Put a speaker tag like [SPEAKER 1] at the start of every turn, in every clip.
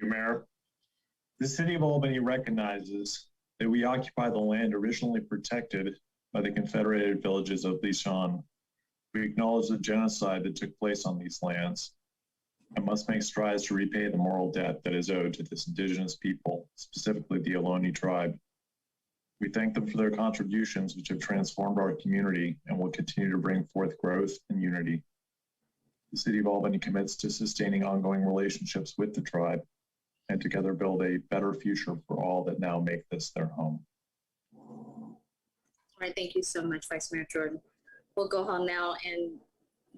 [SPEAKER 1] you, Mayor. The City of Albany recognizes that we occupy the land originally protected by the Confederated Villages of Lisjan. We acknowledge the genocide that took place on these lands and must make strides to repay the moral debt that is owed to this indigenous people, specifically the Ohlone tribe. We thank them for their contributions, which have transformed our community and will continue to bring forth growth and unity. The City of Albany commits to sustaining ongoing relationships with the tribe and together build a better future for all that now make this their home.
[SPEAKER 2] All right, thank you so much, Vice Mayor Jordan. We'll go on now and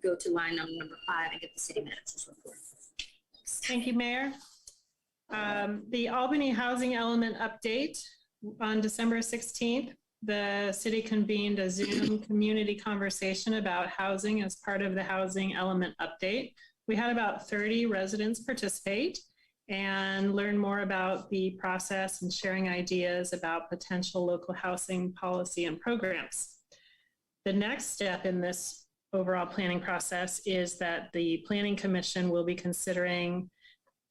[SPEAKER 2] go to line number 5 and get the city manager's report.
[SPEAKER 3] Thank you, Mayor. The Albany housing element update. On December 16th, the city convened a Zoom community conversation about housing as part of the housing element update. We had about 30 residents participate and learn more about the process and sharing ideas about potential local housing policy and programs. The next step in this overall planning process is that the Planning Commission will be considering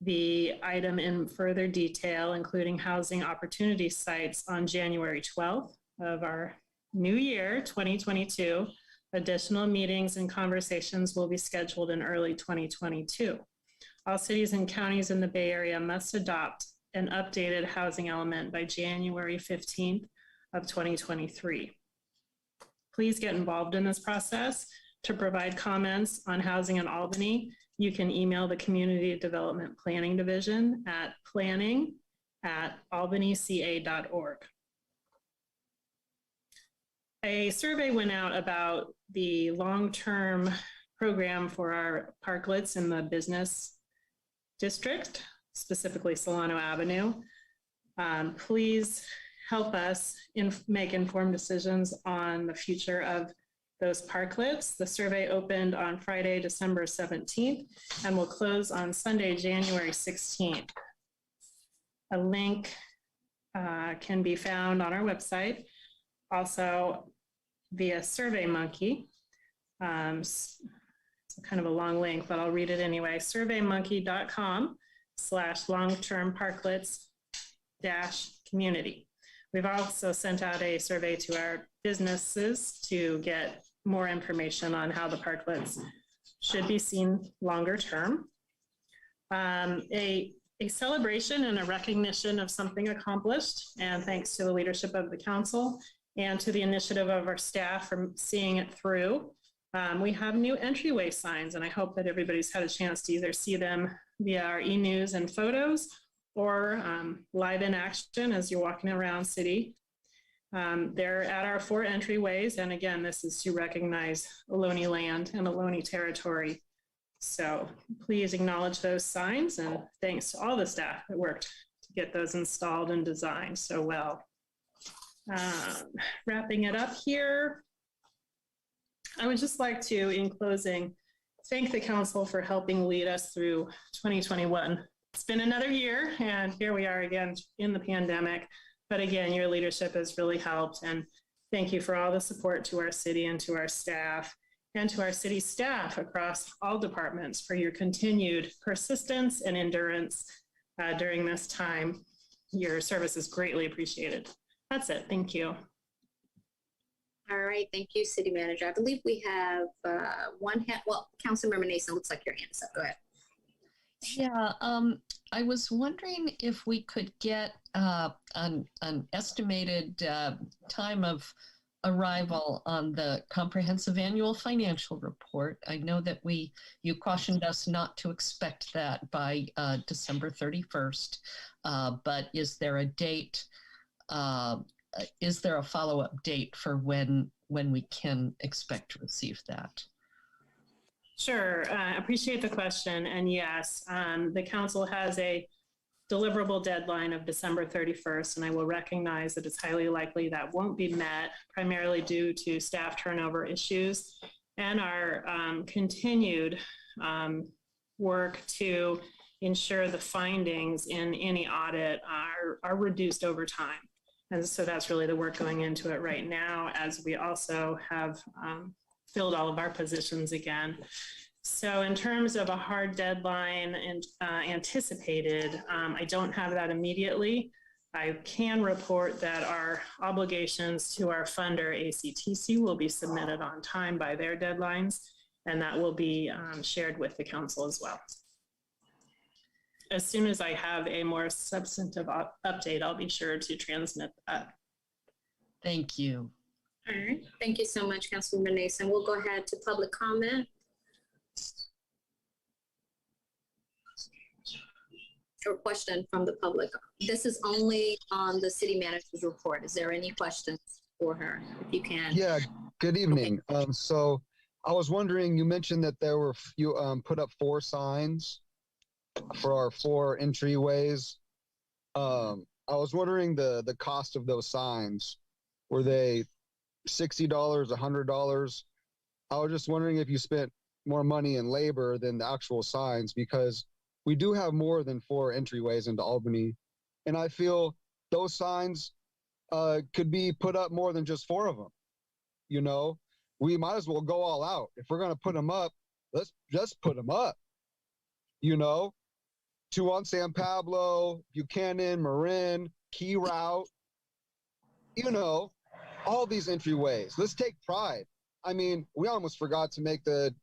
[SPEAKER 3] the item in further detail, including housing opportunity sites on January 12th of our new year, 2022. Additional meetings and conversations will be scheduled in early 2022. All cities and counties in the Bay Area must adopt an updated housing element by January 15th of 2023. Please get involved in this process. To provide comments on housing in Albany, you can email the Community Development Planning Division at planning@albanyca.org. A survey went out about the long-term program for our parklets in the business district, specifically Solano Avenue. Please help us make informed decisions on the future of those parklets. The survey opened on Friday, December 17th, and will close on Sunday, January 16th. A link can be found on our website, also via SurveyMonkey. It's kind of a long link, but I'll read it anyway. surveymonkey.com/longtermparklets-community. We've also sent out a survey to our businesses to get more information on how the parklets should be seen longer term. A celebration and a recognition of something accomplished, and thanks to the leadership of the council and to the initiative of our staff for seeing it through. We have new entryway signs, and I hope that everybody's had a chance to either see them via our e-news and photos or live in action as you're walking around city. They're at our 4 entryways, and again, this is to recognize Ohlone land and Ohlone territory. So please acknowledge those signs, and thanks to all the staff that worked to get those installed and designed so well. Wrapping it up here, I would just like to, in closing, thank the council for helping lead us through 2021. It's been another year, and here we are again in the pandemic. But again, your leadership has really helped, and thank you for all the support to our city and to our staff and to our city staff across all departments for your continued persistence and endurance during this time. Your service is greatly appreciated. That's it. Thank you.
[SPEAKER 2] All right, thank you, City Manager. I believe we have one hand. Well, Councilmember Nason, looks like your hand is up. Go ahead.
[SPEAKER 4] Yeah, I was wondering if we could get an estimated time of arrival on the comprehensive annual financial report. I know that you cautioned us not to expect that by December 31st, but is there a date? Is there a follow-up date for when we can expect to receive that?
[SPEAKER 3] Sure, appreciate the question. And yes, the council has a deliverable deadline of December 31st, and I will recognize that it's highly likely that won't be met, primarily due to staff turnover issues and our continued work to ensure the findings in any audit are reduced over time. And so that's really the work going into it right now, as we also have filled all of our positions again. So in terms of a hard deadline and anticipated, I don't have that immediately. I can report that our obligations to our funder, ACTC, will be submitted on time by their deadlines, and that will be shared with the council as well. As soon as I have a more substantive update, I'll be sure to transmit that.
[SPEAKER 4] Thank you.
[SPEAKER 2] All right, thank you so much, Councilwoman Nason. We'll go ahead to public comment. Or question from the public. This is only on the city manager's report. Is there any questions for her, if you can?
[SPEAKER 5] Yeah, good evening. So I was wondering, you mentioned that you put up 4 signs for our 4 entryways. I was wondering the cost of those signs. Were they $60, $100? I was just wondering if you spent more money in labor than the actual signs, because we do have more than 4 entryways into Albany. And I feel those signs could be put up more than just 4 of them. You know, we might as well go all out. If we're going to put them up, let's just put them up. You know, 2 on San Pablo, Buchanan, Marin, Key Route, you know, all these entryways. Let's take pride. I mean, we almost forgot to make the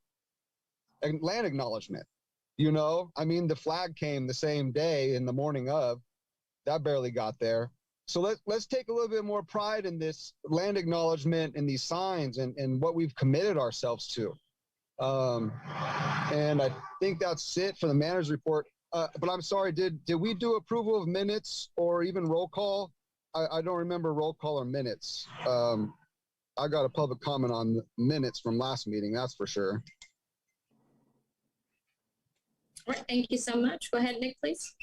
[SPEAKER 5] land acknowledgement. You know, I mean, the flag came the same day in the morning of. That barely got there. So let's take a little bit more pride in this land acknowledgement and these signs and what we've committed ourselves to. And I think that's it for the manager's report. But I'm sorry, did we do approval of minutes or even roll call? I don't remember roll call or minutes. I got a public comment on the minutes from last meeting, that's for sure.
[SPEAKER 2] All right, thank you so much. Go ahead, Nick, please.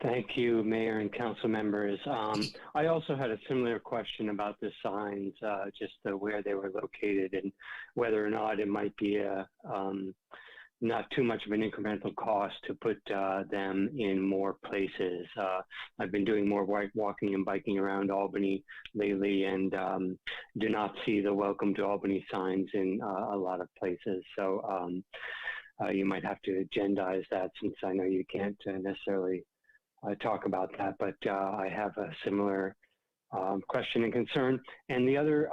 [SPEAKER 6] Thank you, Mayor and council members. I also had a similar question about the signs, just where they were located and whether or not it might be not too much of an incremental cost to put them in more places. I've been doing more walking and biking around Albany lately and do not see the welcome to Albany signs in a lot of places. So you might have to agendize that, since I know you can't necessarily talk about that, but I have a similar question and concern. And the other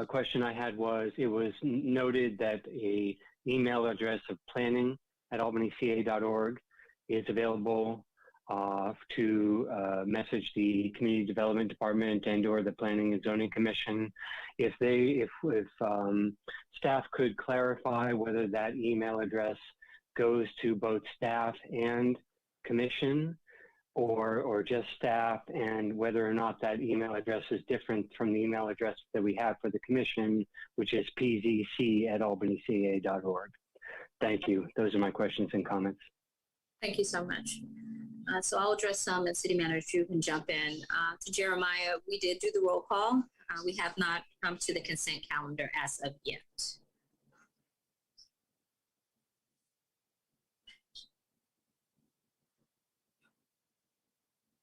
[SPEAKER 6] question I had was, it was noted that a email address of planning@albanyca.org is available to message the Community Development Department and/or the Planning and Zoning Commission. If staff could clarify whether that email address goes to both staff and commission, or just staff, and whether or not that email address is different from the email address that we have for the commission, which is pzc@albanyca.org. Thank you. Those are my questions and comments.
[SPEAKER 2] Thank you so much. So I'll address some, and City Manager, you can jump in. To Jeremiah, we did do the roll call. We have not come to the consent calendar as of yet.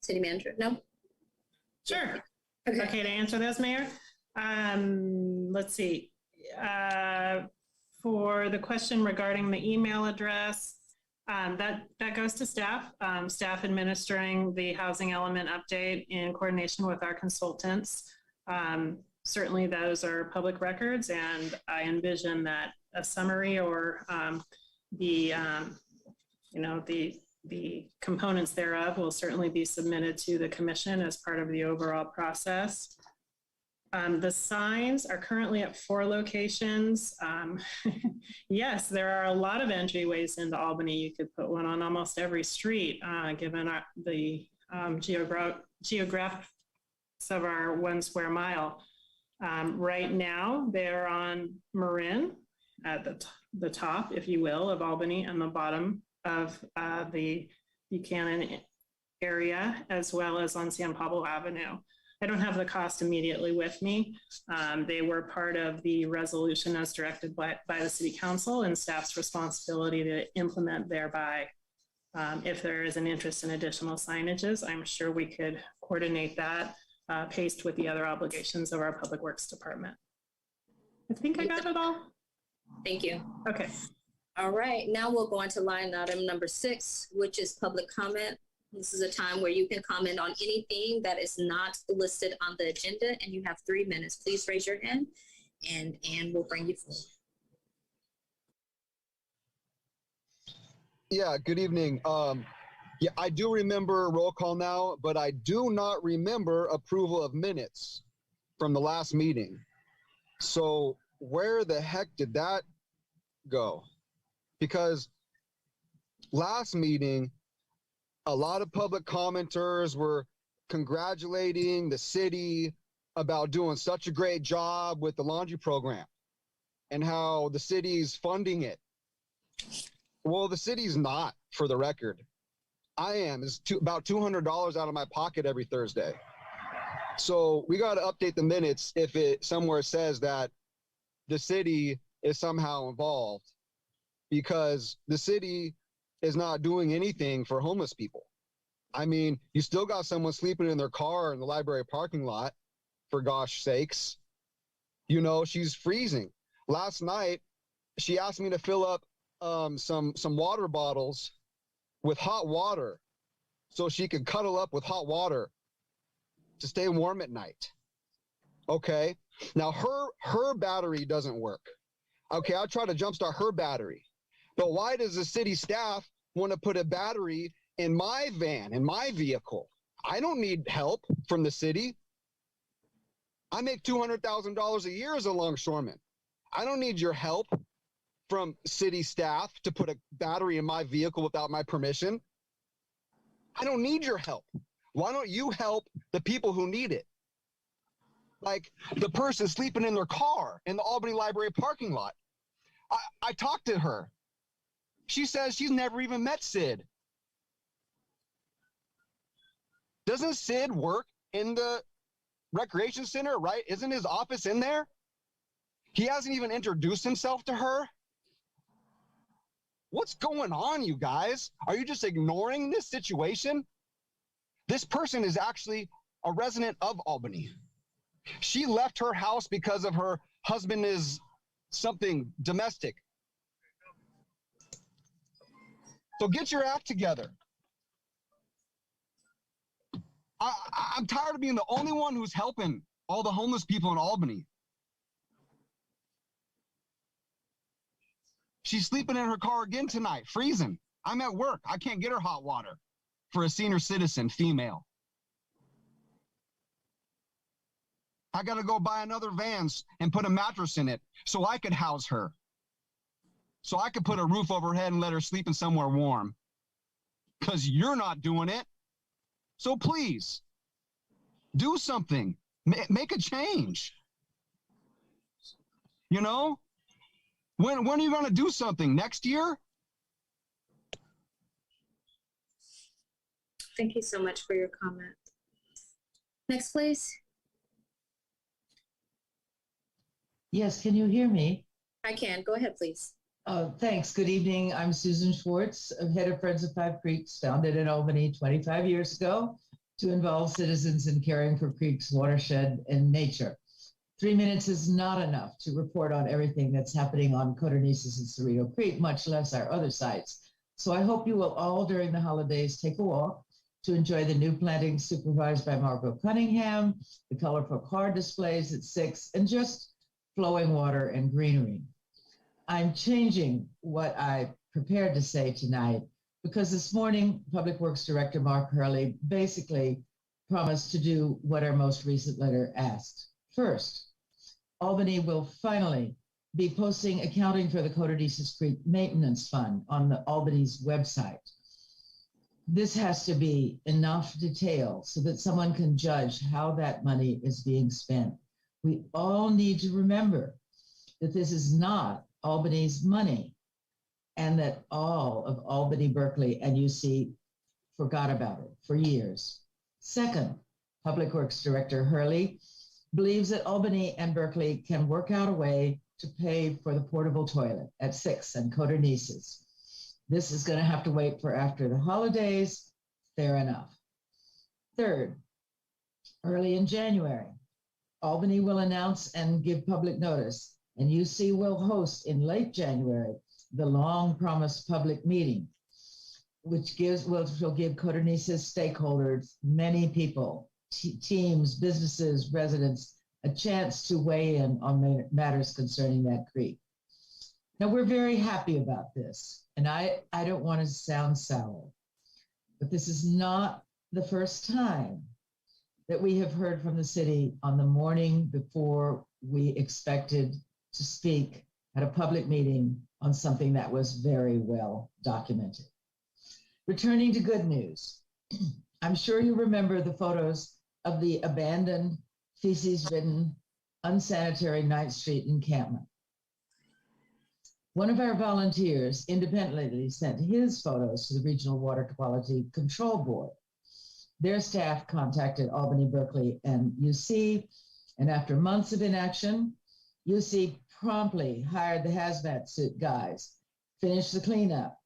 [SPEAKER 2] City Manager, no?
[SPEAKER 3] Sure.
[SPEAKER 2] Okay.
[SPEAKER 3] Okay, to answer those, Mayor. Let's see. For the question regarding the email address, that goes to staff. Staff administering the housing element update in coordination with our consultants. Certainly those are public records, and I envision that a summary or the components thereof will certainly be submitted to the commission as part of the overall process. The signs are currently at 4 locations. Yes, there are a lot of entryways into Albany. You could put one on almost every street, given the geographics of our 1 square mile. Right now, they're on Marin at the top, if you will, of Albany, and the bottom of the Buchanan area, as well as on San Pablo Avenue. I don't have the cost immediately with me. They were part of the resolution as directed by the City Council, and staff's responsibility to implement thereby. If there is an interest in additional signages, I'm sure we could coordinate that paced with the other obligations of our Public Works Department. I think I got it all.
[SPEAKER 2] Thank you.
[SPEAKER 3] Okay.
[SPEAKER 2] All right, now we'll go on to line item number 6, which is public comment. This is a time where you can comment on anything that is not listed on the agenda, and you have 3 minutes. Please raise your hand, and Ann will bring you forward.
[SPEAKER 5] Yeah, good evening. Yeah, I do remember roll call now, but I do not remember approval of minutes from the last meeting. So where the heck did that go? Because last meeting, a lot of public commenters were congratulating the city about doing such a great job with the laundry program and how the city's funding it. Well, the city's not, for the record. I am. It's about $200 out of my pocket every Thursday. So we got to update the minutes if it somewhere says that the city is somehow involved, because the city is not doing anything for homeless people. I mean, you still got someone sleeping in their car in the library parking lot, for gosh sakes. You know, she's freezing. Last night, she asked me to fill up some water bottles with hot water so she could cuddle up with hot water to stay warm at night. Okay, now her battery doesn't work. Okay, I'll try to jumpstart her battery. But why does the city staff want to put a battery in my van, in my vehicle? I don't need help from the city. I make $200,000 a year as a longshoreman. I don't need your help from city staff to put a battery in my vehicle without my permission. I don't need your help. Why don't you help the people who need it? Like the person sleeping in their car in the Albany Library parking lot. I talked to her. She says she's never even met Sid. Doesn't Sid work in the recreation center, right? Isn't his office in there? He hasn't even introduced himself to her. What's going on, you guys? Are you just ignoring this situation? This person is actually a resident of Albany. She left her house because of her husband is something domestic. So get your act together. I'm tired of being the only one who's helping all the homeless people in Albany. She's sleeping in her car again tonight, freezing. I'm at work. I can't get her hot water for a senior citizen, female. I got to go buy another van and put a mattress in it so I could house her. So I could put a roof over her head and let her sleep in somewhere warm. Because you're not doing it. So please, do something. Make a change. You know? When are you going to do something? Next year?
[SPEAKER 2] Thank you so much for your comment. Next, please.
[SPEAKER 7] Yes, can you hear me?
[SPEAKER 2] I can. Go ahead, please.
[SPEAKER 7] Thanks. Good evening. I'm Susan Schwartz, head of Friends of Five Creeks, founded in Albany 25 years ago to involve citizens in caring for creeks, watershed, and nature. 3 minutes is not enough to report on everything that's happening on Codornices and Cerrito Creek, much less our other sites. So I hope you will all, during the holidays, take a walk to enjoy the new plantings supervised by Margot Cunningham, the colorful car displays at 6, and just flowing water and greenery. I'm changing what I prepared to say tonight because this morning, Public Works Director Mark Hurley basically promised to do what our most recent letter asked. First, Albany will finally be posting accounting for the Codornices Creek Maintenance Fund on the Albany's website. This has to be enough detail so that someone can judge how that money is being spent. We all need to remember that this is not Albany's money and that all of Albany, Berkeley, and UC forgot about it for years. Second, Public Works Director Hurley believes that Albany and Berkeley can work out a way to pay for the portable toilet at 6 and Codornices. This is going to have to wait for after the holidays. Fair enough. Third, early in January, Albany will announce and give public notice and UC will host in late January the long-promised public meeting, which will give Codornices stakeholders, many people, teams, businesses, residents, a chance to weigh in on matters concerning that creek. Now, we're very happy about this, and I don't want to sound sour, but this is not the first time that we have heard from the city on the morning before we expected to speak at a public meeting on something that was very well documented. Returning to good news, I'm sure you remember the photos of the abandoned, feces-ridden, unsanitary 9th Street encampment. One of our volunteers independently sent his photos to the Regional Water Quality Control Board. Their staff contacted Albany, Berkeley, and UC, and after months of inaction, UC promptly hired the hazmat suit guys, finished the cleanup,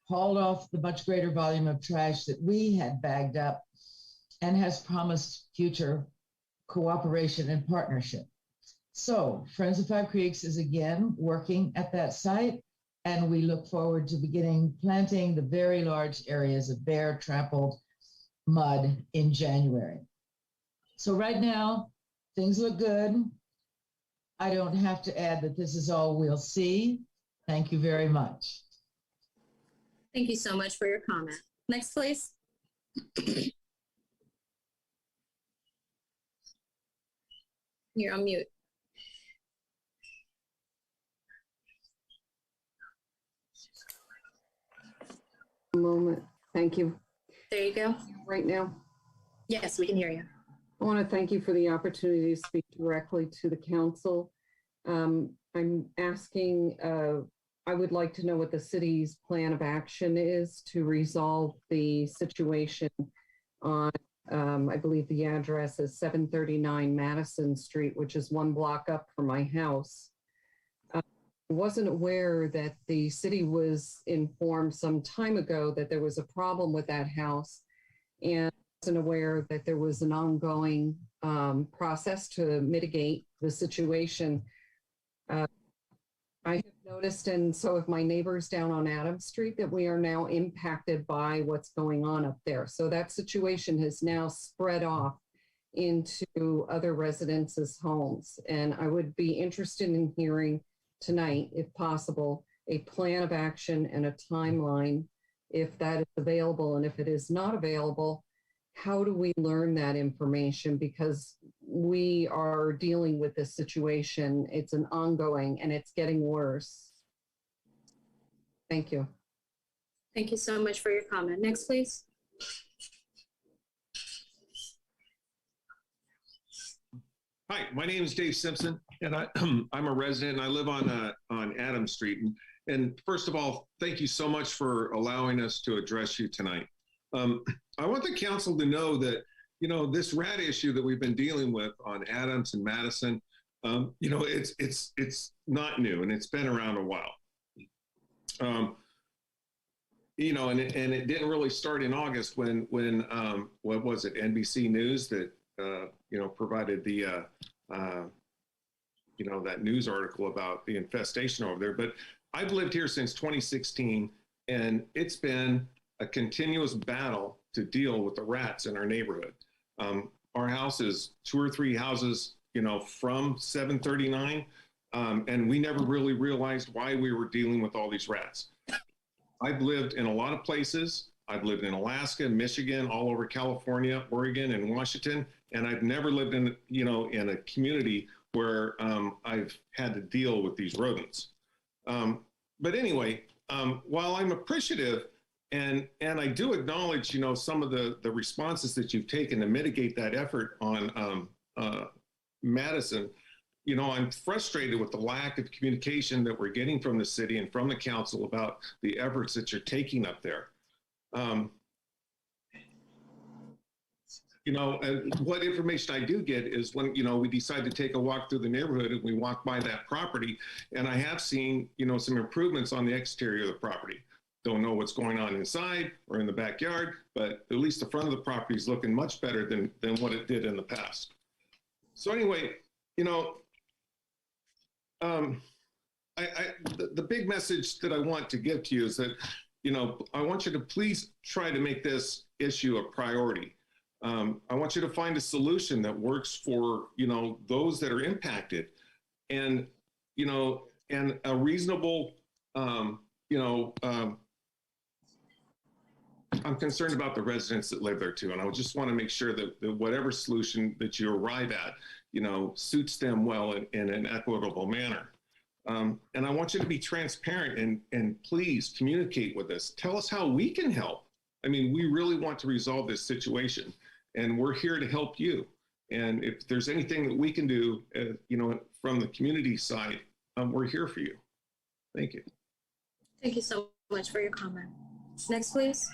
[SPEAKER 7] hauled off the much greater volume of trash that we had bagged up, and has promised future cooperation and partnership. So Friends of Five Creeks is again working at that site, and we look forward to beginning planting the very large areas of bare, trampled mud in January. So right now, things look good. I don't have to add that this is all we'll see. Thank you very much.
[SPEAKER 2] Thank you so much for your comment. Next, please. You're on mute.
[SPEAKER 8] A moment. Thank you.
[SPEAKER 2] There you go.
[SPEAKER 8] Right now,
[SPEAKER 2] Yes, we can hear you.
[SPEAKER 8] I want to thank you for the opportunity to speak directly to the council. I'm asking, I would like to know what the city's plan of action is to resolve the situation on, I believe the address is 739 Madison Street, which is 1 block up from my house. I wasn't aware that the city was informed some time ago that there was a problem with that house, and wasn't aware that there was an ongoing process to mitigate the situation. I have noticed, and so have my neighbors down on Adams Street, that we are now impacted by what's going on up there. So that situation has now spread off into other residents' homes. And I would be interested in hearing tonight, if possible, a plan of action and a timeline, if that is available. And if it is not available, how do we learn that information? Because we are dealing with this situation. It's an ongoing and it's getting worse. Thank you.
[SPEAKER 2] Thank you so much for your comment. Next, please.
[SPEAKER 9] Hi, my name is Dave Simpson, and I'm a resident, and I live on Adams Street. And first of all, thank you so much for allowing us to address you tonight. I want the council to know that, you know, this rat issue that we've been dealing with on Adams and Madison, you know, it's not new, and it's been around a while. You know, and it didn't really start in August when what was it, NBC News that you know, provided the you know, that news article about the infestation over there. But I've lived here since 2016, and it's been a continuous battle to deal with the rats in our neighborhood. Our house is 2 or 3 houses, you know, from 739, and we never really realized why we were dealing with all these rats. I've lived in a lot of places. I've lived in Alaska, Michigan, all over California, Oregon, and Washington, and I've never lived in, you know, in a community where I've had to deal with these rodents. But anyway, while I'm appreciative, and I do acknowledge, you know, some of the responses that you've taken to mitigate that effort on Madison, you know, I'm frustrated with the lack of communication that we're getting from the city and from the council about the efforts that you're taking up there. You know, what information I do get is when, you know, we decide to take a walk through the neighborhood and we walk by that property, and I have seen, you know, some improvements on the exterior of the property. Don't know what's going on inside or in the backyard, but at least the front of the property is looking much better than what it did in the past. So anyway, you know, The big message that I want to give to you is that, I want you to please try to make this issue a priority. I want you to find a solution that works for, those that are impacted, and, and a reasonable, I'm concerned about the residents that live there too. And I just want to make sure that whatever solution that you arrive at, suits them well in an equitable manner. And I want you to be transparent and please communicate with us. Tell us how we can help. I mean, we really want to resolve this situation, and we're here to help you. And if there's anything that we can do, from the community side, we're here for you. Thank you.
[SPEAKER 2] Thank you so much for your comment. Next, please.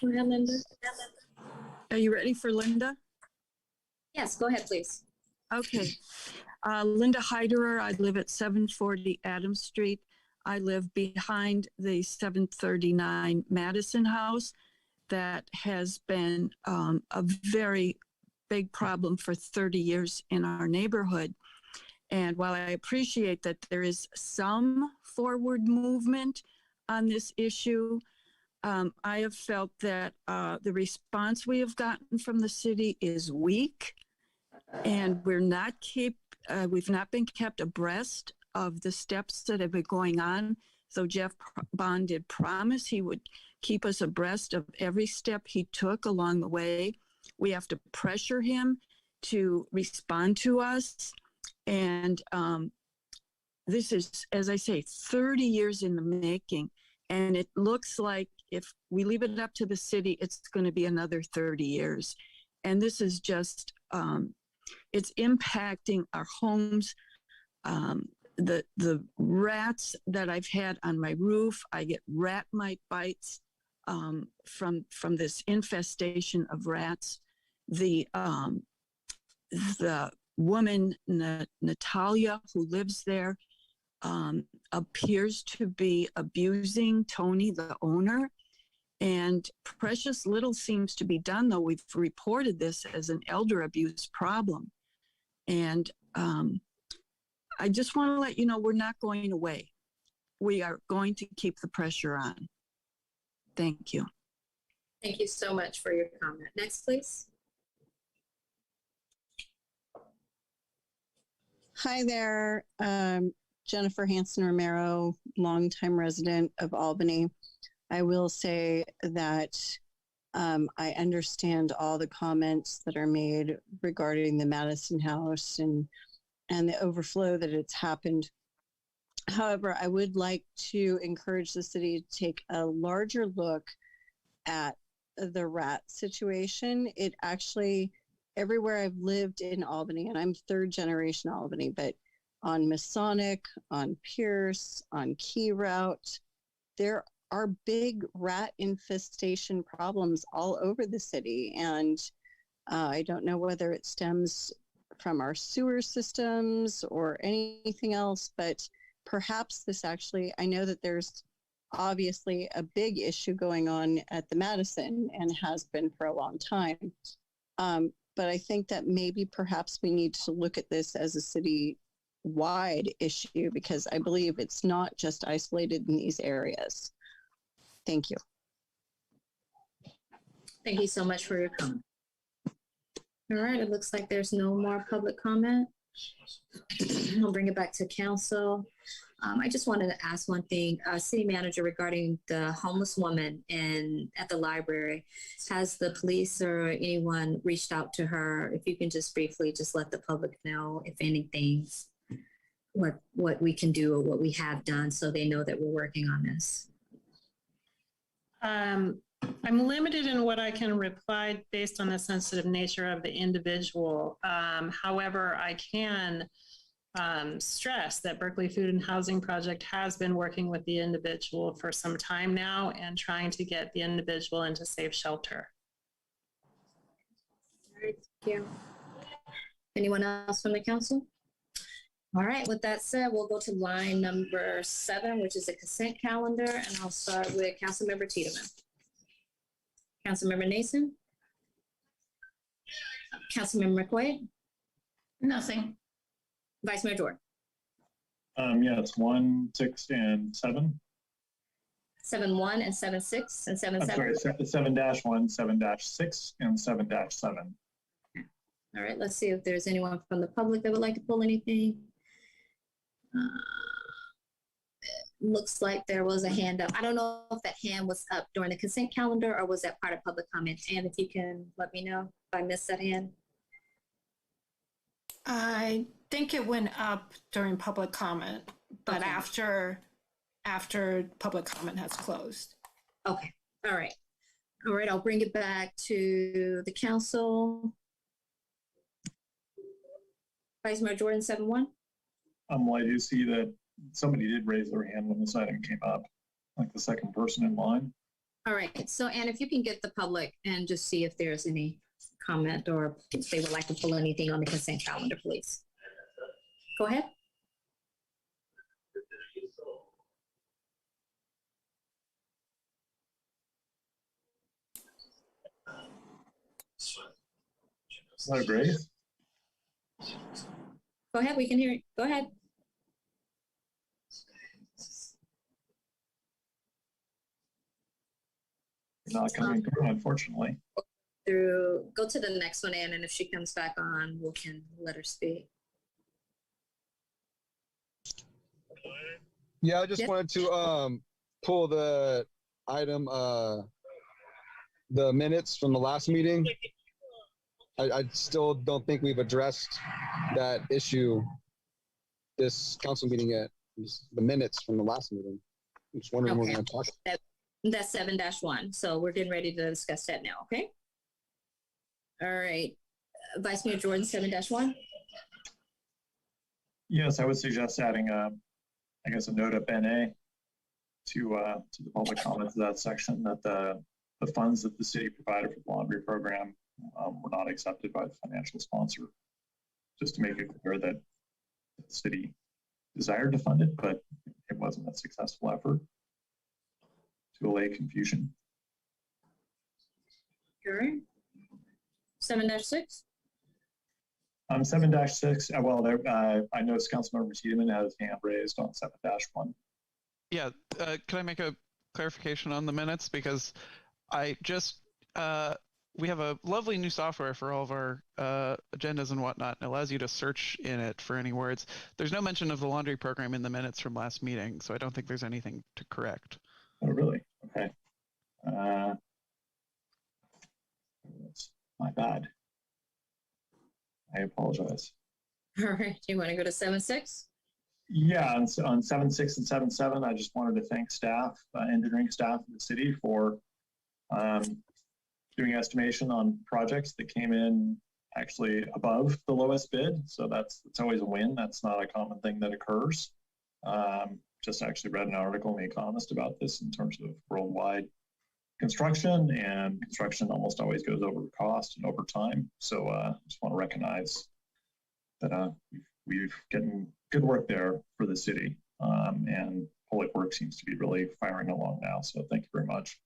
[SPEAKER 2] Go ahead, Linda.
[SPEAKER 10] Are you ready for Linda?
[SPEAKER 2] Yes, go ahead, please.
[SPEAKER 10] Okay. Linda Heider. I live at 740 Adams Street. I live behind the 739 Madison House. That has been a very big problem for 30 years in our neighborhood. And while I appreciate that there is some forward movement on this issue, I have felt that the response we have gotten from the city is weak, and we've not been kept abreast of the steps that have been going on. So Jeff Bond did promise he would keep us abreast of every step he took along the way. We have to pressure him to respond to us. And this is, as I say, 30 years in the making. And it looks like if we leave it up to the city, it's going to be another 30 years. And this is just, it's impacting our homes. The rats that I've had on my roof, I get rat mite bites from this infestation of rats. The woman, Natalia, who lives there, appears to be abusing Tony, the owner. And precious little seems to be done, though we've reported this as an elder abuse problem. And I just want to let you know we're not going away. We are going to keep the pressure on. Thank you.
[SPEAKER 2] Thank you so much for your comment. Next, please.
[SPEAKER 11] Hi there, Jennifer Hanson Romero, longtime resident of Albany. I will say that I understand all the comments that are made regarding the Madison House and the overflow that it's happened. However, I would like to encourage the city to take a larger look at the rat situation. It actually, everywhere I've lived in Albany, and I'm third generation Albany, but on Masonic, on Pierce, on Key Route, there are big rat infestation problems all over the city. And I don't know whether it stems from our sewer systems or anything else, but perhaps this actually, I know that there's obviously a big issue going on at the Madison and has been for a long time. But I think that maybe perhaps we need to look at this as a city-wide issue, because I believe it's not just isolated in these areas. Thank you.
[SPEAKER 2] Thank you so much for your comment. All right, it looks like there's no more public comment. I'll bring it back to council. I just wanted to ask one thing, city manager, regarding the homeless woman at the library. Has the police or anyone reached out to her? If you can just briefly just let the public know, if anything, what we can do or what we have done, so they know that we're working on this.
[SPEAKER 3] I'm limited in what I can reply based on the sensitive nature of the individual. However, I can stress that Berkeley Food and Housing Project has been working with the individual for some time now and trying to get the individual into safe shelter.
[SPEAKER 2] All right, thank you. Anyone else from the council? All right, with that said, we'll go to line number 7, which is a consent calendar, and I'll start with Councilmember Tiedemann. Councilmember Nason? Councilmember McQuaid,
[SPEAKER 4] Nothing.
[SPEAKER 2] Vice Mayor Jordan.
[SPEAKER 1] Yeah, it's 1, 6, and 7.
[SPEAKER 2] 7-1 and 7-6 and 7-7.
[SPEAKER 1] I'm sorry, 7-1, 7-6, and 7-7.
[SPEAKER 2] All right, let's see if there's anyone from the public that would like to pull anything. Looks like there was a hand up. I don't know if that hand was up during the consent calendar or was that part of public comment. And if you can let me know if I missed that hand.
[SPEAKER 3] I think it went up during public comment, but
[SPEAKER 2] Okay.
[SPEAKER 3] after public comment has closed.
[SPEAKER 2] Okay, all right. All right, I'll bring it back to the council. Vice Mayor Jordan, 7-1.
[SPEAKER 1] Well, I do see that somebody did raise their hand when this item came up, like the second person in line.
[SPEAKER 2] All right, so Anne, if you can get the public and just see if there's any comment or if they would like to pull anything on the consent calendar, please. Go ahead.
[SPEAKER 1] Hello, Grace.
[SPEAKER 2] Go ahead, we can hear you. Go ahead.
[SPEAKER 1] Not coming through, unfortunately.
[SPEAKER 2] Go to the next one, Anne, and if she comes back on, we can let her speak.
[SPEAKER 5] Yeah, I just
[SPEAKER 2] Yep.
[SPEAKER 5] wanted to pull the item, the minutes from the last meeting. I still don't think we've addressed that issue this council meeting yet. The minutes from the last meeting. I'm just wondering when we're going to talk.
[SPEAKER 2] That's 7-1. So we're getting ready to discuss that now, okay? All right. Vice Mayor Jordan, 7-1.
[SPEAKER 1] Yes, I would suggest adding I guess a note of NA to the public comments of that section that the funds that the city provided for the laundry program were not accepted by the financial sponsor. Just to make it clear that the city desired to fund it, but it wasn't a successful effort to allay confusion.
[SPEAKER 2] All right. 7-6.
[SPEAKER 1] 7-6, well, there, I noticed Councilmember Tiedemann had his hand raised on 7-1.
[SPEAKER 12] Yeah, can I make a clarification on the minutes? Because I just, we have a lovely new software for all of our agendas and whatnot. It allows you to search in it for any words. There's no mention of the laundry program in the minutes from last meeting, so I don't think there's anything to correct.
[SPEAKER 1] Oh, really? Okay. That's my bad. I apologize.
[SPEAKER 2] All right. You want to go to 7-6?
[SPEAKER 1] Yeah, on 7-6 and 7-7, I just wanted to thank staff, engineering staff of the city for doing estimation on projects that came in actually above the lowest bid. So that's always a win. That's not a common thing that occurs. Just actually read an article in The Economist about this in terms of worldwide construction, and construction almost always goes over cost and over time. So just want to recognize that we've getting good work there for the city, and public work seems to be really firing along now. So thank you very much.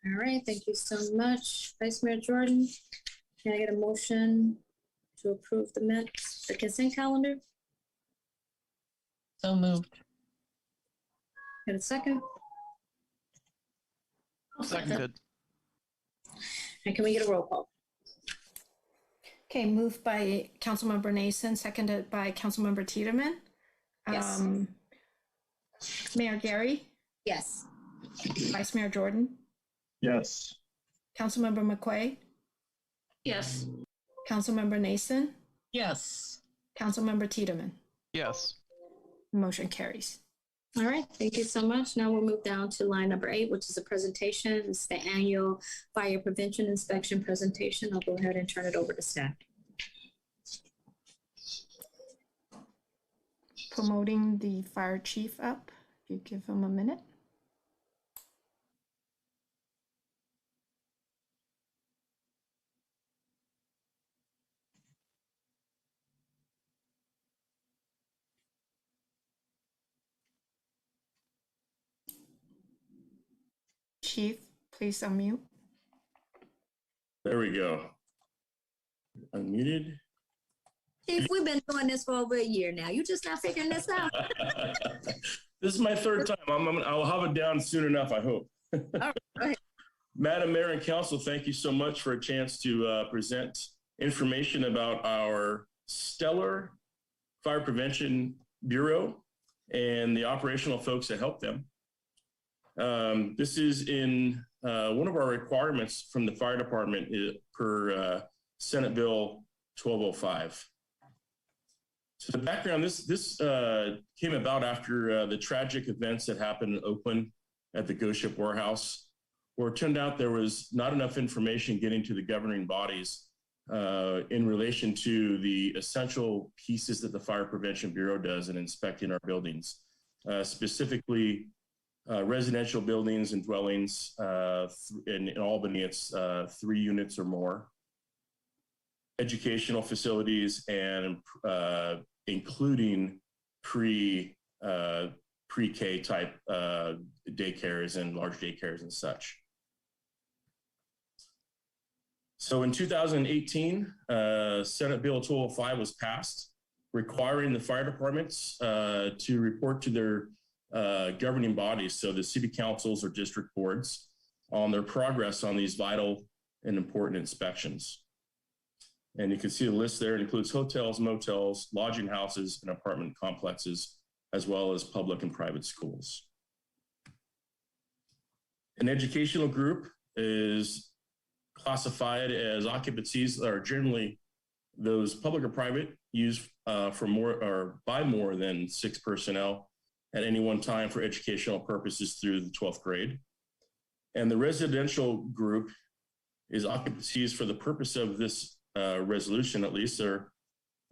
[SPEAKER 2] All right. Thank you so much, Vice Mayor Jordan. Can I get a motion to approve the minutes, the consent calendar?
[SPEAKER 4] So moved.
[SPEAKER 2] Get a second?
[SPEAKER 12] Seconded.
[SPEAKER 2] And can we get a roll call?
[SPEAKER 3] Okay, moved by Councilmember Nason, seconded by Councilmember Tiedemann.
[SPEAKER 2] Yes.
[SPEAKER 3] Mayor Gary,
[SPEAKER 2] Yes.
[SPEAKER 3] Vice Mayor Jordan,
[SPEAKER 1] Yes.
[SPEAKER 3] Councilmember McQuaid,
[SPEAKER 4] Yes.
[SPEAKER 3] Councilmember Nason,
[SPEAKER 4] Yes.
[SPEAKER 3] Councilmember Tiedemann.
[SPEAKER 12] Yes.
[SPEAKER 3] Motion carries.
[SPEAKER 2] All right, thank you so much. Now we'll move down to line number 8, which is a presentation. It's the annual fire prevention inspection presentation. I'll go ahead and turn it over to staff.
[SPEAKER 3] Promoting the fire chief up. If you give him a minute. Chief, please unmute.
[SPEAKER 13] There we go. Unmuted.
[SPEAKER 2] Chief, we've been doing this for over a year now. You just not figuring this out.
[SPEAKER 13] This is my third time. I'll have it down soon enough, I hope.
[SPEAKER 2] All right.
[SPEAKER 13] Madam Mayor and Council, thank you so much for a chance to present information about our stellar Fire Prevention Bureau and the operational folks that help them. This is in one of our requirements from the fire department per Senate Bill 1205. So the background, this came about after the tragic events that happened in Oakland at the Ghost Ship Warehouse, where it turned out there was not enough information getting to the governing bodies in relation to the essential pieces that the Fire Prevention Bureau does in inspecting our buildings, specifically residential buildings and dwellings. In Albany, it's 3 units or more. Educational facilities and including pre-K type daycares and large daycares and such. So in 2018, Senate Bill 1205 was passed, requiring the fire departments to report to their governing bodies, so the city councils or district boards, on their progress on these vital and important inspections. And you can see the list there. It includes hotels, motels, lodging houses, and apartment complexes, as well as public and private schools. An educational group is classified as occupancies that are generally those public or private used for more or by more than 6 personnel at any one time for educational purposes through the 12th grade. And the residential group is occupancies for the purpose of this resolution, at least, are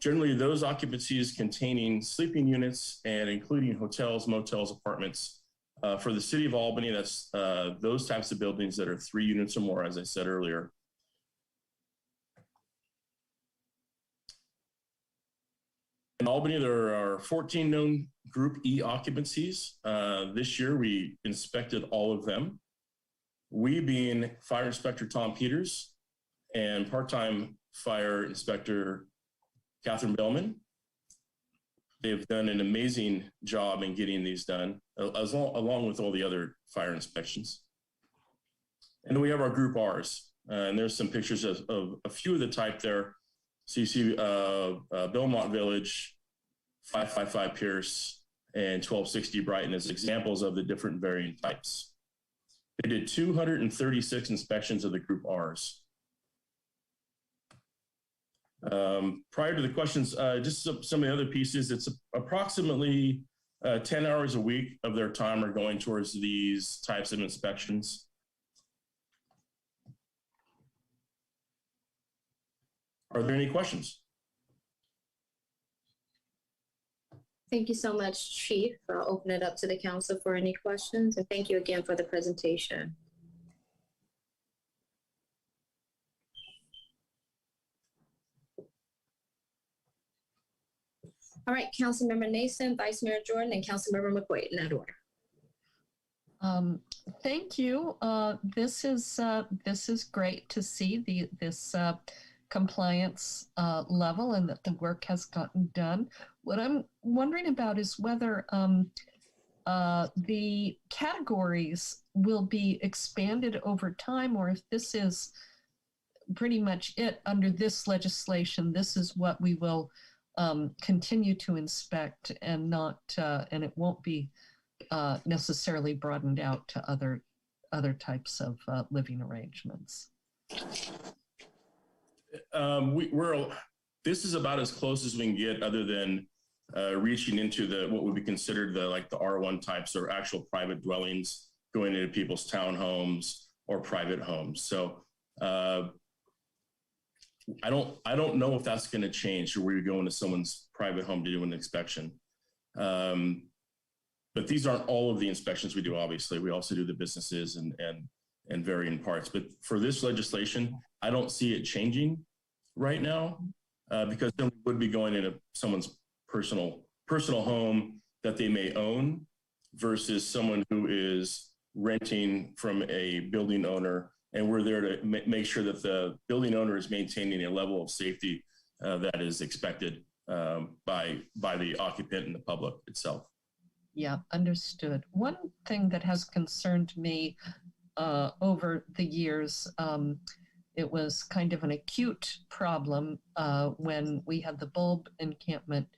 [SPEAKER 13] generally those occupancies containing sleeping units and including hotels, motels, apartments. For the city of Albany, that's those types of buildings that are 3 units or more, as I said earlier. In Albany, there are 14 known Group E occupancies. This year, we inspected all of them. We being Fire Inspector Tom Peters and part-time Fire Inspector Catherine Bellman. They've done an amazing job in getting these done, along with all the other fire inspections. And then we have our Group Rs, and there's some pictures of a few of the type there. So you see Belmont Village, 555 Pierce, and 1260 Brighton as examples of the different variant types. They did 236 inspections of the Group Rs. Prior to the questions, just some of the other pieces, it's approximately 10 hours a week of their time are going towards these types of inspections. Are there any questions?
[SPEAKER 2] Thank you so much, Chief. I'll open it up to the council for any questions, and thank you again for the presentation. All right, Councilmember Nason, Vice Mayor Jordan, and Councilmember McQuaid, in that order.
[SPEAKER 4] Thank you. This is great to see this compliance level and that the work has gotten done. What I'm wondering about is whether the categories will be expanded over time, or if this is pretty much it under this legislation. This is what we will continue to inspect, and not and it won't be necessarily broadened out to other types of living arrangements.
[SPEAKER 13] This is about as close as we can get, other than reaching into what would be considered the R1 types, or actual private dwellings going into people's townhomes or private homes. So I don't know if that's going to change, or where you go into someone's private home to do an inspection. But these aren't all of the inspections we do. Obviously, we also do the businesses and varying parts. But for this legislation, I don't see it changing right now, because then we would be going into someone's personal home that they may own, versus someone who is renting from a building owner and we're there to make sure that the building owner is maintaining a level of safety that is expected by the occupant and the public itself.
[SPEAKER 4] Yeah, understood. One thing that has concerned me over the years, it was kind of an acute problem when we had the bulb encampment,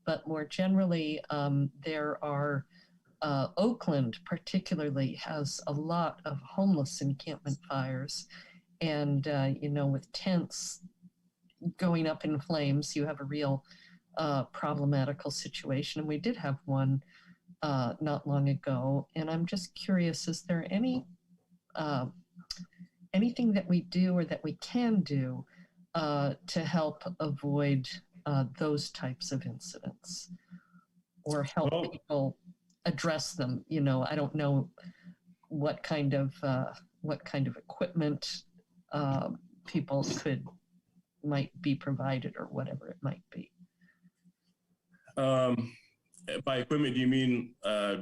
[SPEAKER 4] but more generally, there are, Oakland particularly has a lot of homeless encampment fires. And, you know, with tents going up in flames, you have a real problematical situation. And we did have one not long ago. And I'm just curious, is there anything that we do or that we can do to help avoid those types of incidents or help people address them? You know, I don't know what kind of equipment people might be provided or whatever it might be.
[SPEAKER 13] By equipment, do you mean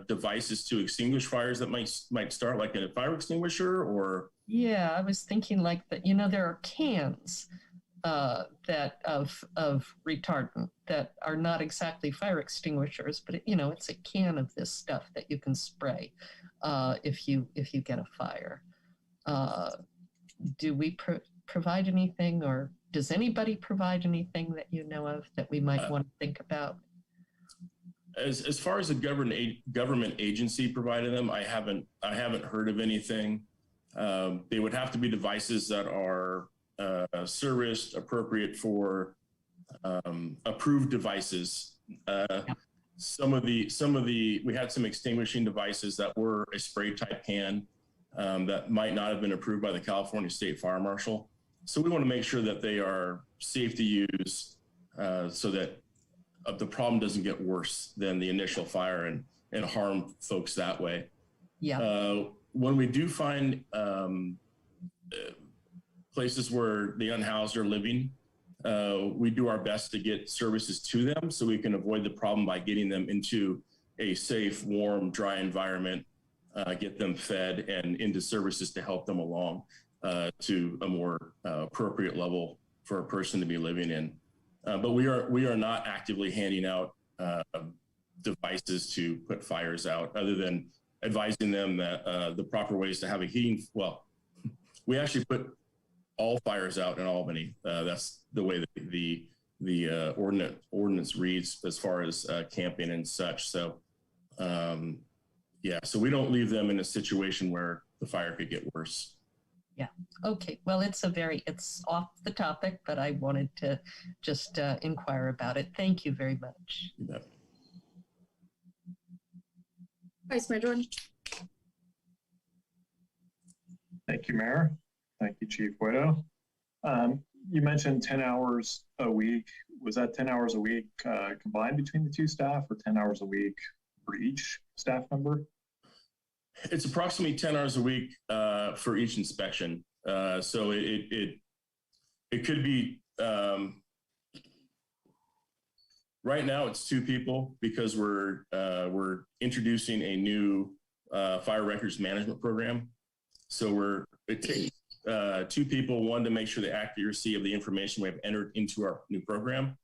[SPEAKER 13] devices to extinguish fires that might start, like a fire extinguisher, or?
[SPEAKER 4] Yeah, I was thinking like that. You know, there are cans that of retardant that are not exactly fire extinguishers, but you know, it's a can of this stuff that you can spray if you get a fire. Do we provide anything, or does anybody provide anything that you know of that we might want to think about?
[SPEAKER 13] As far as a government agency providing them, I haven't heard of anything. They would have to be devices that are serviced, appropriate for approved devices. Some of the we had some extinguishing devices that were a spray type can that might not have been approved by the California State Fire Marshal. So we want to make sure that they are safe to use so that the problem doesn't get worse than the initial fire and harm folks that way.
[SPEAKER 4] Yeah.
[SPEAKER 13] When we do find places where the unhoused are living, we do our best to get services to them so we can avoid the problem by getting them into a safe, warm, dry environment, get them fed and into services to help them along to a more appropriate level for a person to be living in. But we are not actively handing out devices to put fires out, other than advising them that the proper ways to have a heating. Well, we actually put all fires out in Albany. That's the way that the ordinance reads as far as camping and such. So, yeah, so we don't leave them in a situation where the fire could get worse.
[SPEAKER 4] Yeah. Okay. Well, it's off the topic, but I wanted to just inquire about it. Thank you very much.
[SPEAKER 13] You bet.
[SPEAKER 2] Vice Mayor Jordan.
[SPEAKER 1] Thank you, Mayor. Thank you, Chief Widow. You mentioned 10 hours a week. Was that 10 hours a week combined between the two staff, or 10 hours a week for each staff member?
[SPEAKER 13] It's approximately 10 hours a week for each inspection. So it could be, right now it's 2 people because we're introducing a new fire records management program. So it takes 2 people, one to make sure the accuracy of the information we have entered into our new program,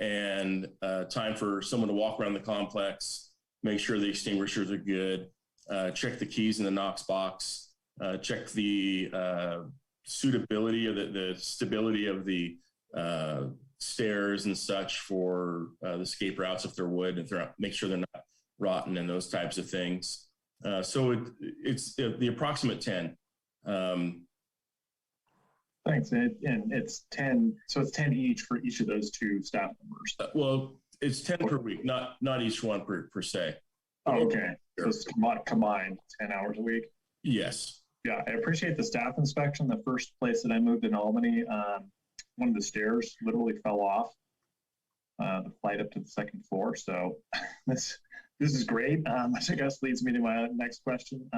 [SPEAKER 13] and time for someone to walk around the complex, make sure the extinguishers are good, check the keys in the Knox box, check the suitability of the stability of the stairs and such for the escape routes if they're wood, if they're make sure they're not rotten and those types of things. So it's the approximate 10.
[SPEAKER 1] Thanks. And it's 10. So it's 10 each for each of those 2 staff members.
[SPEAKER 13] Well, it's 10 per week, not each one per se.
[SPEAKER 1] Oh, okay. So it's combined 10 hours a week.
[SPEAKER 13] Yes.
[SPEAKER 1] Yeah, I appreciate the staff inspection. The first place that I moved in Albany, one of the stairs literally fell off the flight up to the 2nd floor. So this is great. Which I guess leads me to my next question.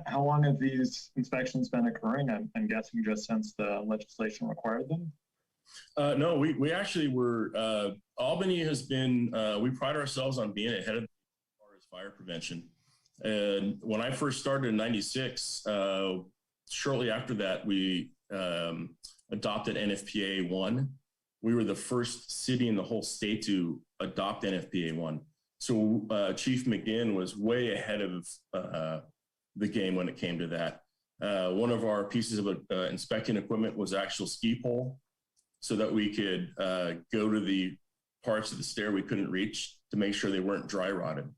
[SPEAKER 1] How long have these inspections been occurring? I'm guessing just since the legislation required them.
[SPEAKER 13] No, we actually were. Albany has been. We pride ourselves on being ahead of as far as fire prevention. And when I first started in '96, shortly after that, we adopted NFPA 1. We were the first city in the whole state to adopt NFPA 1. So Chief McGinn was way ahead of the game when it came to that. One of our pieces of inspecting equipment was actual ski pole, so that we could go to the parts of the stair we couldn't reach to make sure they weren't dry rotted.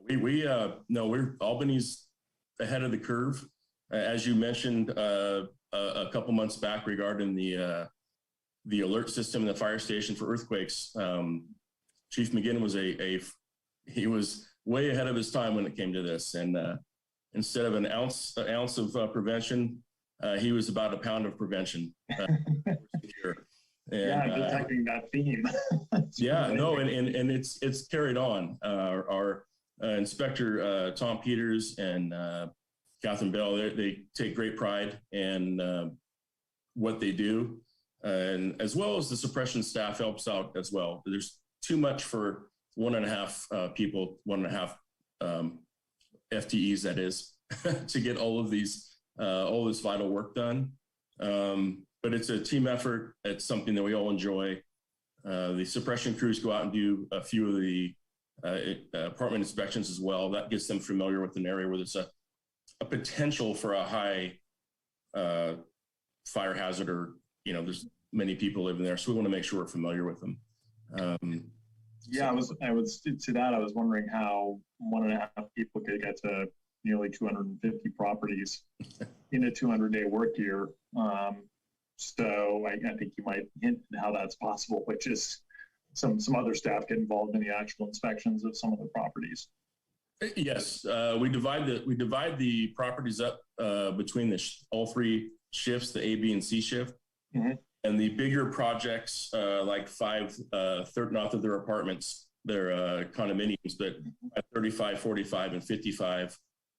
[SPEAKER 13] We're Albany's ahead of the curve. As you mentioned a couple months back regarding the alert system in the fire station for earthquakes, Chief McGinn was he was way ahead of his time when it came to this. And instead of an ounce of prevention, he was about a pound of prevention.
[SPEAKER 1] Detecting that theme.
[SPEAKER 13] and it's carried on. Our inspector Tom Peters and Catherine Bell, they take great pride in what they do, and as well as the suppression staff helps out as well. There's too much for 1.5 people, 1.5 FTEs, that is, to get all this vital work done. But it's a team effort. It's something that we all enjoy. The suppression crews go out and do a few of the apartment inspections as well. That gets them familiar with an area where there's a potential for a high fire hazard, or there's many people living there. So we want to make sure we're familiar with them.
[SPEAKER 1] I was to that. I was wondering how 1.5 people could get to nearly 250 properties in a 200-day work year. So I think you might hint at how that's possible, which is some other staff get involved in the actual inspections of some of the properties.
[SPEAKER 13] Yes, we divide the properties up between all 3 shifts, the A, B, and C shift. Mm-hmm. And the bigger projects, like 5, not that they're apartments, they're condominiums, but 35, 45, and 55,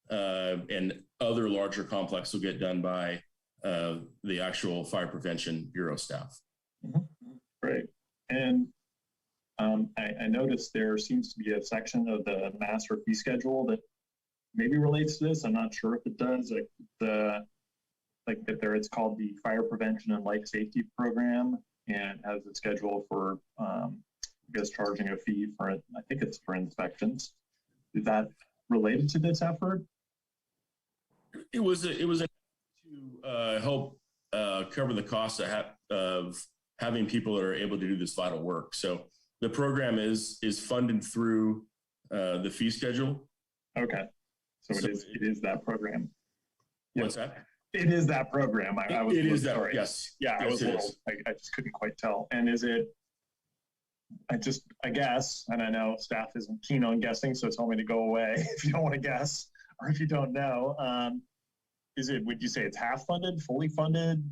[SPEAKER 13] and other larger complexes will get done by the actual Fire Prevention Bureau staff.
[SPEAKER 1] Mm-hmm. Great. And I noticed there seems to be a section of the master fee schedule that maybe relates to this. I'm not sure if it does. It's called the Fire Prevention and Life Safety Program, and has a schedule for charging a fee for it. I think it's for inspections. Is that related to this effort?
[SPEAKER 13] It was to help cover the cost of having people that are able to do this vital work. So the program is funded through the fee schedule.
[SPEAKER 1] Okay, so it is that program.
[SPEAKER 13] What's that?
[SPEAKER 1] It is that program.
[SPEAKER 13] It is that. Yes.
[SPEAKER 1] Yeah, I just couldn't quite tell. And is it? I guess, and I know staff isn't keen on guessing, so tell me to go away if you don't want to guess, or if you don't know. Would you say it's half funded, fully funded,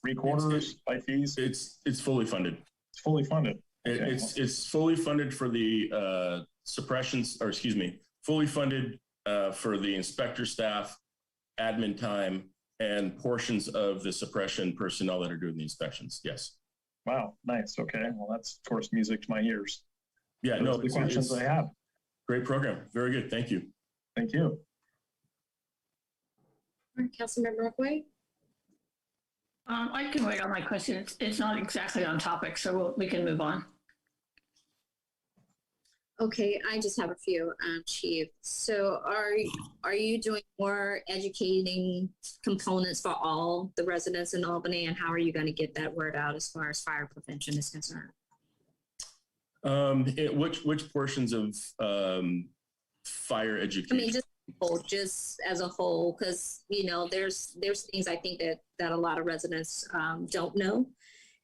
[SPEAKER 1] 3/4 by fees?
[SPEAKER 13] It's fully funded.
[SPEAKER 1] It's fully funded.
[SPEAKER 13] Okay. It's fully funded for the fully funded for the inspector staff, admin time, and portions of the suppression personnel that are doing the inspections. Yes.
[SPEAKER 1] Wow, nice. Okay, well, that's of course music to my ears.
[SPEAKER 13] Yeah,
[SPEAKER 1] Those are the questions I have.
[SPEAKER 13] Great program. Very good. Thank you.
[SPEAKER 1] Thank you.
[SPEAKER 2] Councilmember Brookway?
[SPEAKER 14] I can wait on my question. It's not exactly on topic, so we can move on.
[SPEAKER 2] Okay, I just have a few, Chief. So are you doing more educating components for all the residents in Albany, and how are you going to get that word out as far as fire prevention is concerned?
[SPEAKER 13] Which portions of fire education?
[SPEAKER 2] I mean, just as a whole, because there's things I think that a lot of residents don't know.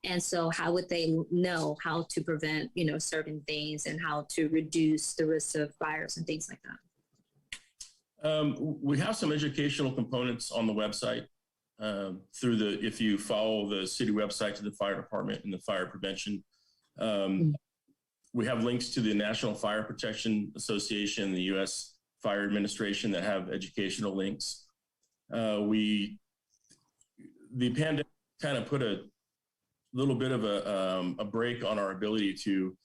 [SPEAKER 2] And so how would they know how to prevent, certain things, and how to reduce the risk of fires and things like that?
[SPEAKER 13] We have some educational components on the website if you follow the city website to the fire department and the fire prevention. We have links to the National Fire Protection Association, the U.S. Fire Administration that have educational links. The pandemic kind of put a little bit of a break on our ability to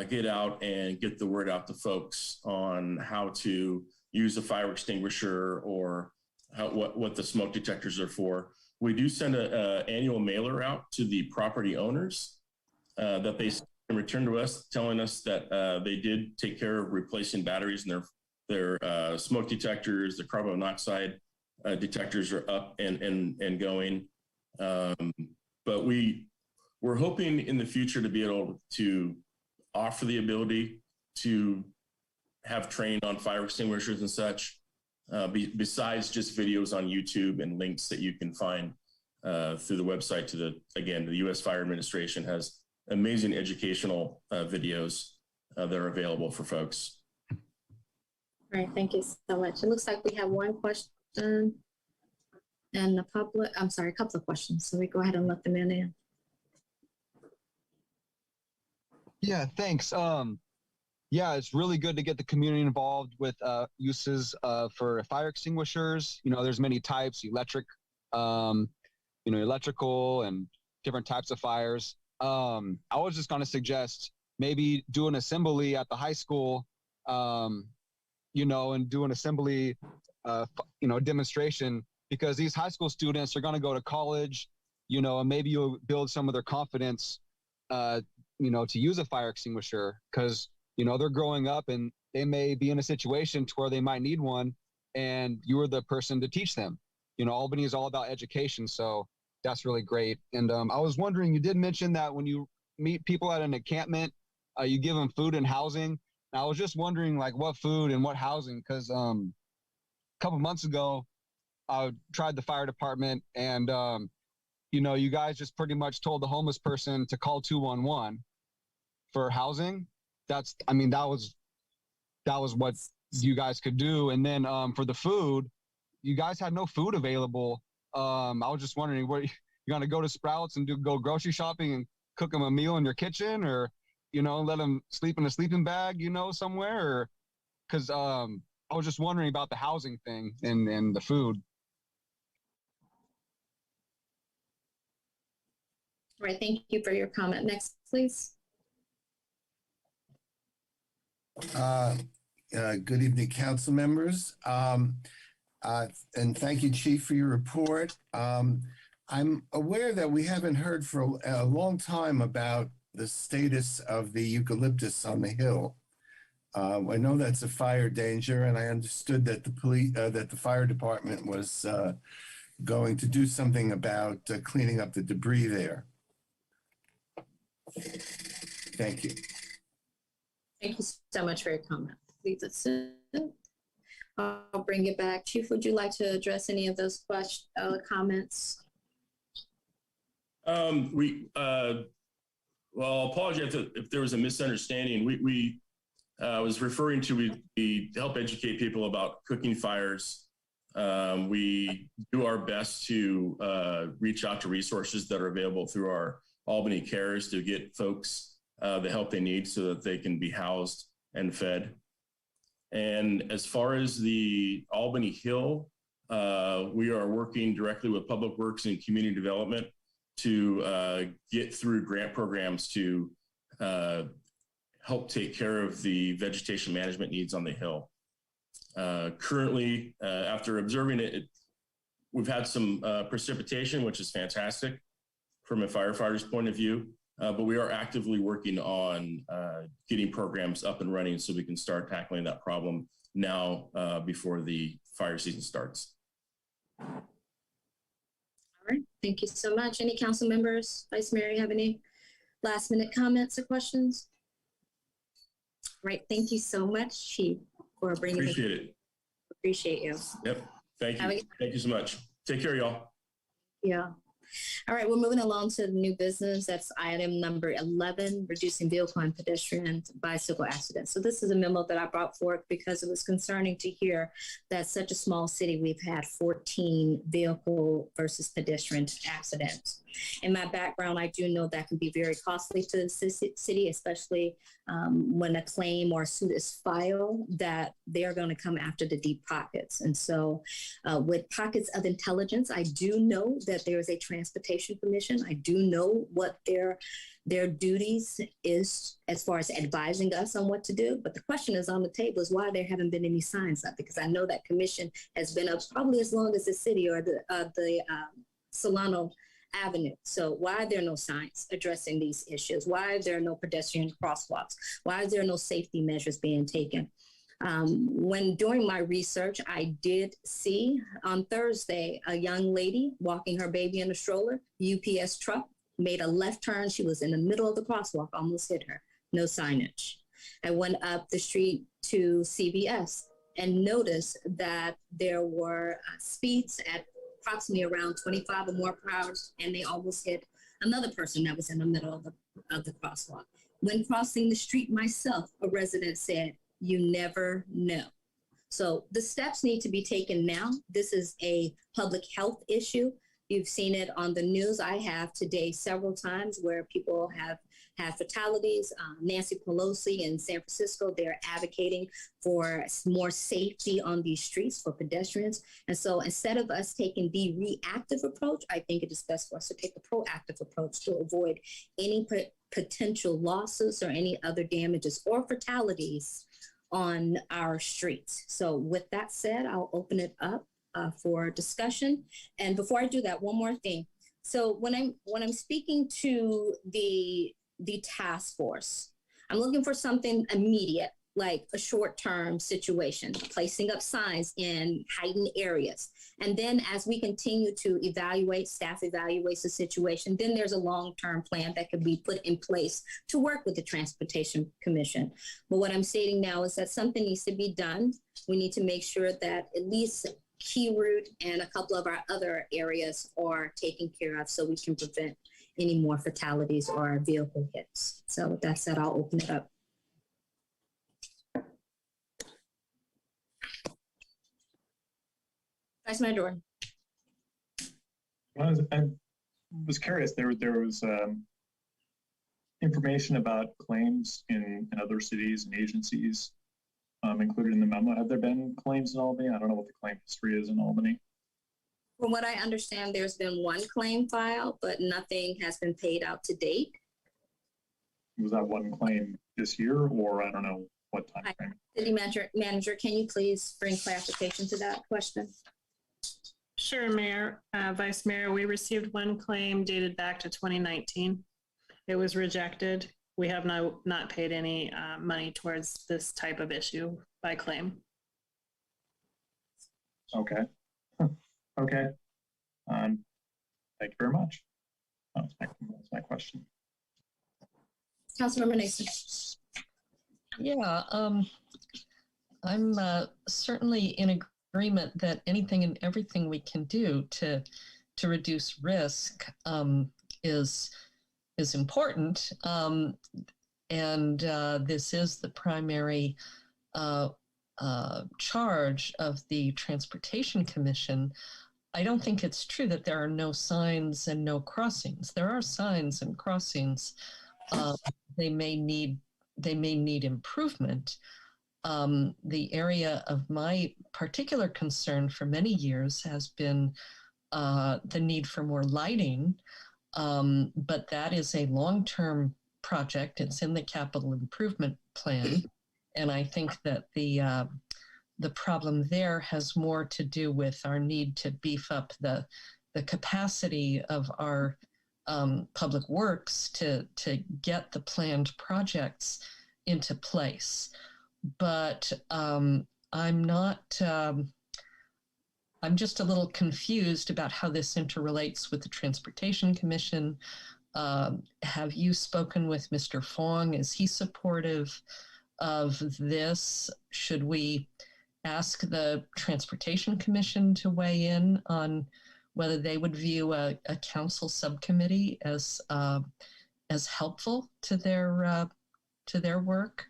[SPEAKER 13] get out and get the word out to folks on how to use a fire extinguisher, or what the smoke detectors are for. We do send a annual mailer out to the property owners that they return to us, telling us that they did take care of replacing batteries in their smoke detectors. The carbon monoxide detectors are up and going. But we're hoping in the future to be able to offer the ability to have training on fire extinguishers and such, besides just videos on YouTube and links that you can find through the website to the U.S. Fire Administration has amazing educational videos that are available for folks.
[SPEAKER 2] All right, thank you so much. It looks like we have one question and a couple of questions. So we go ahead and let them in.
[SPEAKER 5] Yeah, thanks. Yeah, it's really good to get the community involved with uses for fire extinguishers. You know, there's many types, electric, electrical and different types of fires. I was just going to suggest maybe do an assembly at the high school, and do an assembly, demonstration, because these high school students are going to go to college, and maybe you'll build some of their confidence, to use a fire extinguisher, because, they're growing up and they may be in a situation to where they might need one, and you are the person to teach them. Albany is all about education, so that's really great. And I was wondering, you did mention that when you meet people at an encampment, you give them food and housing. And I was just wondering, like, what food and what housing, because a couple months ago, I tried the fire department, and you guys just pretty much told the homeless person to call 211 for housing. That was what you guys could do. And then for the food, you guys had no food available. I was just wondering, what you're gonna go to Sprouts and go grocery shopping and cook them a meal in your kitchen, or let them sleep in a sleeping bag, somewhere, or because I was just wondering about the housing thing and the food.
[SPEAKER 2] All right, thank you for your comment. Next, please.
[SPEAKER 15] Good evening, council members. And thank you, Chief, for your report. I'm aware that we haven't heard for a long time about the status of the eucalyptus on the hill. I know that's a fire danger, and I understood that the fire department was going to do something about cleaning up the debris there. Thank you.
[SPEAKER 2] Thank you so much for your comment. Please assume. I'll bring it back. Chief, would you like to address any of those comments?
[SPEAKER 13] Well, I'll apologize if there was a misunderstanding. We was referring to we help educate people about cooking fires. We do our best to reach out to resources that are available through our Albany Cares to get folks the help they need so that they can be housed and fed. And as far as the Albany Hill, we are working directly with Public Works and Community Development to get through grant programs to help take care of the vegetation management needs on the hill. Currently, after observing it, we've had some precipitation, which is fantastic from a firefighter's point of view. But we are actively working on getting programs up and running so we can start tackling that problem now before the fire season starts.
[SPEAKER 2] All right, thank you so much. Any council members, Vice Mayor, you have any last minute comments or questions? Right, thank you so much, Chief, for bringing
[SPEAKER 13] Appreciate it.
[SPEAKER 2] Appreciate you.
[SPEAKER 13] Yep, thank you. Thank you so much. Take care, y'all.
[SPEAKER 2] Yeah. All right, we're moving along to the new business. That's item number 11, reducing vehicle and pedestrian bicycle accidents. So this is a memo that I brought forth because it was concerning to hear that such a small city, we've had 14 vehicle versus pedestrian accidents. in my background, I do know that can be very costly to the city, especially when a claim or a suit is filed, that they're going to come after the deep pockets. And so with pockets of intelligence, I do know that there is a transportation commission. I do know what their duties is as far as advising us on what to do. But the question is on the table is why there haven't been any signs up, because I know that commission has been up probably as long as the city or the Solano Avenue. So why are there no signs addressing these issues? Why are there no pedestrian crosswalks? Why is there no safety measures being taken? When during my research, I did see on Thursday a young lady walking her baby in a stroller, UPS truck, made a left turn. She was in the middle of the crosswalk, almost hit her. No signage. I went up the street to CVS and noticed that there were speeds at approximately around 25 or more per hour, and they almost hit another person that was in the middle of the crosswalk. When crossing the street myself, a resident said, "You never know." So the steps need to be taken now. This is a public health issue. You've seen it on the news. I have today several times where people have had fatalities. Nancy Pelosi in San Francisco, they're advocating for more safety on these streets for pedestrians. And so instead of us taking the reactive approach, I think it is best for us to take a proactive approach to avoid any potential losses or any other damages or fatalities on our streets. So with that said, I'll open it up for discussion. And before I do that, one more thing. So when I'm speaking to the task force, I'm looking for something immediate, like a short-term situation, placing up signs in heightened areas. And then as we continue to evaluate, staff evaluates the situation, then there's a long-term plan that could be put in place to work with the Transportation Commission. But what I'm stating now is that something needs to be done. We need to make sure that at least Key Route and a couple of our other areas are taken care of so we can prevent any more fatalities or vehicle hits. So with that said, I'll open it up. Vice Mayor Jordan.
[SPEAKER 1] I was curious, there was information about claims in other cities and agencies included in the memo. Have there been claims in Albany? I don't know what the claim history is in Albany.
[SPEAKER 2] From what I understand, there's been one claim filed, but nothing has been paid out to date.
[SPEAKER 1] Was that one claim this year, or I don't know what time frame?
[SPEAKER 2] City manager, can you please bring clarification to that question?
[SPEAKER 3] Sure, Mayor. Vice Mayor, we received one claim dated back to 2019. It was rejected. We have not paid any money towards this type of issue by claim.
[SPEAKER 1] Okay. Okay. Thank you very much. That's my question.
[SPEAKER 2] Councilmember Nason.
[SPEAKER 4] Yeah, I'm certainly in agreement that anything and everything we can do to reduce risk is important, and this is the primary charge of the Transportation Commission. I don't think it's true that there are no signs and no crossings. There are signs and crossings. They may need improvement. The area of my particular concern for many years has been the need for more lighting, but that is a long-term project. It's in the capital improvement plan, and I think that the problem there has more to do with our need to beef up the capacity of our public works to get the planned projects into place. But I'm just a little confused about how this interrelates with the Transportation Commission. Have you spoken with Mr. Fong? Is he supportive of this? Should we ask the Transportation Commission to weigh in on whether they would view a council subcommittee as helpful to their work?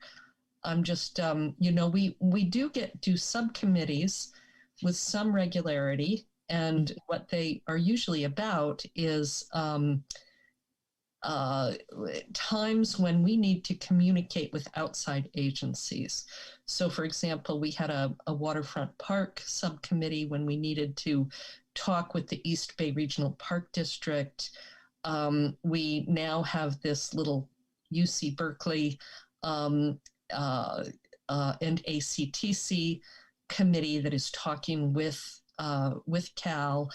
[SPEAKER 4] I'm just, we do subcommittees with some regularity, And what they are usually about is times when we need to communicate with outside agencies. So, for example, we had a waterfront park subcommittee when we needed to talk with the East Bay Regional Park District. We now have this little UC Berkeley and ACTC committee that is talking with Cal.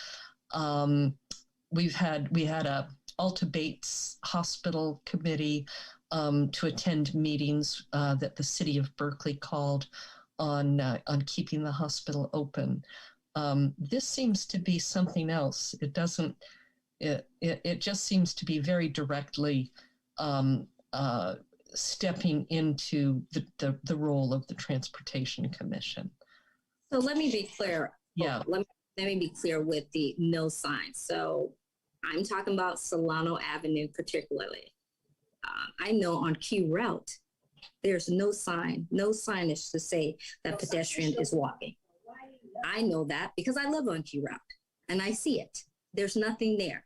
[SPEAKER 4] We had a Alta Bates Hospital committee to attend meetings that the city of Berkeley called on keeping the hospital open. This seems to be something else. It doesn't. It just seems to be very directly stepping into the role of the Transportation Commission.
[SPEAKER 2] So let me be clear.
[SPEAKER 4] Yeah.
[SPEAKER 2] Let me be clear with the no signs. So I'm talking about Solano Avenue particularly. I know on Q Route, there's no signage to say that pedestrian is walking. I know that because I live on Q Route and I see it. There's nothing there.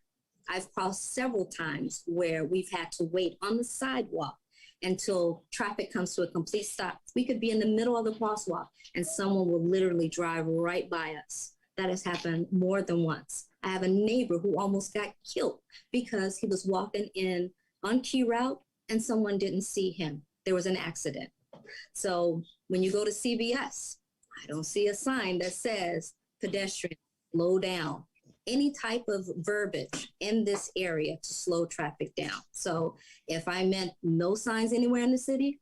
[SPEAKER 2] I've crossed several times where we've had to wait on the sidewalk until traffic comes to a complete stop. We could be in the middle of the crosswalk and someone will literally drive right by us. That has happened more than once. I have a neighbor who almost got killed because he was walking in on Q Route and someone didn't see him. There was an accident. So when you go to CVS, I don't see a sign that says pedestrian, slow down. Any type of verbiage in this area to slow traffic down. So if I meant no signs anywhere in the city,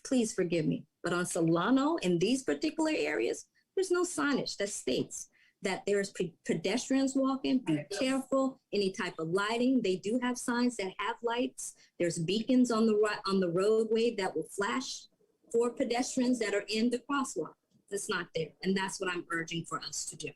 [SPEAKER 2] please forgive me. But on Solano, in these particular areas, there's no signage that states that there's pedestrians walking, be careful, any type of lighting. They do have signs that have lights. There's beacons on the roadway that will flash for pedestrians that are in the crosswalk. That's not there. And that's what I'm urging for us to do.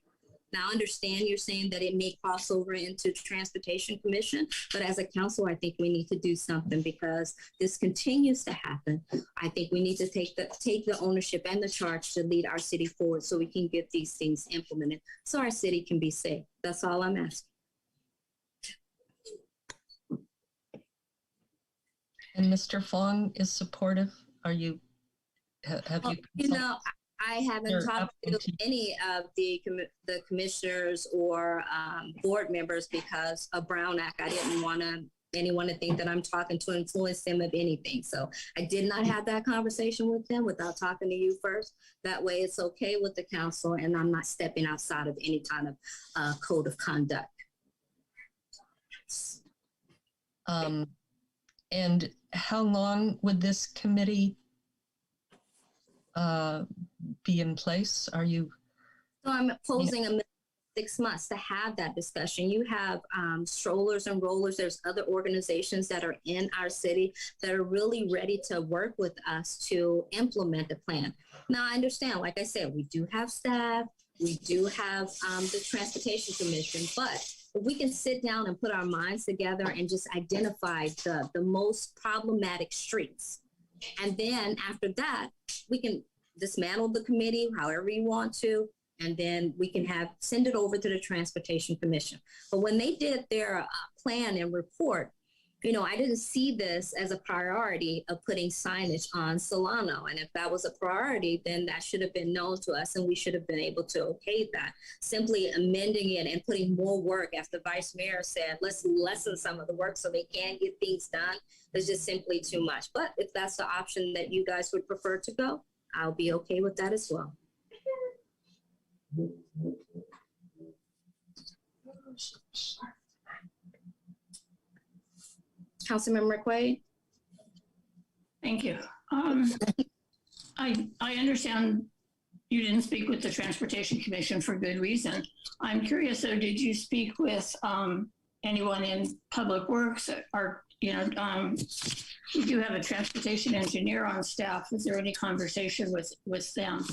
[SPEAKER 2] Now, I understand you're saying that it may cross over into Transportation Commission, but as a council, I think we need to do something because this continues to happen. I think we need to take the ownership and the charge to lead our city forward so we can get these things implemented so our city can be safe. That's all I'm asking.
[SPEAKER 4] And Mr. Fong is supportive. Have you?
[SPEAKER 2] I haven't talked to any of the commissioners or board members because of Brown Act. I didn't want anyone to think that I'm talking to influence them of anything. So I did not have that conversation with them without talking to you first. That way it's okay with the council and I'm not stepping outside of any kind of code of conduct.
[SPEAKER 4] And how long would this committee be in place? Are you?
[SPEAKER 2] So I'm posing 6 months to have that discussion. You have strollers and rollers. There's other organizations that are in our city that are really ready to work with us to implement the plan. Now, I understand, like I said, we do have staff, we do have the Transportation Commission, but if we can sit down and put our minds together and just identify the most problematic streets. And then after that, we can dismantle the committee however you want to, and then we can send it over to the Transportation Commission. But when they did their plan and report, I didn't see this as a priority of putting signage on Solano. And if that was a priority, then that should have been known to us and we should have been able to okay that. Simply amending it and putting more work, as the vice mayor said, let's lessen some of the work so they can get things done, is just simply too much. But if that's the option that you guys would prefer to go, I'll be okay with that as well. Councilmember McQuaid.
[SPEAKER 14] Thank you. I understand you didn't speak with the Transportation Commission for good reason. I'm curious, though, did you speak with anyone in Public Works? Or, you do have a transportation engineer on staff. Was there any conversation with them?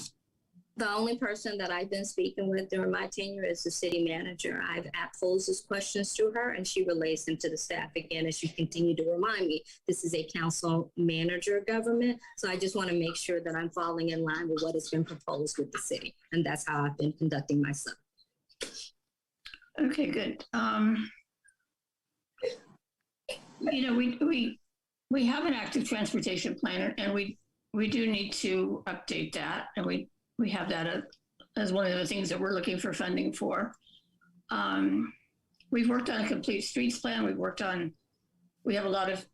[SPEAKER 2] The only person that I've been speaking with during my tenure is the city manager. I've posed these questions to her and she relays them to the staff. Again, as you continue to remind me, this is a council manager government. So I just want to make sure that I'm falling in line with what has been proposed with the city. And that's how I've been conducting myself.
[SPEAKER 14] Okay, good. You know, we have an active transportation plan, and we do need to update that, and we have that as one of the things that we're looking for funding for. We've worked on a complete streets plan. We have a lot of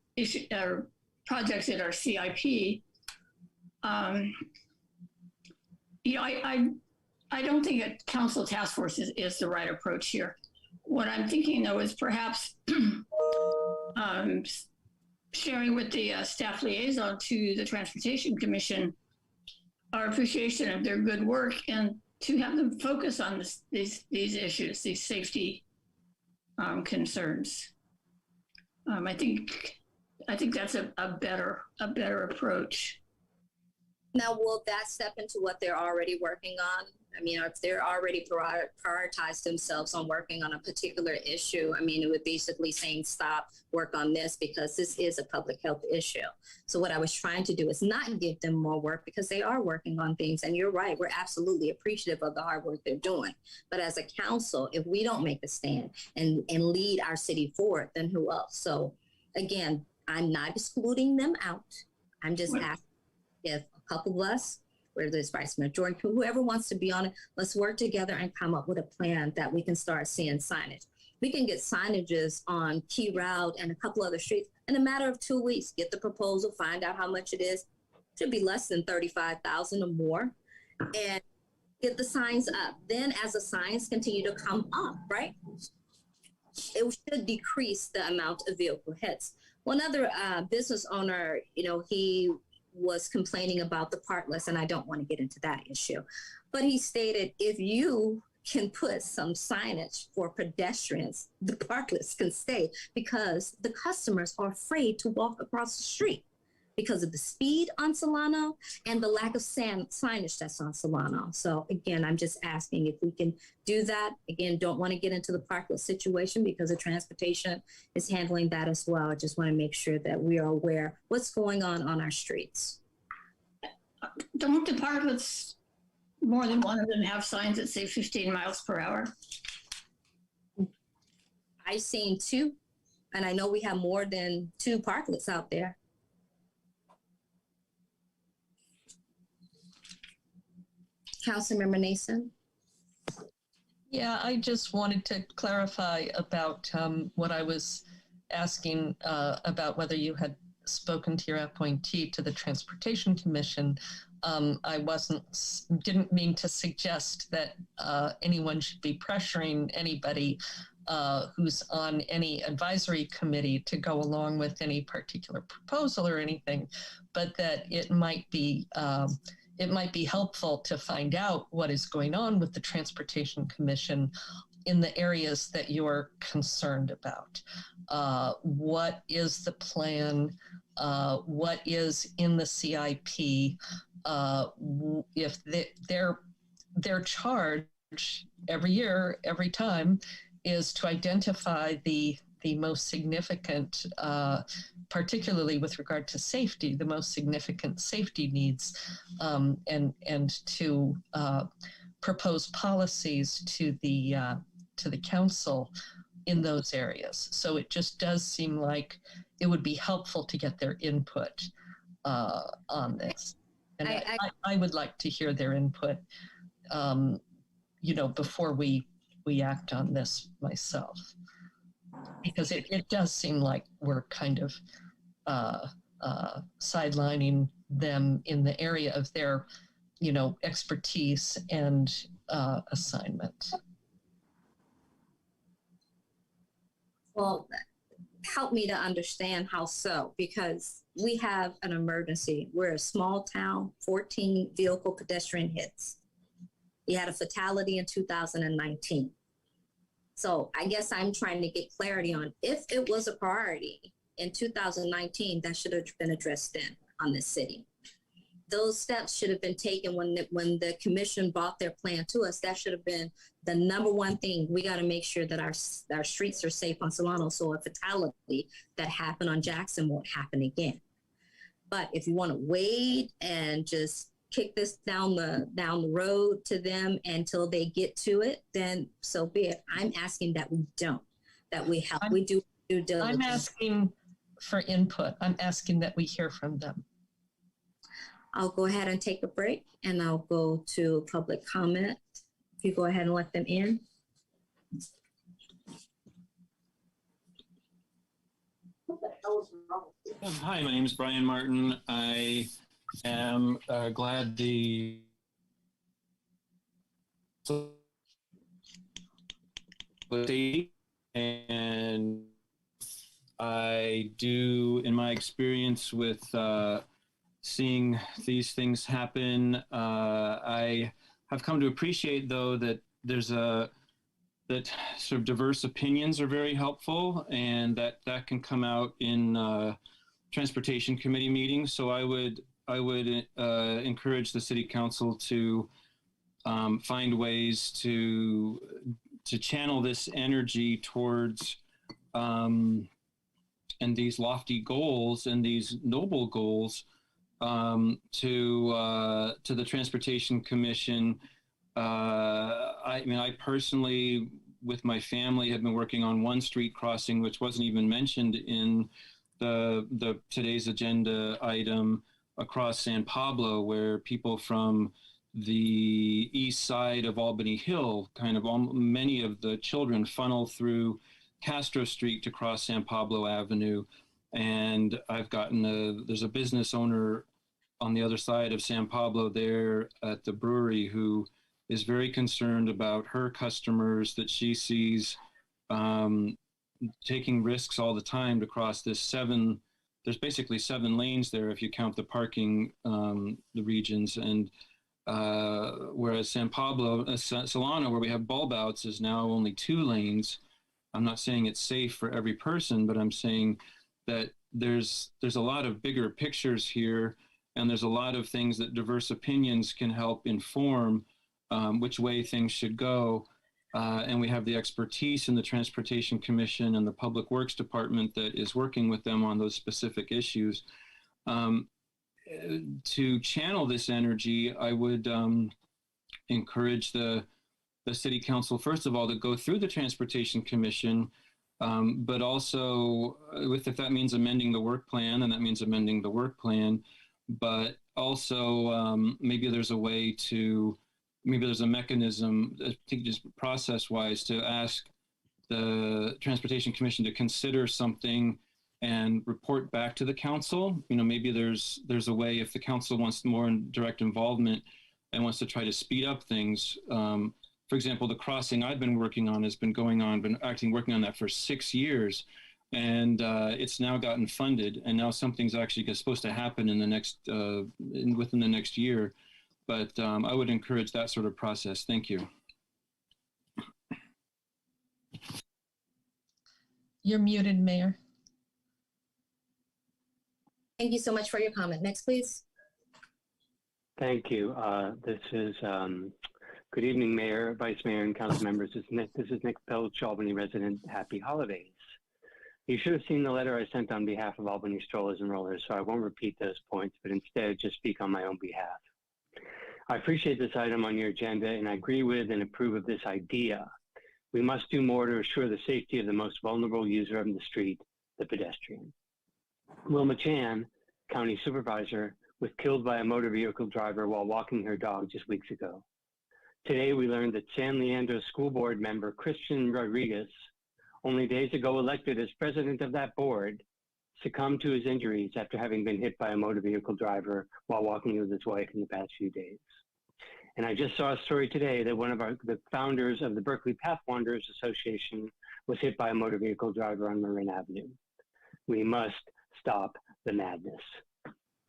[SPEAKER 14] projects in our CIP. You know, I don't think a council task force is the right approach here. What I'm thinking though is perhaps sharing with the staff liaison to the Transportation Commission our appreciation of their good work, and to have them focus on these issues, these safety concerns. I think that's a better approach.
[SPEAKER 2] Now, will that step into what they're already working on? I mean, if they're already prioritized themselves on working on a particular issue, I mean, it would basically saying stop, work on this, because this is a public health issue. So what I was trying to do is not give them more work, because they are working on things. And you're right, we're absolutely appreciative of the hard work they're doing. But as a council, if we don't make a stand and lead our city forward, then who else? So again, I'm not excluding them out. I'm just asking if a couple of us, whether it's vice majority, whoever wants to be on it, let's work together and come up with a plan that we can start seeing signage. We can get signages on Key Route and a couple other streets in a matter of 2 weeks. Get the proposal, find out how much it is. Should be less than 35,000 or more, and get the signs up. Then as the signs continue to come up, right, it should decrease the amount of vehicle hits. One other business owner, you know, he was complaining about the park list, and I don't want to get into that issue, but he stated, if you can put some signage for pedestrians, the park list can stay, because the customers are afraid to walk across the street because of the speed on Solano and the lack of signage that's on Solano. So again, I'm just asking if we can do that. Again, don't want to get into the park list situation because the transportation is handling that as well. I just want to make sure that we are aware what's going on our streets.
[SPEAKER 14] Don't the parklets, more than one of them, have signs that say 15 miles per hour?
[SPEAKER 2] I've seen 2, and I know we have more than 2 parklets out there. Councilmember Nason?
[SPEAKER 4] Yeah, I just wanted to clarify about what I was asking about whether you had spoken to your appointee to the Transportation Commission. I didn't mean to suggest that anyone should be pressuring anybody who's on any advisory committee to go along with any particular proposal or anything, but that it might be helpful to find out what is going on with the Transportation Commission in the areas that you're concerned about. What is the plan? What is in the CIP? If their charge every year, every time, is to identify the most significant, particularly with regard to safety, the most significant safety needs, and to propose policies to the council in those areas. So it just does seem like it would be helpful to get their input on this. And I would like to hear their input, before we act on this myself. Because it does seem like we're kind of sidelining them in the area of their, expertise and assignment.
[SPEAKER 2] Well, help me to understand how so, because we have an emergency. We're a small town, 14 vehicle pedestrian hits. We had a fatality in 2019. So I guess I'm trying to get clarity on if it was a priority in 2019, that should have been addressed then on this city. Those steps should have been taken when the commission brought their plan to us. That should have been the number one thing. We got to make sure that our streets are safe on Solano, so a fatality that happened on Jackson won't happen again. But if you want to wait and just kick this down the road to them until they get to it, then so be it. I'm asking that we don't, that we help, we do due diligence.
[SPEAKER 4] I'm asking for input. I'm asking that we hear from them.
[SPEAKER 2] I'll go ahead and take a break and I'll go to public comment. If you go ahead and let them in.
[SPEAKER 16] Hi, my name is Brian Martin. I am glad the and I do, in my experience with seeing these things happen, I have come to appreciate, though, that there's that sort of diverse opinions are very helpful, and that can come out in transportation committee meetings. So I would encourage the city council to find ways to channel this energy towards and these lofty goals and these noble goals to the Transportation Commission. I mean, I personally, with my family, have been working on one street crossing, which wasn't even mentioned in the today's agenda item, across San Pablo, where people from the east side of Albany Hill, kind of many of the children funnel through Castro Street to cross San Pablo Avenue. And I've gotten there's a business owner on the other side of San Pablo there at the brewery who is very concerned about her customers that she sees taking risks all the time to cross there's basically 7 lanes there if you count the parking, the regions. And whereas San Pablo, Solano, where we have bulb outs, is now only 2 lanes. I'm not saying it's safe for every person, but I'm saying that there's a lot of bigger pictures here, and there's a lot of things that diverse opinions can help inform which way things should go. And we have the expertise in the Transportation Commission and the Public Works Department that is working with them on those specific issues. To channel this energy, I would encourage the City Council, first of all, to go through the Transportation Commission, but also, if that means amending the work plan, then that means amending the work plan. But also, maybe there's a way to, maybe there's a mechanism, I think just process-wise, to ask the Transportation Commission to consider something and report back to the council. You know, maybe there's a way, if the council wants more direct involvement and wants to try to speed up things. For example, the crossing I've been working on has been working on that for 6 years, and it's now gotten funded, and now something's actually supposed to happen in the next within the next year. But I would encourage that sort of process. Thank you.
[SPEAKER 4] You're muted, Mayor.
[SPEAKER 2] Thank you so much for your comment. Next, please.
[SPEAKER 6] Thank you. This is good evening, Mayor, Vice Mayor, and Council members. This is Nick Pelch, Albany resident. Happy holidays. You should have seen the letter I sent on behalf of Albany strollers and rollers, so I won't repeat those points, but instead just speak on my own behalf. I appreciate this item on your agenda, and I agree with and approve of this idea. We must do more to assure the safety of the most vulnerable user of the street, the pedestrian. Wilma Chan, County Supervisor, was killed by a motor vehicle driver while walking her dog just weeks ago. Today, we learned that San Leandro School Board member Christian Rodriguez, only days ago elected as president of that board, succumbed to his injuries after having been hit by a motor vehicle driver while walking with his wife in the past few days. And I just saw a story today that one of the founders of the Berkeley Path Wanderers Association was hit by a motor vehicle driver on Marin Avenue. We must stop the madness.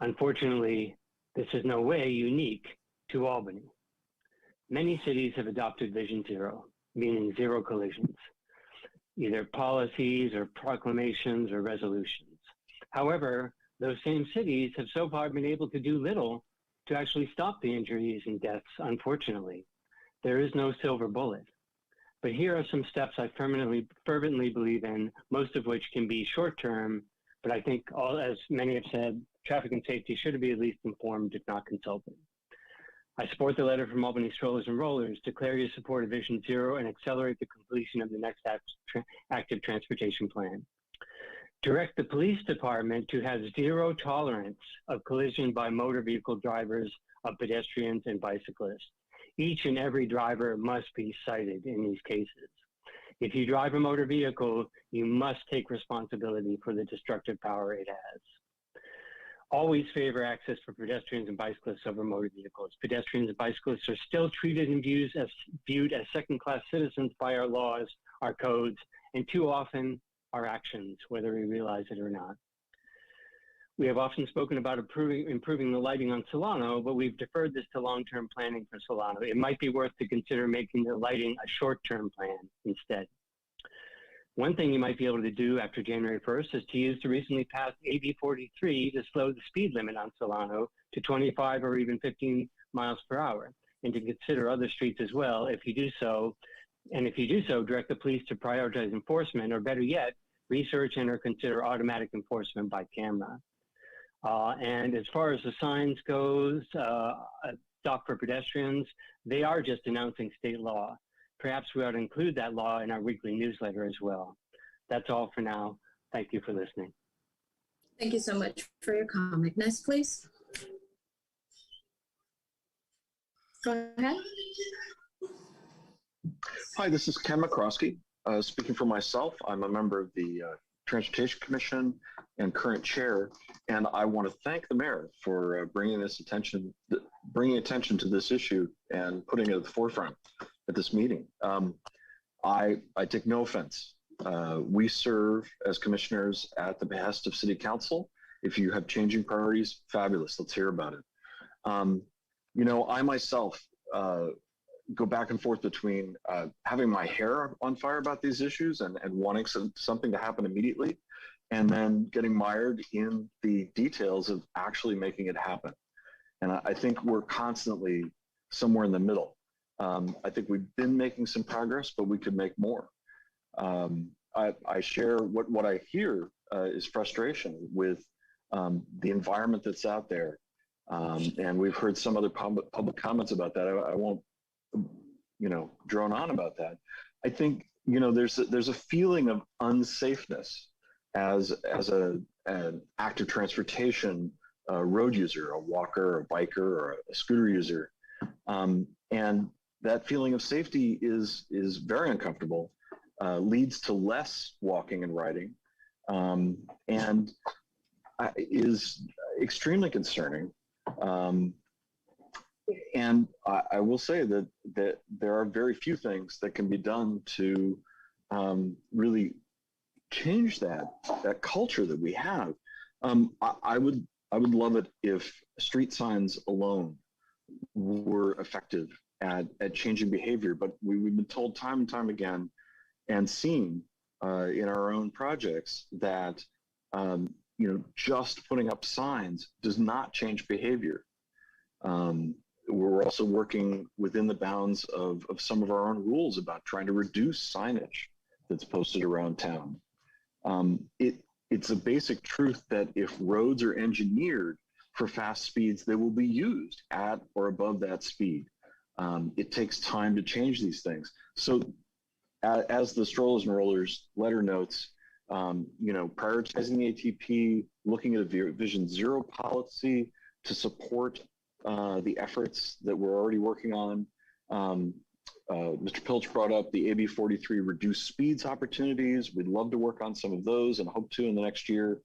[SPEAKER 6] Unfortunately, this is no way unique to Albany. Many cities have adopted Vision Zero, meaning zero collisions, either policies or proclamations or resolutions. However, those same cities have so far been able to do little to actually stop the injuries and deaths, unfortunately. There is no silver bullet. But here are some steps I fervently believe in, most of which can be short-term, but I think, as many have said, traffic and safety should be at least informed, if not consulted. I support the letter from Albany Strollers and Rollers. Declare your support of Vision Zero and accelerate the completion of the next active transportation plan. Direct the police department to have zero tolerance of collision by motor vehicle drivers of pedestrians and bicyclists. Each and every driver must be cited in these cases. If you drive a motor vehicle, you must take responsibility for the destructive power it has. Always favor access for pedestrians and bicyclists over motor vehicles. Pedestrians and bicyclists are still treated and viewed as second-class citizens by our laws, our codes, and too often our actions, whether we realize it or not. We have often spoken about improving the lighting on Solano, but we've deferred this to long-term planning for Solano. It might be worth to consider making the lighting a short-term plan instead. One thing you might be able to do after January 1st is to use the recently passed AB 43 to slow the speed limit on Solano to 25 or even 15 miles per hour, and to consider other streets as well. If you do so, direct the police to prioritize enforcement, or better yet, research and or consider automatic enforcement by camera. And as far as the signs goes, stop for pedestrians, they are just announcing state law. Perhaps we ought to include that law in our weekly newsletter as well. That's all for now. Thank you for listening.
[SPEAKER 2] Thank you so much for your comment. Next, please. Go ahead.
[SPEAKER 17] Hi, this is Ken McCroskey. Speaking for myself, I'm a member of the Transportation Commission and current chair, and I want to thank the mayor for bringing attention to this issue and putting it at the forefront at this meeting. I take no offense. We serve as commissioners at the behest of City Council. If you have changing priorities, fabulous. Let's hear about it. You know, I myself go back and forth between having my hair on fire about these issues and wanting something to happen immediately, and then getting mired in the details of actually making it happen. And I think we're constantly somewhere in the middle. I think we've been making some progress, but we could make more. I share what I hear is frustration with the environment that's out there. And we've heard some other public comments about that. I won't, drone on about that. I think, there's a feeling of unsafeness as an active transportation road user, a walker, a biker, or a scooter user. And that feeling of safety is very uncomfortable, leads to less walking and riding, and is extremely concerning. And I will say that there are very few things that can be done to really change that culture that we have. I would love it if street signs alone were effective at changing behavior, but we've been told time and time again and seen in our own projects that just putting up signs does not change behavior. We're also working within the bounds of some of our own rules about trying to reduce signage that's posted around town. It's a basic truth that if roads are engineered for fast speeds, they will be used at or above that speed. It takes time to change these things. So as the Strollers and Rollers letter notes, prioritizing the ATP, looking at a Vision Zero policy to support the efforts that we're already working on. Mr. Pilch brought up the AB 43 reduced speeds opportunities. We'd love to work on some of those and hope to in the next year.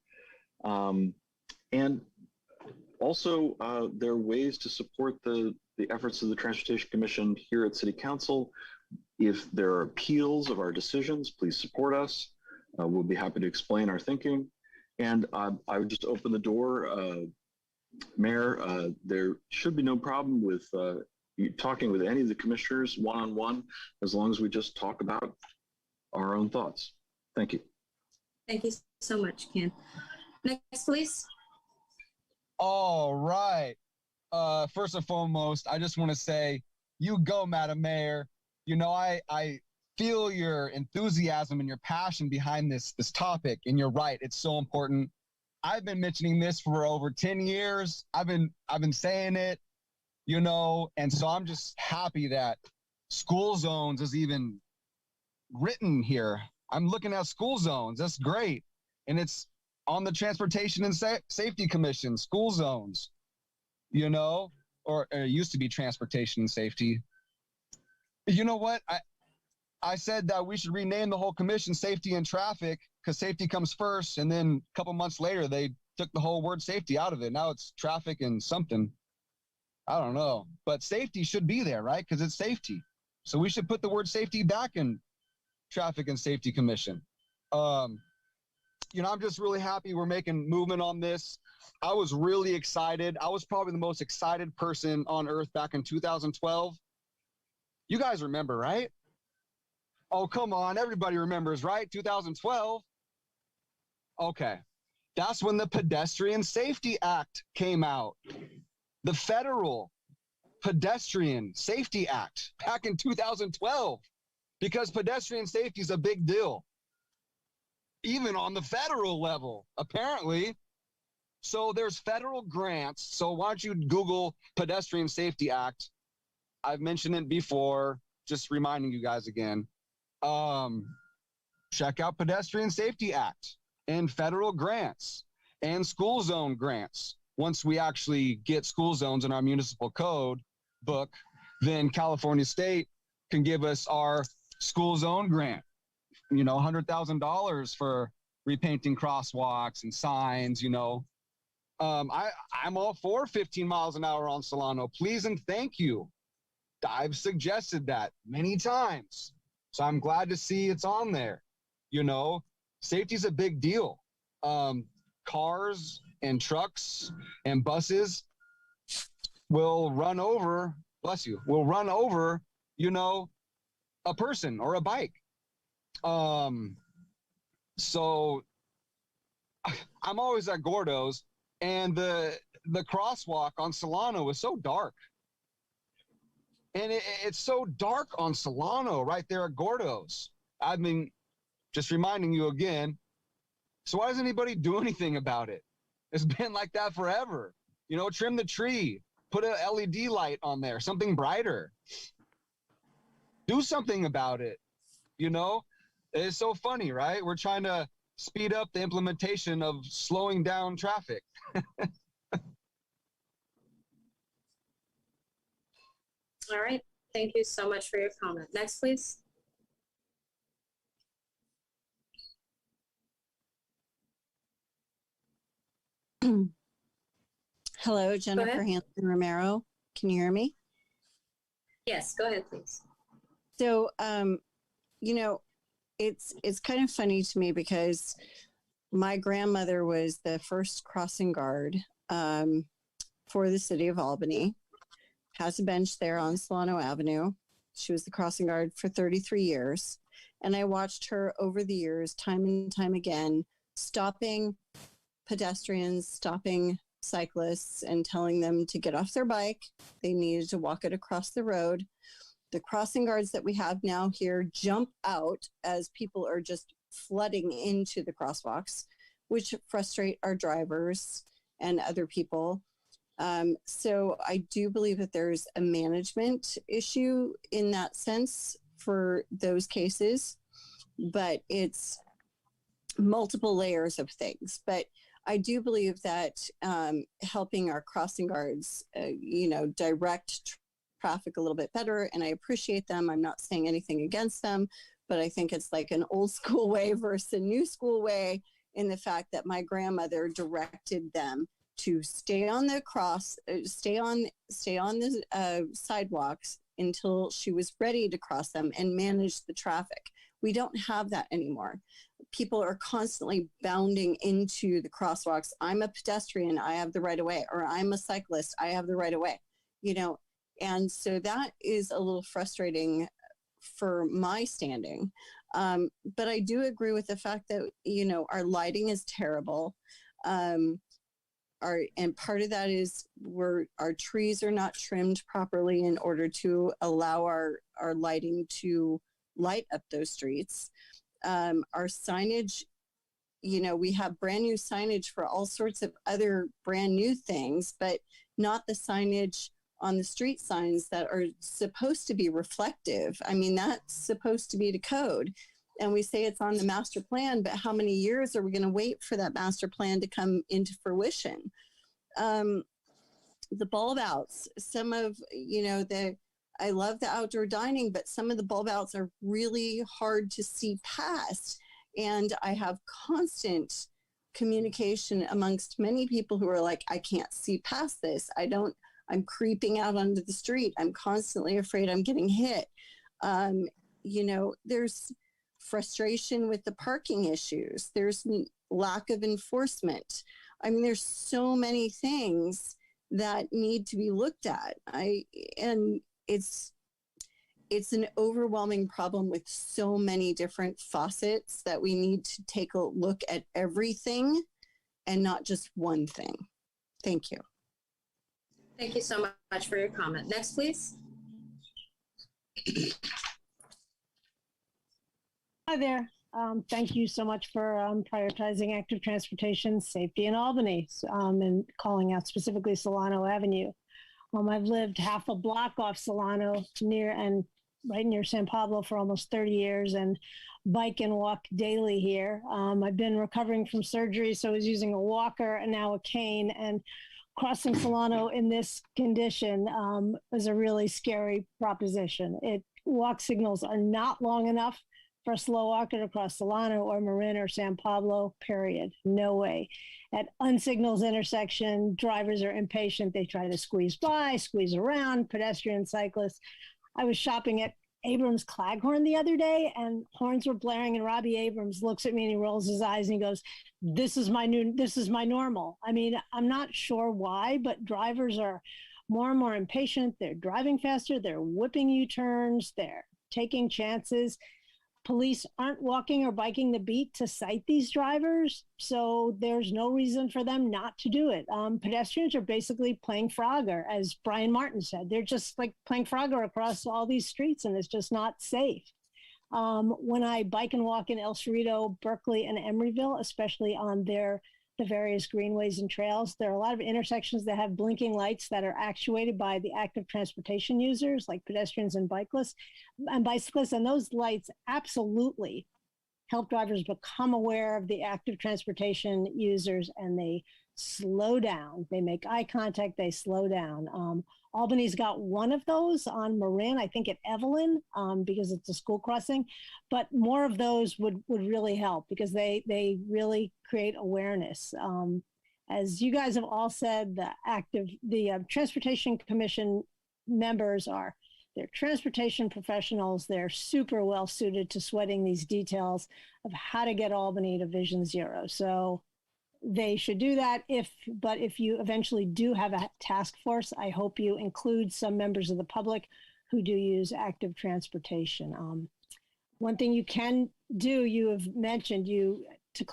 [SPEAKER 17] And also, there are ways to support the efforts of the Transportation Commission here at City Council. If there are appeals of our decisions, please support us. We'll be happy to explain our thinking. And I would just open the door. Mayor, there should be no problem with you talking with any of the commissioners one-on-one, as long as we just talk about our own thoughts. Thank you.
[SPEAKER 2] Thank you so much, Ken. Next, please.
[SPEAKER 5] All right. First and foremost, I just want to say, you go, Madam Mayor. I feel your enthusiasm and your passion behind this topic, and you're right. It's so important. I've been mentioning this for over 10 years. I've been saying it. you know, and so I'm just happy that school zones is even written here. I'm looking at school zones. That's great. And it's on the Transportation and Safety Commission, school zones, you know, or it used to be Transportation and Safety. You know what? I said that we should rename the whole commission Safety and Traffic because safety comes first. And then a couple months later, they took the whole word safety out of it. Now it's traffic and something. I don't know. But safety should be there, right? Because it's safety. So we should put the word safety back in Traffic and Safety Commission. You know, I'm just really happy we're making movement on this. I was really excited. I was probably the most excited person on earth back in 2012. You guys remember, right? Oh, come on. Everybody remembers, right? 2012. Okay. That's when the Pedestrian Safety Act came out. The federal Pedestrian Safety Act back in 2012, because pedestrian safety is a big deal, even on the federal level, apparently. So there's federal grants. So why don't you Google Pedestrian Safety Act? I've mentioned it before, just reminding you guys again. Check out Pedestrian Safety Act and federal grants and school zone grants. Once we actually get school zones in our municipal code book, then California State can give us our school zone grant, you know, $100,000 for repainting crosswalks and signs, you know. I'm all for 15 miles an hour on Solano. Please and thank you. I've suggested that many times. So I'm glad to see it's on there. You know, safety is a big deal. Cars and trucks and buses will run over, bless you, will run over, you know, a person or a bike. So I'm always at Gordo's, and the crosswalk on Solano is so dark. And it's so dark on Solano right there at Gordo's. I mean, just reminding you again. So why does anybody do anything about it? It's been like that forever. You know, trim the tree, put an LED light on there, something brighter. Do something about it. You know, it's so funny, right? We're trying to speed up the implementation of slowing down traffic.
[SPEAKER 2] All right. Thank you so much for your comment. Next, please.
[SPEAKER 11] Hello, Jennifer Hanson Romero. Can you hear me?
[SPEAKER 2] Yes, go ahead, please.
[SPEAKER 11] So, you know, it's kind of funny to me because my grandmother was the first crossing guard for the city of Albany, has a bench there on Solano Avenue. She was the crossing guard for 33 years. And I watched her over the years, time and time again, stopping pedestrians, stopping cyclists and telling them to get off their bike. They needed to walk it across the road. The crossing guards that we have now here jump out as people are just flooding into the crosswalks, which frustrate our drivers and other people. So I do believe that there's a management issue in that sense for those cases, but it's multiple layers of things. But I do believe that helping our crossing guards, you know, direct traffic a little bit better, and I appreciate them. I'm not saying anything against them, but I think it's like an old school way versus a new school way in the fact that my grandmother directed them to stay on the stay on the sidewalks until she was ready to cross them and manage the traffic. We don't have that anymore. People are constantly bounding into the crosswalks. I'm a pedestrian, I have the right of way, or I'm a cyclist, I have the right of way, you know. And so that is a little frustrating for my standing. But I do agree with the fact that, you know, our lighting is terrible. And part of that is our trees are not trimmed properly in order to allow our lighting to light up those streets. Our signage, you know, we have brand new signage for all sorts of other brand new things, but not the signage on the street signs that are supposed to be reflective. I mean, that's supposed to be the code. And we say it's on the master plan, but how many years are we going to wait for that master plan to come into fruition? The bulb outs, some of, I love the outdoor dining, but some of the bulb outs are really hard to see past. And I have constant communication amongst many people who are like, I can't see past this. I'm creeping out onto the street. I'm constantly afraid I'm getting hit. There's frustration with the parking issues. There's lack of enforcement. I mean, there's so many things that need to be looked at. It's an overwhelming problem with so many different facets that we need to take a look at everything and not just one thing. Thank you.
[SPEAKER 2] Thank you so much for your comment. Next, please.
[SPEAKER 18] Hi there. Thank you so much for prioritizing active transportation safety in Albany and calling out specifically Solano Avenue. I've lived half a block off Solano right near San Pablo for almost 30 years and bike and walk daily here. I've been recovering from surgery, so I was using a walker and now a cane, and crossing Solano in this condition was a really scary proposition. Walk signals are not long enough for a slow walker to cross Solano or Marin or San Pablo, period. No way. At unsignaled intersection, drivers are impatient. They try to squeeze by, squeeze around, pedestrian, cyclists. I was shopping at Abrams Claghorn the other day and horns were blaring and Robbie Abrams looks at me and he rolls his eyes and he goes, this is my normal. I mean, I'm not sure why, but drivers are more and more impatient. They're driving faster. They're whipping U-turns. They're taking chances. Police aren't walking or biking the beat to cite these drivers, so there's no reason for them not to do it. Pedestrians are basically playing Frogger, as Brian Martin said. They're just like playing Frogger across all these streets, and it's just not safe. When I bike and walk in El Cerrito, Berkeley, and Emeryville, especially on the various greenways and trails, there are a lot of intersections that have blinking lights that are actuated by the active transportation users, like pedestrians and bicyclists, and those lights absolutely help drivers become aware of the active transportation users, and they slow down. They make eye contact, they slow down. Albany's got one of those on Marin, I think at Evelyn, because it's a school crossing, but more of those would really help because they really create awareness. As you guys have all said, the Transportation Commission members they're transportation professionals. They're super well suited to sweating these details of how to get Albany to Vision Zero. So they should do that. But if you eventually do have a task force, I hope you include some members of the public who do use active transportation. One thing you can do, you have mentioned, to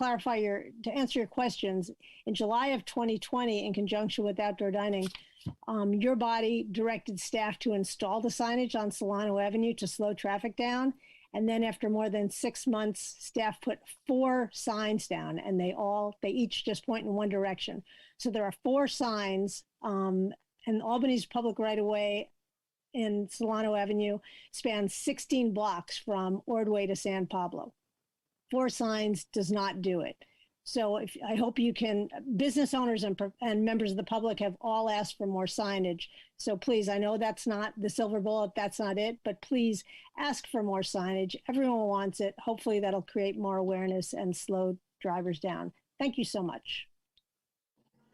[SPEAKER 18] answer your questions, in July of 2020, in conjunction with outdoor dining, your body directed staff to install the signage on Solano Avenue to slow traffic down. And then after more than 6 months, staff put 4 signs down, and they each just point in one direction. So there are 4 signs, and Albany's public right-of-way in Solano Avenue spans 16 blocks from Ordway to San Pablo. 4 signs does not do it. So I hope you can, business owners and members of the public have all asked for more signage. So please, I know that's not the silver bullet, that's not it, but please ask for more signage. Everyone wants it. Hopefully that'll create more awareness and slow drivers down. Thank you so much.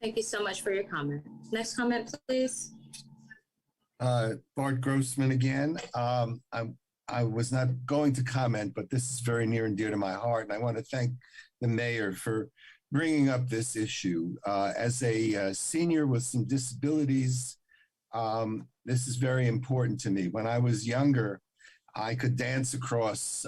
[SPEAKER 2] Thank you so much for your comment. Next comment, please.
[SPEAKER 15] Bart Grossman again. I was not going to comment, but this is very near and dear to my heart. And I want to thank the mayor for bringing up this issue. As a senior with some disabilities, this is very important to me. When I was younger, I could dance across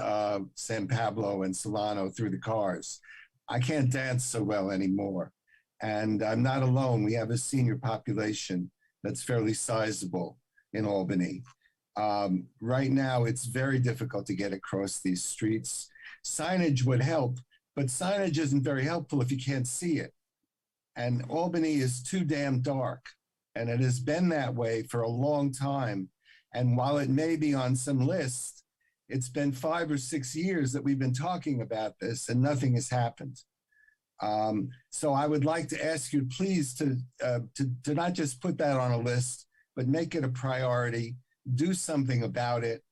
[SPEAKER 15] San Pablo and Solano through the cars. I can't dance so well anymore. And I'm not alone. We have a senior population that's fairly sizable in Albany. Right now, it's very difficult to get across these streets. Signage would help, but signage isn't very helpful if you can't see it. And Albany is too damn dark. And it has been that way for a long time. And while it may be on some list, it's been 5 or 6 years that we've been talking about this and nothing has happened. So I would like to ask you, please, to not just put that on a list, but make it a priority, do something about it,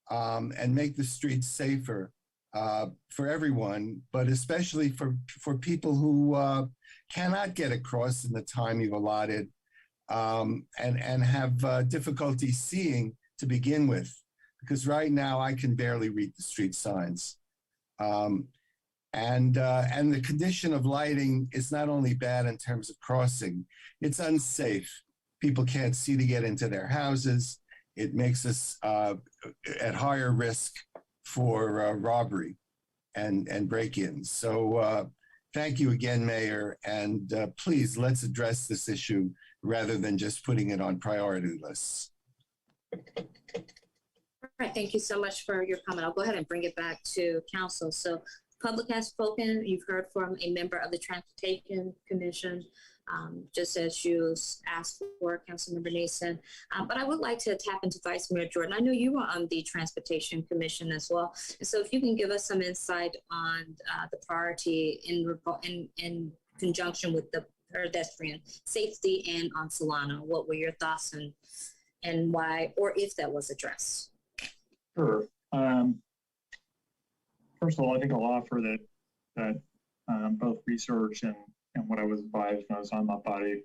[SPEAKER 15] and make the streets safer for everyone, but especially for people who cannot get across in the time you've allotted, and have difficulty seeing to begin with, because right now I can barely read the street signs. And the condition of lighting is not only bad in terms of crossing, it's unsafe. People can't see to get into their houses. It makes us at higher risk for robbery and break-ins. So thank you again, Mayor, and please let's address this issue rather than just putting it on priority lists.
[SPEAKER 2] All right, thank you so much for your comment. I'll go ahead and bring it back to council. So public has spoken. You've heard from a member of the Transportation Commission, just as you asked for, Councilmember Nason. But I would like to tap into Vice Mayor Jordan. I know you were on the Transportation Commission as well. And so if you can give us some insight on the priority in conjunction with the pedestrian safety and on Solano, what were your thoughts and why, or if that was addressed?
[SPEAKER 1] Sure. First of all, I think I'll offer that both research and what I was advised when I was on that body,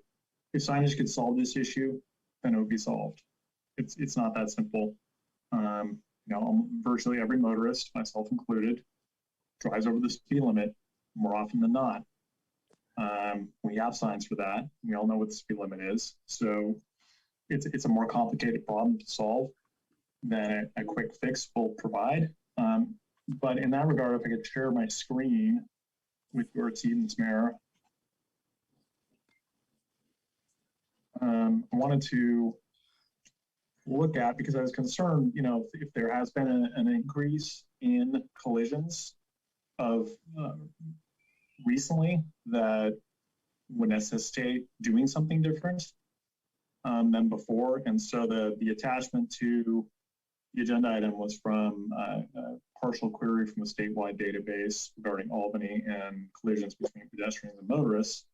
[SPEAKER 1] if signage could solve this issue, then it would be solved. It's not that simple. You know, virtually every motorist, myself included, drives over the speed limit more often than not. We have signs for that. We all know what the speed limit is. So it's a more complicated problem to solve than a quick fix will provide. But in that regard, if I could share my screen with your attendance, Mayor, I wanted to look at, because I was concerned, you know, if there has been an increase in collisions of recently that would necessitate doing something different than before. And so the attachment to the agenda item was from a partial query from a statewide database regarding Albany and collisions between pedestrians and motorists.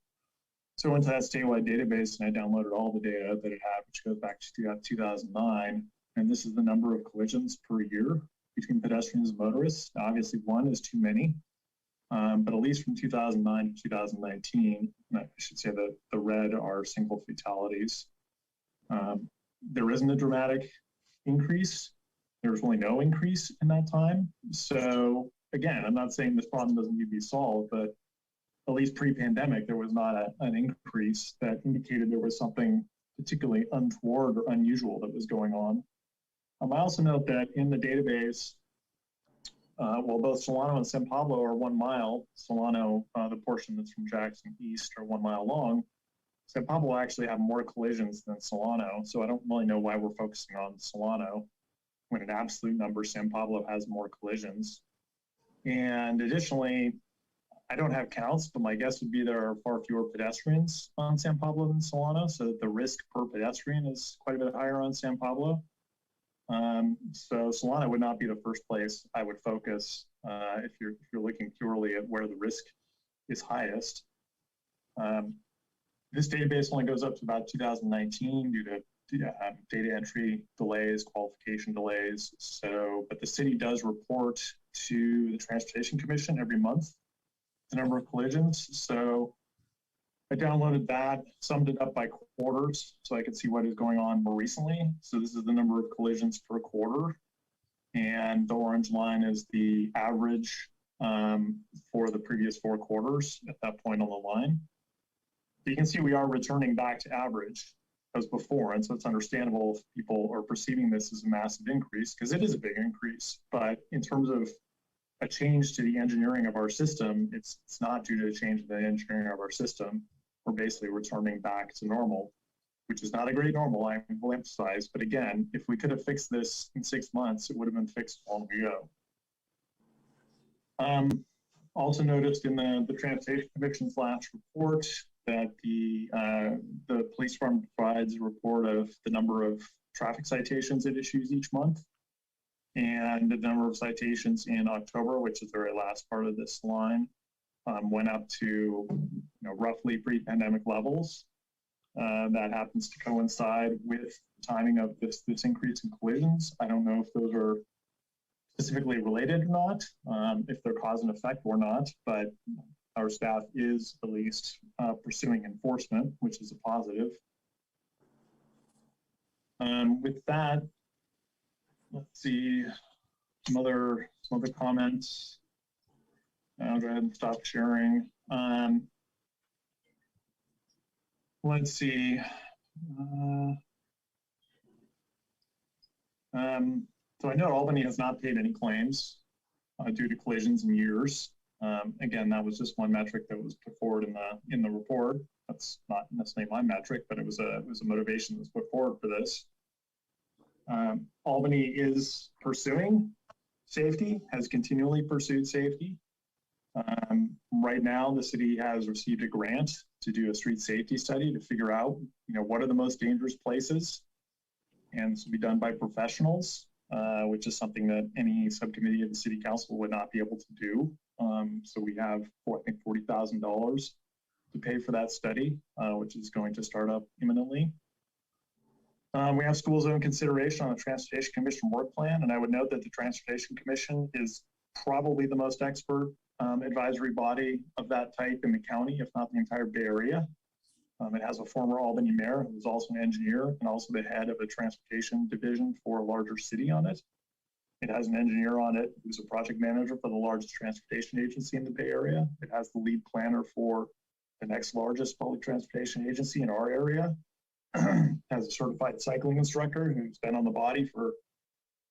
[SPEAKER 1] So I went to that statewide database and I downloaded all the data that it had, which goes back to 2009. And this is the number of collisions per year between pedestrians and motorists. Now, obviously, one is too many, but at least from 2009 to 2019, and I should say that the red are single fatalities. There isn't a dramatic increase. There was really no increase in that time. So again, I'm not saying this problem doesn't need to be solved, but at least pre-pandemic, there was not an increase that indicated there was something particularly untoward or unusual that was going on. I also note that in the database, well, both Solano and San Pablo are 1 mile. Solano, the portion that's from Jackson East, are 1 mile long. San Pablo actually have more collisions than Solano, so I don't really know why we're focusing on Solano when in absolute number, San Pablo has more collisions. And additionally, I don't have counts, but my guess would be there are far fewer pedestrians on San Pablo than Solano, so that the risk per pedestrian is quite a bit higher on San Pablo. So Solano would not be the first place I would focus if you're looking purely at where the risk is highest. This database only goes up to about 2019 due to data entry delays, qualification delays. So, but the city does report to the Transportation Commission every month the number of collisions. So I downloaded that, summed it up by quarters so I could see what is going on more recently. So this is the number of collisions per quarter. And the orange line is the average for the previous 4 quarters at that point on the line. You can see we are returning back to average as before. And so it's understandable if people are perceiving this as a massive increase, because it is a big increase. But in terms of a change to the engineering of our system, it's not due to a change in the engineering of our system. We're basically returning back to normal, which is not a great normal, I will emphasize. But again, if we could have fixed this in 6 months, it would have been fixed long ago. Also noticed in the Transportation Commission's last report, that the police department provides a report of the number of traffic citations it issues each month, and the number of citations in October, which is the very last part of this line, went up to roughly pre-pandemic levels. That happens to coincide with the timing of this increase in collisions. I don't know if those are specifically related or not, if they're cause and effect or not, but our staff is at least pursuing enforcement, which is a positive. With that, let's see some other comments. I'll go ahead and stop sharing. Let's see. So I know Albany has not paid any claims due to collisions in years. Again, that was just one metric that was put forward in the report. That's not necessarily my metric, but it was a motivation that was put forward for this. Albany is pursuing safety, has continually pursued safety. Right now, the city has received a grant to do a street safety study to figure out, what are the most dangerous places, and this will be done by professionals, which is something that any subcommittee of the city council would not be able to do. So we have, I think, $40,000 to pay for that study, which is going to start up imminently. We have school zone consideration on the Transportation Commission work plan, and I would note that the Transportation Commission is probably the most expert advisory body of that type in the county, if not the entire Bay Area. It has a former Albany mayor who was also an engineer and also the head of a transportation division for a larger city on it. It has an engineer on it who's a project manager for the largest transportation agency in the Bay Area. It has the lead planner for the next largest public transportation agency in our area. Has a certified cycling instructor who's been on the body for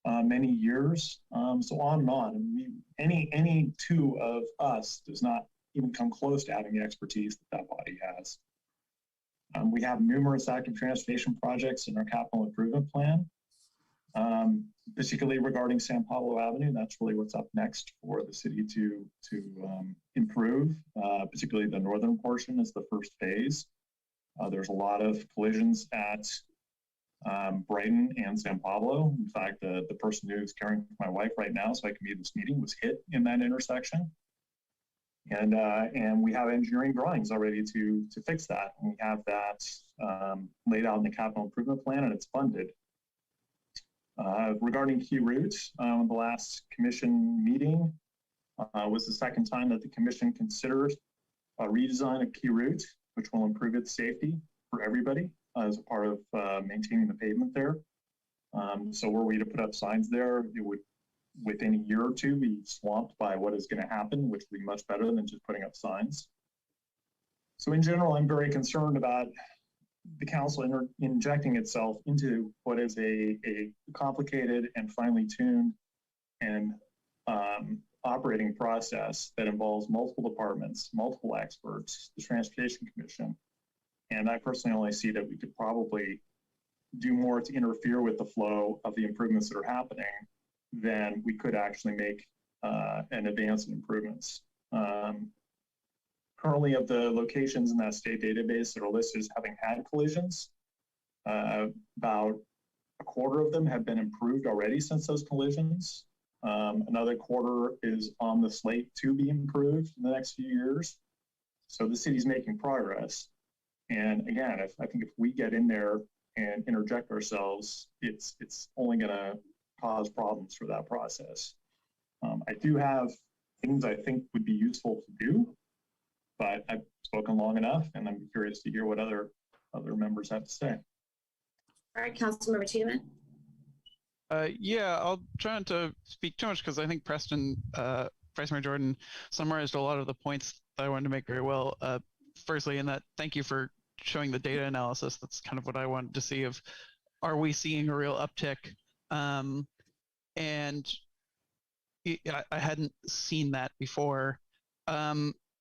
[SPEAKER 1] many years. So on and on. Any two of us does not even come close to having the expertise that body has. We have numerous active transportation projects in our capital improvement plan, particularly regarding San Pablo Avenue. That's really what's up next for the city to improve, particularly the northern portion is the first phase. There's a lot of collisions at Brighton and San Pablo. In fact, the person who's caring for my wife right now, so I can be at this meeting, was hit in that intersection. And we have engineering drawings already to fix that. And we have that laid out in the capital improvement plan, and it's funded. Regarding key routes, the last commission meeting was the second time that the commission considered a redesign of key route, which will improve its safety for everybody as a part of maintaining the pavement there. So were we to put up signs there, it would, within a year or two, be swamped by what is going to happen, which would be much better than just putting up signs. So in general, I'm very concerned about the council injecting itself into what is a complicated and finely tuned and operating process that involves multiple departments, multiple experts, the Transportation Commission. And I personally only see that we could probably do more to interfere with the flow of the improvements that are happening than we could actually make an advance in improvements. Currently, of the locations in that state database that are listed as having had collisions, about a quarter of them have been improved already since those collisions. Another quarter is on the slate to be improved in the next few years. So the city's making progress. And again, I think if we get in there and interject ourselves, it's only going to cause problems for that process. I do have things I think would be useful to do, but I've spoken long enough, and I'm curious to hear what other members have to say.
[SPEAKER 2] All right, Councilmember Tiedemann.
[SPEAKER 12] Yeah, I'll try not to speak too much because I think Preston, Vice Mayor Jordan summarized a lot of the points that I wanted to make very well. Firstly, in that, thank you for showing the data analysis. That's kind of what I wanted to see of, are we seeing a real uptick? And I hadn't seen that before.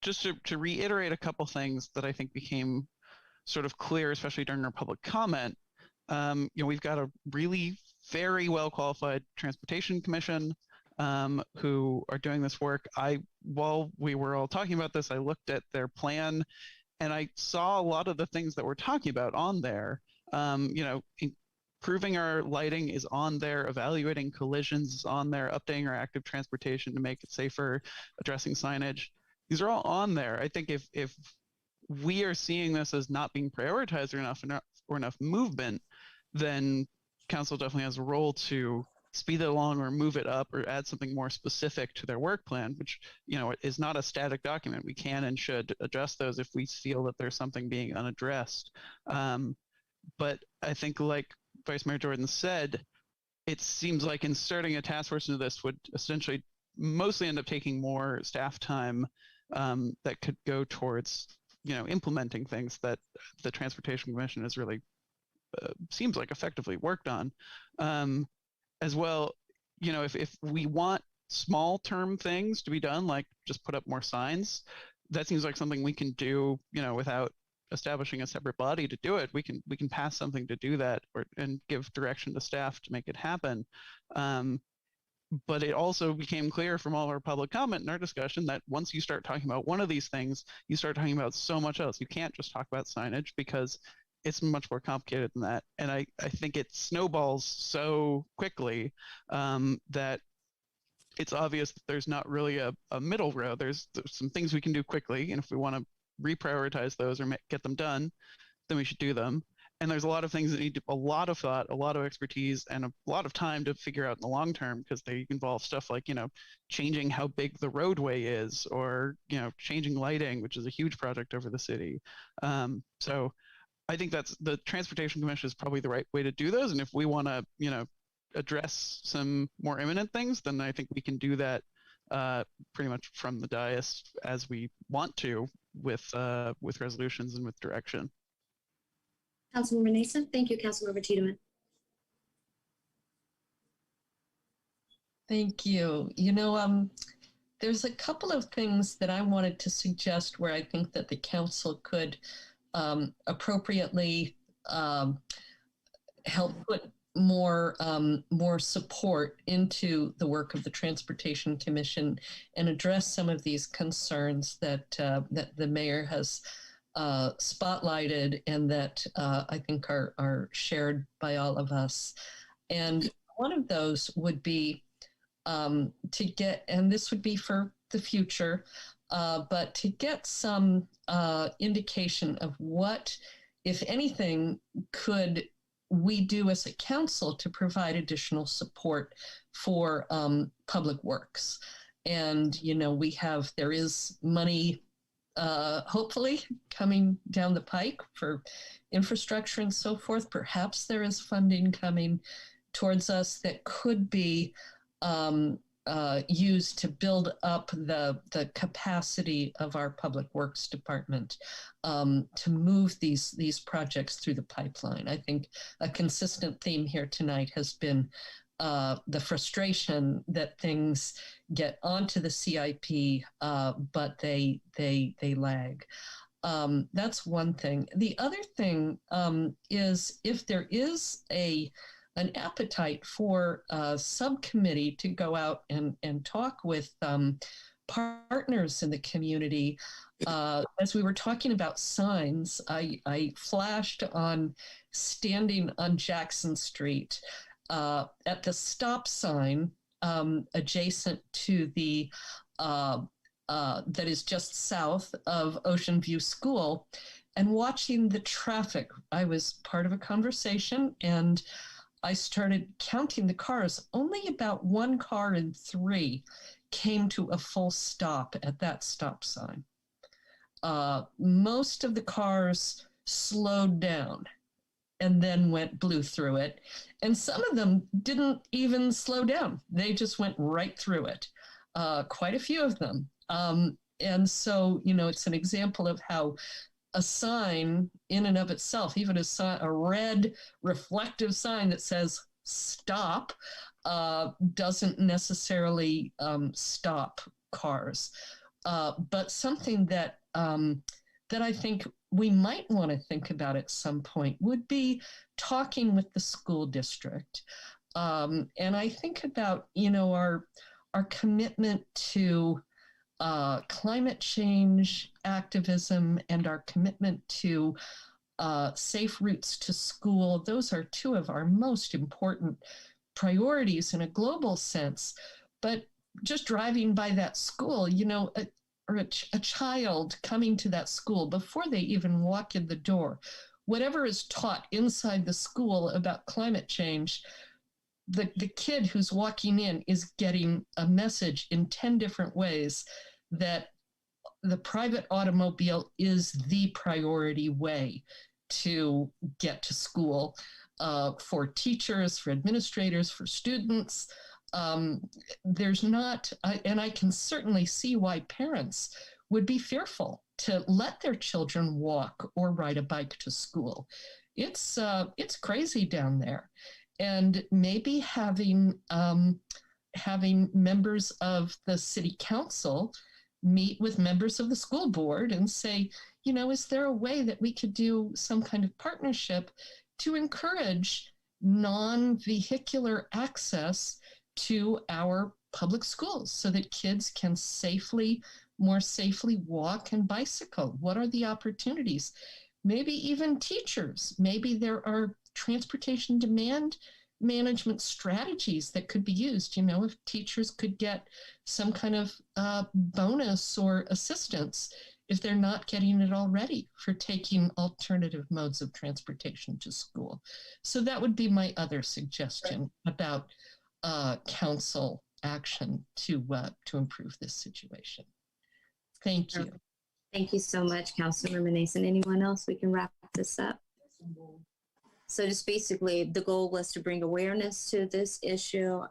[SPEAKER 12] Just to reiterate a couple things that I think became sort of clear, especially during our public comment. We've got a really very well qualified Transportation Commission who are doing this work. While we were all talking about this, I looked at their plan, And I saw a lot of the things that we're talking about on there. Improving our lighting is on there, evaluating collisions is on there, updating our active transportation to make it safer, addressing signage. These are all on there. I think if we are seeing this as not being prioritized or enough movement, then council definitely has a role to speed it along or move it up or add something more specific to their work plan, which, is not a static document. We can and should address those if we feel that there's something being unaddressed. But I think, like Vice Mayor Jordan said, it seems like inserting a task force into this would essentially mostly end up taking more staff time that could go towards, implementing things that the Transportation Commission has really seems like effectively worked on. As well, if we want small term things to be done, like just put up more signs, that seems like something we can do, without establishing a separate body to do it. We can pass something to do that and give direction to staff to make it happen. But it also became clear from all of our public comment in our discussion that once you start talking about one of these things, you start talking about so much else. You can't just talk about signage because it's much more complicated than that. And I think it snowballs so quickly that it's obvious that there's not really a middle road. There's some things we can do quickly. And if we want to reprioritize those or get them done, then we should do them. And there's a lot of things that need a lot of thought, a lot of expertise, and a lot of time to figure out in the long term, because they involve stuff like, changing how big the roadway is, or, changing lighting, which is a huge project over the city. So I think that's the Transportation Commission is probably the right way to do those. And if we want to, address some more imminent things, then I think we can do that pretty much from the dais as we want to with resolutions and with direction.
[SPEAKER 2] Councilmember Nason. Thank you, Councilmember Tiedemann.
[SPEAKER 4] Thank you. There's a couple of things that I wanted to suggest where I think that the council could appropriately help put more support into the work of the Transportation Commission and address some of these concerns that the mayor has spotlighted and that I think are shared by all of us. And one of those would be to get, and this would be for the future, but to get some indication of what, if anything, could we do as a council to provide additional support for public works. And, there is money hopefully coming down the pike for infrastructure and so forth. Perhaps there is funding coming towards us that could be used to build up the capacity of our public works department to move these projects through the pipeline. I think a consistent theme here tonight has been the frustration that things get onto the CIP, but they lag. That's one thing. The other thing is if there is an appetite for a subcommittee to go out and talk with partners in the community. As we were talking about signs, I flashed on standing on Jackson Street at the stop sign adjacent to the that is just south of Ocean View School, and watching the traffic. I was part of a conversation and I started counting the cars. Only about 1 car in 3 came to a full stop at that stop sign. Most of the cars slowed down and then blew through it. And some of them didn't even slow down. They just went right through it. Quite a few of them. And so, it's an example of how a sign in and of itself, even a red reflective sign that says stop, doesn't necessarily stop cars. But something that I think we might want to think about at some point would be talking with the school district. And I think about, our commitment to climate change activism and our commitment to safe routes to school, those are two of our most important priorities in a global sense. But just driving by that school, you know, or a child coming to that school before they even walk in the door, whatever is taught inside the school about climate change, the kid who's walking in is getting a message in 10 different ways that the private automobile is the priority way to get to school for teachers, for administrators, for students. There's not, and I can certainly see why parents would be fearful to let their children walk or ride a bike to school. It's crazy down there. And maybe having members of the city council meet with members of the school board and say, you know, is there a way that we could do some kind of partnership to encourage non-vehicular access to our public schools so that kids can more safely walk and bicycle? What are the opportunities? Maybe even teachers. Maybe there are transportation demand management strategies that could be used. You know, if teachers could get some kind of bonus or assistance if they're not getting it already for taking alternative modes of transportation to school. So that would be my other suggestion about council action to improve this situation. Thank you.
[SPEAKER 2] Thank you so much, Councilmember Nason. Anyone else? We can wrap this up. So just basically, the goal was to bring awareness to this issue.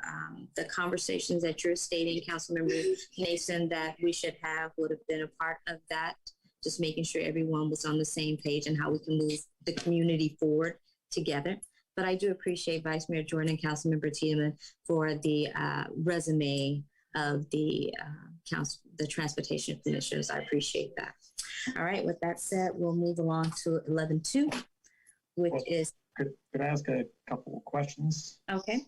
[SPEAKER 2] The conversations that you're stating, Councilmember Nason, that we should have would have been a part of that. Just making sure everyone was on the same page and how we can move the community forward together. But I do appreciate Vice Mayor Jordan and Councilmember Tiedemann for the resume of the transportation commissioners. I appreciate that. All right, with that said, we'll move along to 11.2, which is.
[SPEAKER 1] Could I ask a couple of questions?
[SPEAKER 2] Okay.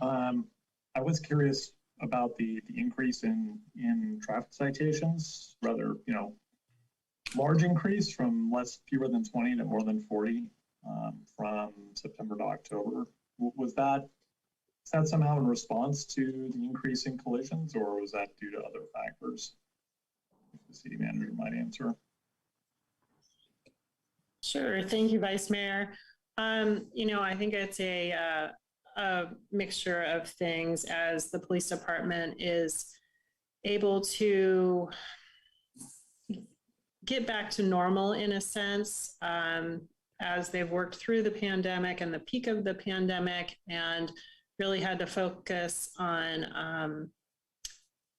[SPEAKER 1] I was curious about the increase in traffic citations, rather, you know, large increase from fewer than 20 to more than 40 from September to October. Was that somehow in response to the increase in collisions, or was that due to other factors? If the city manager might answer.
[SPEAKER 3] Sure. Thank you, Vice Mayor. You know, I think it's a mixture of things as the police department is able to get back to normal in a sense as they've worked through the pandemic and the peak of the pandemic and really had to focus on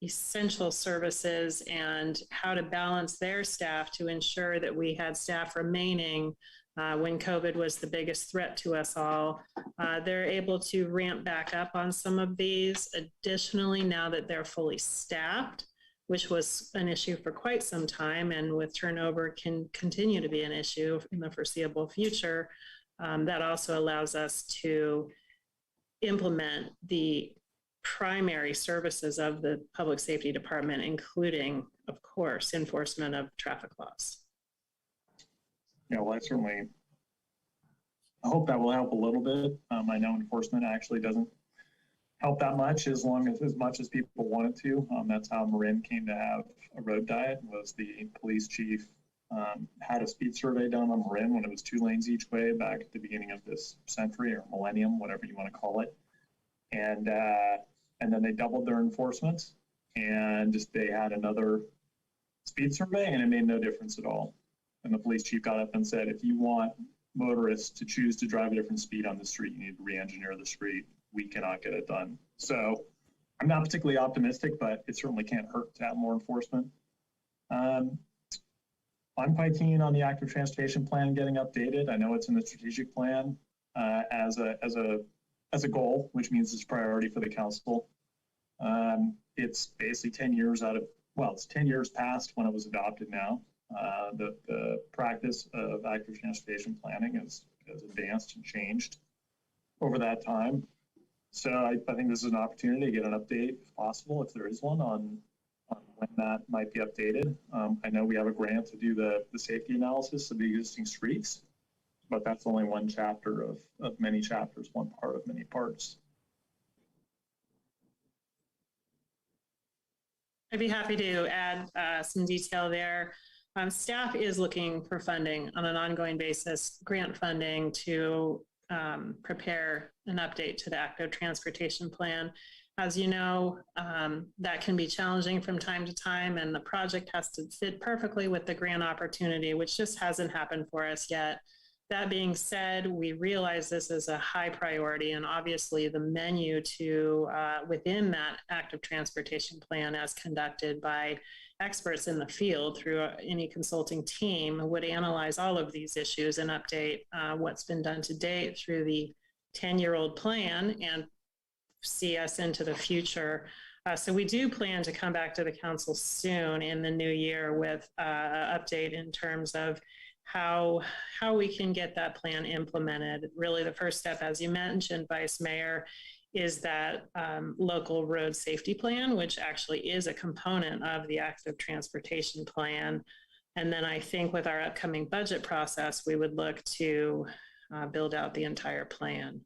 [SPEAKER 3] essential services and how to balance their staff to ensure that we had staff remaining when COVID was the biggest threat to us all. They're able to ramp back up on some of these. Additionally, now that they're fully staffed, which was an issue for quite some time and with turnover can continue to be an issue in the foreseeable future, that also allows us to implement the primary services of the public safety department, including, of course, enforcement of traffic laws.
[SPEAKER 1] Yeah, well, I hope that will help a little bit. I know enforcement actually doesn't help that much as much as people want it to. That's how Marin came to have a road diet, was the police chief had a speed survey done on Marin when it was 2 lanes each way back at the beginning of this century or millennium, whatever you want to call it. And then they doubled their enforcement and they had another speed survey and it made no difference at all. And the police chief got up and said, if you want motorists to choose to drive a different speed on the street, you need to re-engineer the street. We cannot get it done. So I'm not particularly optimistic, but it certainly can't hurt to have more enforcement. I'm quite keen on the active transportation plan getting updated. I know it's in the strategic plan as a goal, which means it's a priority for the council. It's basically 10 years it's 10 years past when it was adopted now. The practice of active transportation planning has advanced and changed over that time. So I think this is an opportunity to get an update, if possible, if there is one, on when that might be updated. I know we have a grant to do the safety analysis of the existing streets, but that's only one chapter of many chapters, one part of many parts.
[SPEAKER 3] I'd be happy to add some detail there. Staff is looking for funding on an ongoing basis, grant funding to prepare an update to the active transportation plan. As you know, that can be challenging from time to time, and the project has to fit perfectly with the grant opportunity, which just hasn't happened for us yet. That being said, we realize this is a high priority, and obviously the menu to within that active transportation plan, as conducted by experts in the field through any consulting team, would analyze all of these issues and update what's been done to date through the 10-year-old plan and see us into the future. So we do plan to come back to the council soon in the new year with an update in terms of how we can get that plan implemented. Really, the first step, as you mentioned, Vice Mayor, is that local road safety plan, which actually is a component of the active transportation plan. And then I think with our upcoming budget process, we would look to build out the entire plan.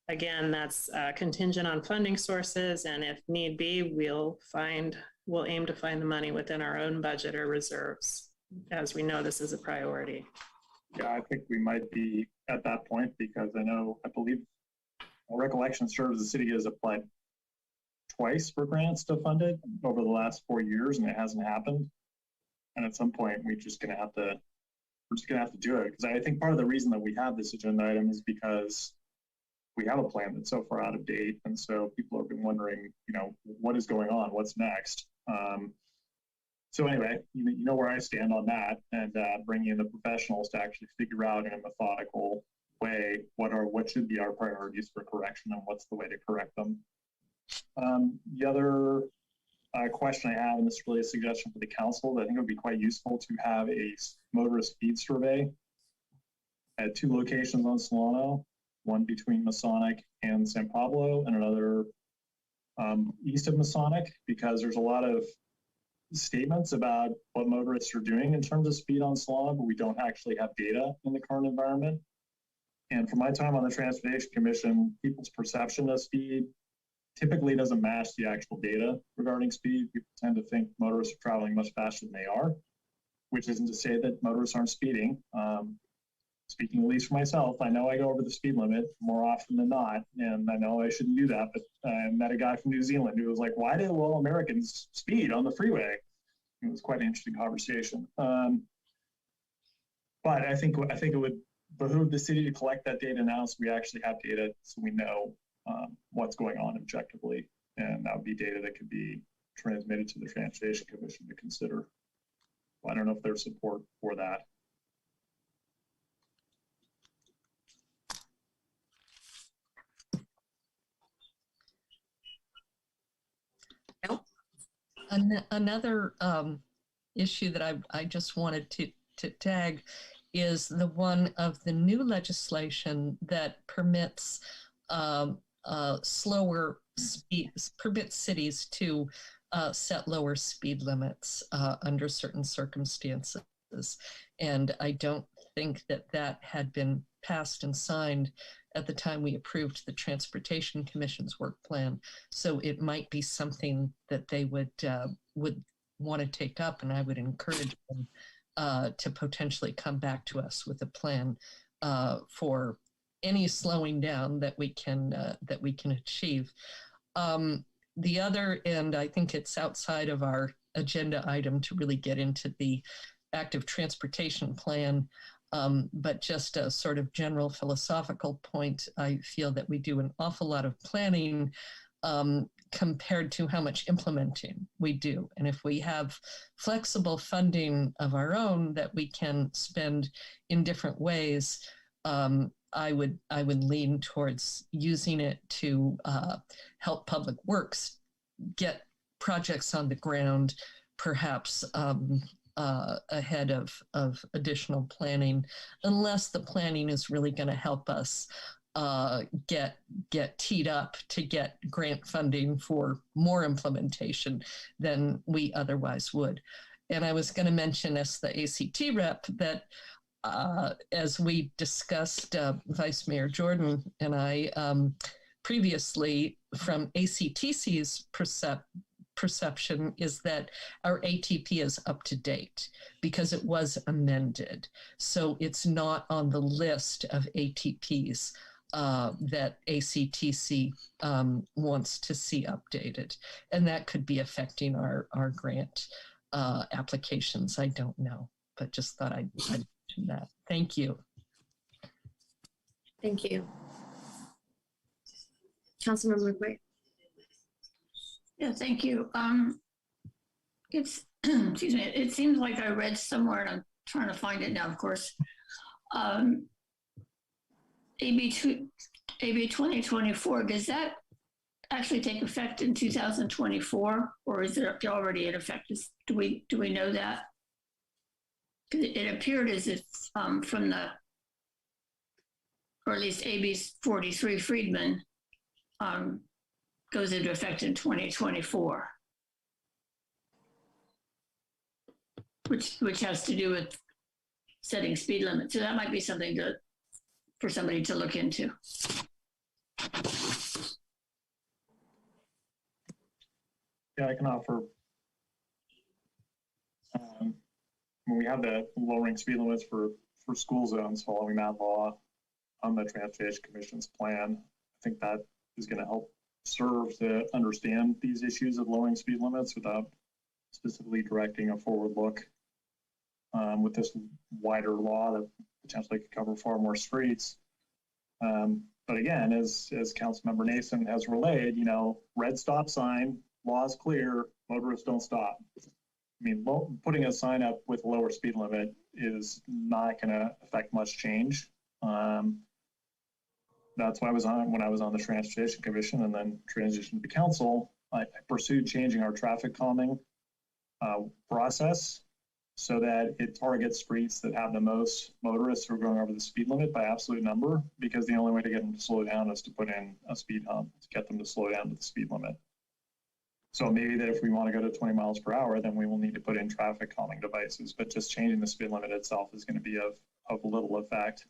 [SPEAKER 3] Again, that's contingent on funding sources, and if need be, we'll aim to find the money within our own budget or reserves, as we know this is a priority.
[SPEAKER 1] Yeah, I think we might be at that point, because I believe my recollection serves the city has applied twice for grants to fund it over the last 4 years, and it hasn't happened. And at some point, we're just gonna have to do it, because I think part of the reason that we have this agenda item is because we have a plan that's so far out of date, and so people have been wondering, what is going on, what's next. So anyway, you know where I stand on that, and bringing in the professionals to actually figure out in a methodical way what should be our priorities for correction and what's the way to correct them. The other question I have, and this is really a suggestion for the council, that I think it would be quite useful to have a motorist speed survey at 2 locations on Solano, one between Masonic and San Pablo, and another east of Masonic, because there's a lot of statements about what motorists are doing in terms of speed on Solano, but we don't actually have data in the current environment. And from my time on the Transportation Commission, people's perception of speed typically doesn't match the actual data regarding speed. People tend to think motorists are traveling much faster than they are, which isn't to say that motorists aren't speeding. Speaking at least for myself, I know I go over the speed limit more often than not, and I know I shouldn't do that, but I met a guy from New Zealand who was like, why do all Americans speed on the freeway? It was quite an interesting conversation. But I think it would behoove the city to collect that data now, so we actually have data, so we know what's going on objectively, and that would be data that could be transmitted to the Transportation Commission to consider. I don't know if there's support for that.
[SPEAKER 4] Another issue that I just wanted to tag is the one of the new legislation that permits slower speed, permits cities to set lower speed limits under certain circumstances. And I don't think that had been passed and signed at the time we approved the Transportation Commission's work plan. So it might be something that they would want to take up, and I would encourage them to potentially come back to us with a plan for any slowing down that we can achieve. The other, and I think it's outside of our agenda item to really get into the active transportation plan, but just a sort of general philosophical point, I feel that we do an awful lot of planning compared to how much implementing we do. And if we have flexible funding of our own that we can spend in different ways, I would lean towards using it to help Public Works get projects on the ground, perhaps ahead of additional planning, unless the planning is really going to help us get teed up to get grant funding for more implementation than we otherwise would. And I was going to mention as the ACT rep that as we discussed, Vice Mayor Jordan and I previously, from ACTC's perception is that our ATP is up to date because it was amended. So it's not on the list of ATPs that ACTC wants to see updated. And that could be affecting our grant applications. I don't know, but just thought I'd mention that. Thank you.
[SPEAKER 2] Thank you. Councilmember McQuaid.
[SPEAKER 14] Yeah, thank you. It's, excuse me, it seems like I read somewhere, and I'm trying to find it now, of course. AB 2024, does that actually take effect in 2024, or is it already in effect? Do we know that? Because it appeared as if from the, or at least AB 43 Friedman goes into effect in 2024, which has to do with setting speed limits. So that might be something for somebody to look into.
[SPEAKER 1] Yeah, I can offer. When we have the lowering speed limits for school zones following that law on the Transportation Commission's plan, I think that is going to help serve to understand these issues of lowering speed limits without specifically directing a forward look with this wider law that potentially could cover far more streets. But again, as Councilmember Nason has relayed, you know, red stop sign, law is clear, motorists don't stop. I mean, putting a sign up with a lower speed limit is not going to affect much change. That's why when I was on the Transportation Commission and then transitioned to council, I pursued changing our traffic calming process so that it targets streets that have the most motorists who are going over the speed limit by absolute number, because the only way to get them to slow down is to put in a speed hump to get them to slow down to the speed limit. So maybe that if we want to go to 20 miles per hour, then we will need to put in traffic calming devices, but just changing the speed limit itself is going to be of little effect.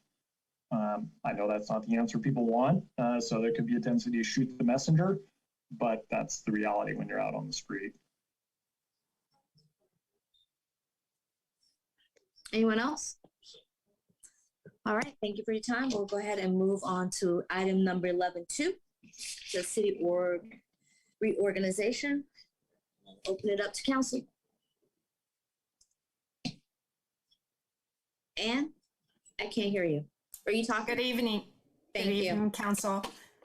[SPEAKER 1] I know that's not the answer people want, so there could be a tendency to shoot the messenger, but that's the reality when you're out on the street.
[SPEAKER 2] Anyone else? All right, thank you for your time. We'll go ahead and move on to item number 11.2, the City Org Reorganization. Open it up to council. Ann, I can't hear you. Are you talking?
[SPEAKER 19] Good evening.
[SPEAKER 2] Thank
[SPEAKER 19] Good
[SPEAKER 2] you.
[SPEAKER 19] evening, Council.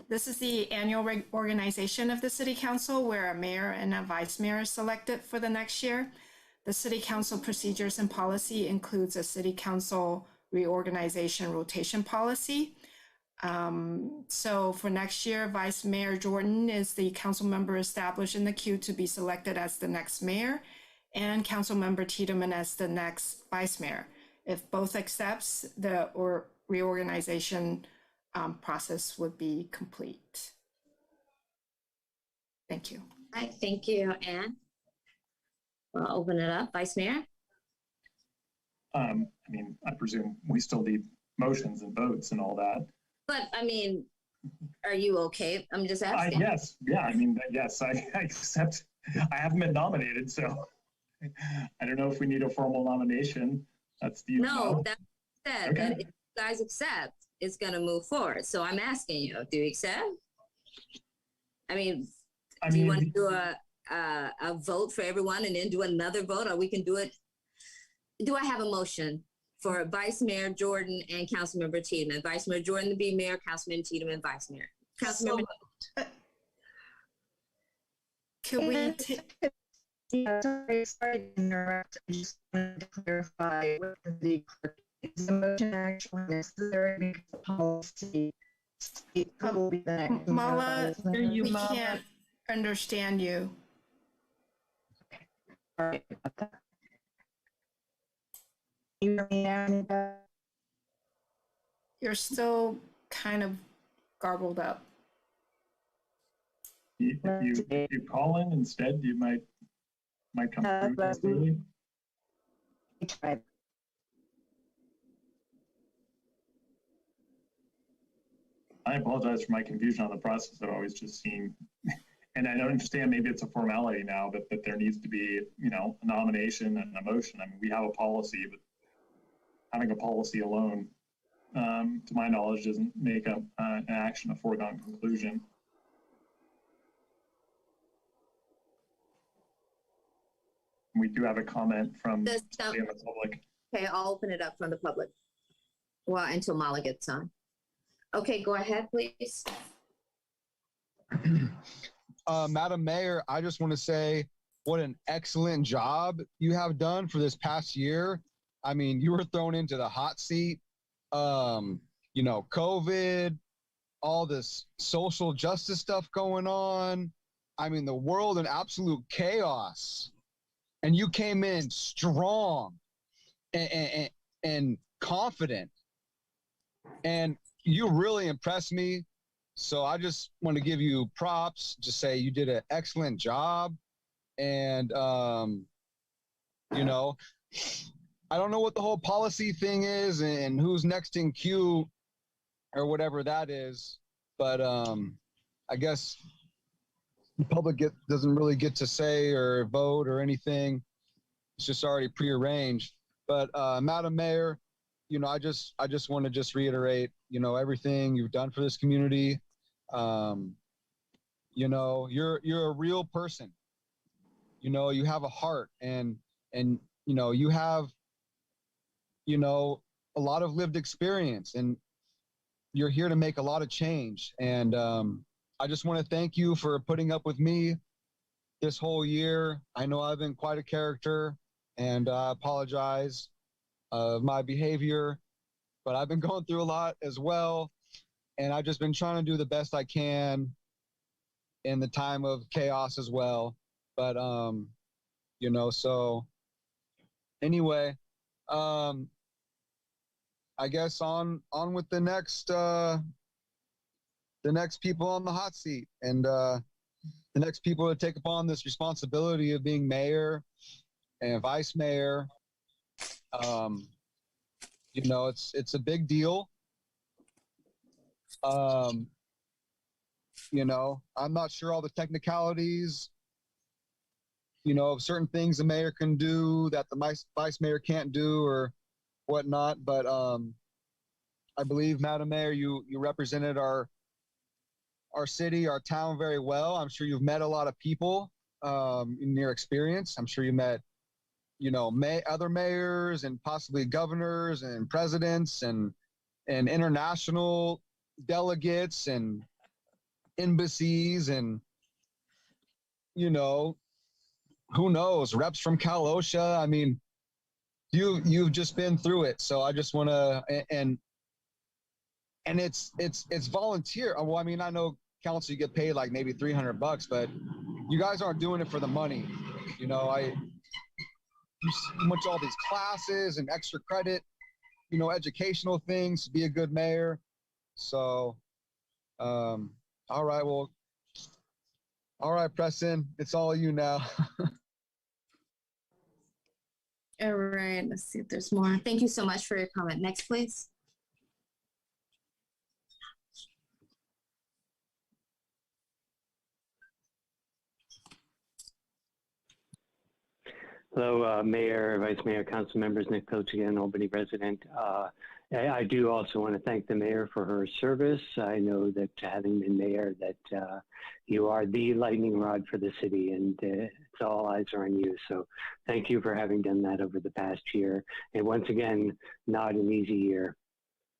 [SPEAKER 19] This is the annual reorganization of the City Council, where a mayor and a vice mayor is selected for the next year. The City Council procedures and policy includes a City Council reorganization rotation policy. So for next year, Vice Mayor Jordan is the council member established in the queue to be selected as the next mayor, and Council Member Tiedemann as the next vice mayor. If both accepts, the reorganization process would be complete. Thank you.
[SPEAKER 2] All right, thank you, Ann. We'll open it up. Vice Mayor?
[SPEAKER 1] I mean, I presume we still need motions and votes and all that.
[SPEAKER 2] But I mean, are you okay? I'm just asking.
[SPEAKER 1] Yes, yeah, I mean, yes, I accept. I haven't been nominated, so I don't know if we need a formal nomination. That's the
[SPEAKER 2] no. That said,
[SPEAKER 1] okay.
[SPEAKER 2] That if you guys accept, it's going to move forward. So I'm asking you, do you accept? I mean, do you want to do a vote for everyone and then do another vote, or we can do it? Do I have a motion for Vice Mayor Jordan and Councilmember Tiedemann? Vice Mayor Jordan to be mayor, Councilman Tiedemann vice mayor. Councilmember.
[SPEAKER 19] Could we
[SPEAKER 20] sorry to interrupt. I just wanted to clarify with the clerk. Is the motion actually necessary because the policy will be the next?
[SPEAKER 19] Mala, we can't understand you.
[SPEAKER 20] Okay. All right. You hear me now?
[SPEAKER 19] You're still kind of garbled up.
[SPEAKER 1] If you call in instead, you might come through more clearly. I apologize for my confusion on the process. I've always just seen, and I don't understand, maybe it's a formality now, but that there needs to be, you know, a nomination and a motion. I mean, we have a policy, but having a policy alone, to my knowledge, doesn't make an action a foregone conclusion. We do have a comment from somebody in the public.
[SPEAKER 2] Okay, I'll open it up from the public. Well, until Mala gets on. Okay, go ahead, please.
[SPEAKER 5] Madam Mayor, I just want to say what an excellent job you have done for this past year. I mean, you were thrown into the hot seat. You know, COVID, all this social justice stuff going on. I mean, the world in absolute chaos. And you came in strong and confident. And you really impressed me. So I just want to give you props, just say you did an excellent job. And, you know, I don't know what the whole policy thing is and who's next in queue or whatever that is. But I guess the public doesn't really get to say or vote or anything. It's just already prearranged. But Madam Mayor, you know, I just want to just reiterate, you know, everything you've done for this community. You know, you're a real person. You know, you have a heart and you know, you have, you know, a lot of lived experience and you're here to make a lot of change. And I just want to thank you for putting up with me this whole year. I know I've been quite a character and I apologize of my behavior, but I've been going through a lot as well. And I've just been trying to do the best I can in the time of chaos as well. But, you know, so anyway, I guess on with the next people on the hot seat and the next people to take upon this responsibility of being mayor and vice mayor. You know, it's a big deal. You know, I'm not sure all the technicalities, you know, of certain things the mayor can do that the vice mayor can't do or whatnot. But I believe, Madam Mayor, you represented our city, our town very well. I'm sure you've met a lot of people in your experience. I'm sure you met, you know, other mayors and possibly governors and presidents and international delegates and embassies and, you know, who knows, reps from CalOSHA. I mean, you've just been through it. So I just want to, and it's volunteer. Well, I mean, I know council, you get paid like maybe $300, but you guys aren't doing it for the money. You know, you went to all these classes and extra credit, you know, educational things to be a good mayor. So, all right, well, all right, Preston, it's all you now.
[SPEAKER 2] All right, let's see if there's more. Thank you so much for your comment. Next, please.
[SPEAKER 6] Hello, Mayor, Vice Mayor, Council members, Nick Coach again, Albany resident. I do also want to thank the Mayor for her service. I know that having been Mayor that you are the lightning rod for the city and it's all eyes are on you. So thank you for having done that over the past year. And once again, not an easy year.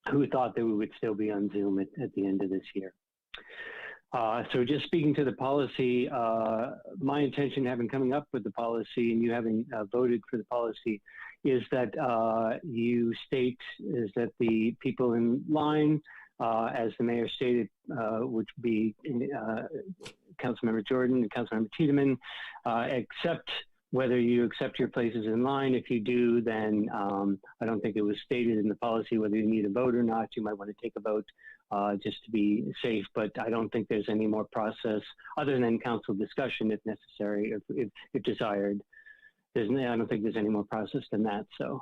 [SPEAKER 6] Who thought that we would still be on Zoom at the end of this year? So just speaking to the policy, my intention having coming up with the policy and you having voted for the policy is that you state is that the people in line, as the mayor stated, which would be Councilmember Jordan and Councilmember Tiedemann, accept whether you accept your places in line. If you do, then I don't think it was stated in the policy whether you need a vote or not. You might want to take a vote just to be safe, but I don't think there's any more process other than council discussion if necessary, if desired. I don't think there's any more process than that. So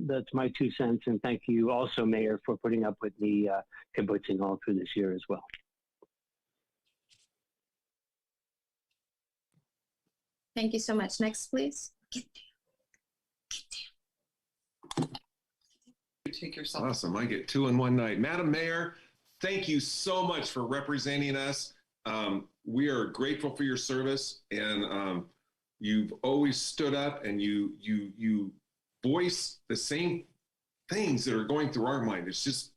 [SPEAKER 6] that's my 2 cents. And thank you also, Mayor, for putting up with me kibitzing all through this year as well.
[SPEAKER 2] Thank you so much. Next, please.
[SPEAKER 9] Take yourself. Awesome. I get 2 in one night. Madam Mayor, thank you so much for representing us. We are grateful for your service, and you've always stood up and you voice the same things that are going through our mind. It's just,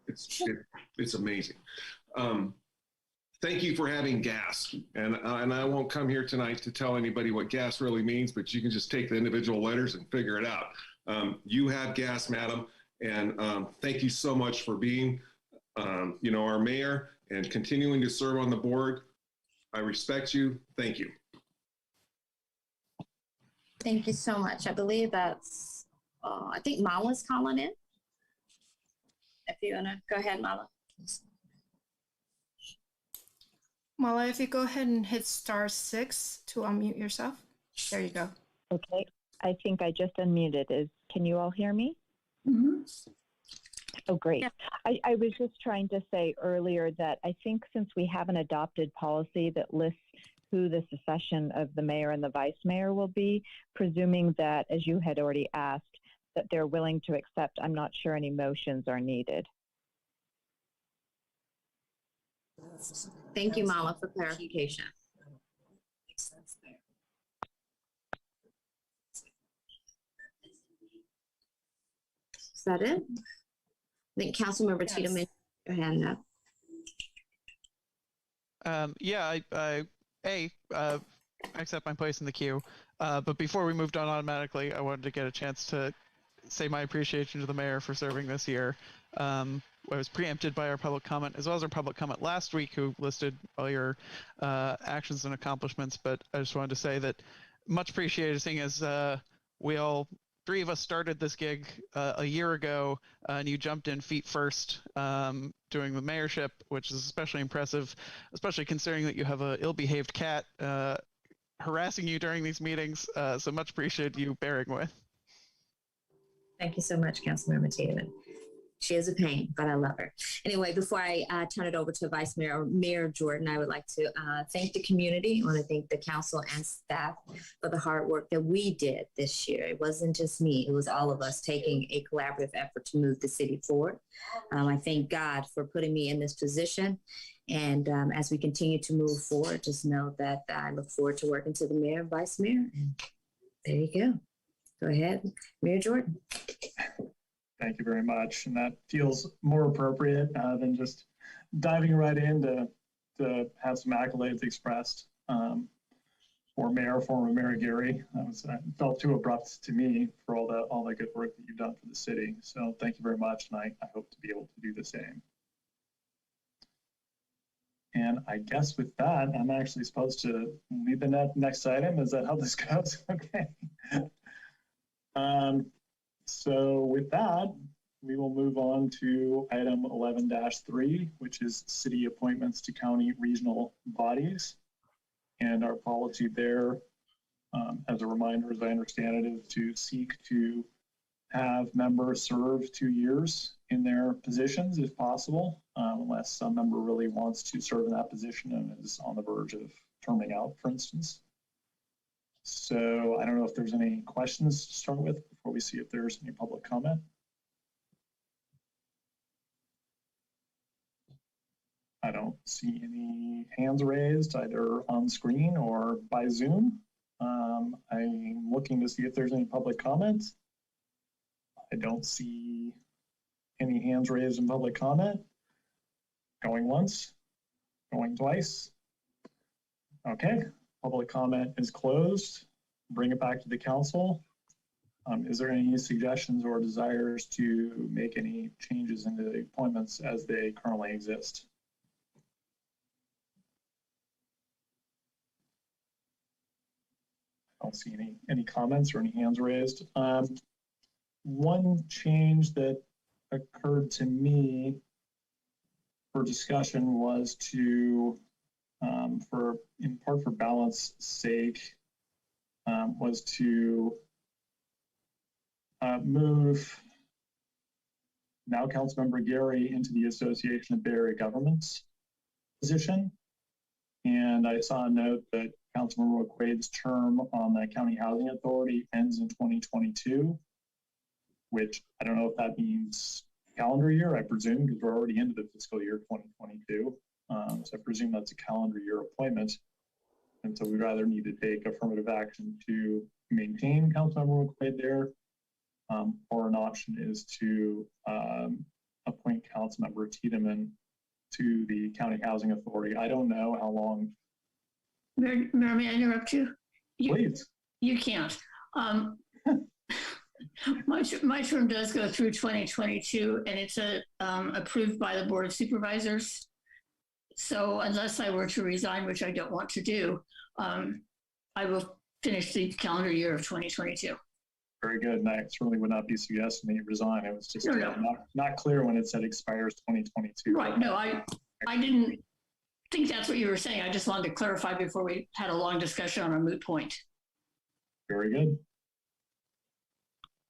[SPEAKER 9] it's amazing. Thank you for having gas. And I won't come here tonight to tell anybody what gas really means, but you can just take the individual letters and figure it out. You have gas, madam. And thank you so much for being, our mayor and continuing to serve on the board. I respect you. Thank you.
[SPEAKER 2] Thank you so much. I believe that's, I think Mala's calling in. If you wanna go ahead, Mala.
[SPEAKER 19] Mala, if you go ahead and hit *6 to unmute yourself. There you go.
[SPEAKER 21] Okay, I think I just unmuted. Can you all hear me?
[SPEAKER 14] Mm-hmm.
[SPEAKER 21] Oh, great. Yeah. I was just trying to say earlier that I think since we have an adopted policy that lists who the succession of the mayor and the vice mayor will be, presuming that, as you had already asked, that they're willing to accept, I'm not sure any motions are needed.
[SPEAKER 2] Thank you, Mala, for clarification. Is that it? I think Councilmember Tiedemann, your hand up.
[SPEAKER 12] Yeah, I accept my place in the queue. But before we moved on automatically, I wanted to get a chance to say my appreciation to the mayor for serving this year. I was preempted by our public comment, as well as our public comment last week, who listed all your actions and accomplishments. But I just wanted to say that much appreciated, seeing as we all, 3 of us started this gig a year ago, and you jumped in feet first doing the mayorship, which is especially impressive, especially considering that you have an ill-behaved cat harassing you during these meetings. So much appreciated you bearing with.
[SPEAKER 2] Thank you so much, Councilmember Tiedemann. She is a pain, but I love her. Anyway, before I turn it over to Vice Mayor or Mayor Jordan, I would like to thank the community. I want to thank the council and staff for the hard work that we did this year. It wasn't just me, it was all of us taking a collaborative effort to move the city forward. I thank God for putting me in this position. And as we continue to move forward, just know that I look forward to working to the mayor and vice mayor. And there you go. Go ahead, Mayor Jordan.
[SPEAKER 1] Thank you very much. And that feels more appropriate than just diving right in to have some accolades expressed for former Mayor Gary. It felt too abrupt to me for all the good work that you've done for the city. So thank you very much. And I hope to be able to do the same. And I guess with that, I'm actually supposed to lead the next item. Is that how this goes? Okay. So with that, we will move on to item 11-3, which is city appointments to county regional bodies. And our policy there, as a reminder, as I understand it, is to seek to have members serve 2 years in their positions if possible, unless some member really wants to serve in that position and is on the verge of terming out, for instance. So I don't know if there's any questions to start with before we see if there's any public comment. I don't see any hands raised either on screen or by Zoom. I'm looking to see if there's any public comments. I don't see any hands raised in public comment. Going once, going twice. Okay. Public comment is closed. Bring it back to the council. Is there any suggestions or desires to make any changes into the appointments as they currently exist? I don't see any comments or any hands raised. One change that occurred to me for discussion was to, in part for balance sake, was to move now Councilmember Gary into the Association of Bay Area Governments position. And I saw a note that Councilmember McQuaid's term on the County Housing Authority ends in 2022, which I don't know if that means calendar year, I presume, because we're already into the fiscal year 2022. So I presume that's a calendar year appointment. And so we'd rather need to take affirmative action to maintain Councilmember McQuaid there, or an option is to appoint Councilmember Tiedemann to the County Housing Authority. I don't know how long.
[SPEAKER 14] Mayor, may I interrupt you?
[SPEAKER 1] Please.
[SPEAKER 14] You can't. My term does go through 2022, and it's approved by the Board of Supervisors. So unless I were to resign, which I don't want to do, I will finish the calendar year of 2022.
[SPEAKER 1] Very good. And I certainly would not be suggesting that you resign. It was just not clear when it said expires 2022.
[SPEAKER 14] Right. No, I didn't think that's what you were saying. I just wanted to clarify before we had a long discussion on a moot point.
[SPEAKER 1] Very good.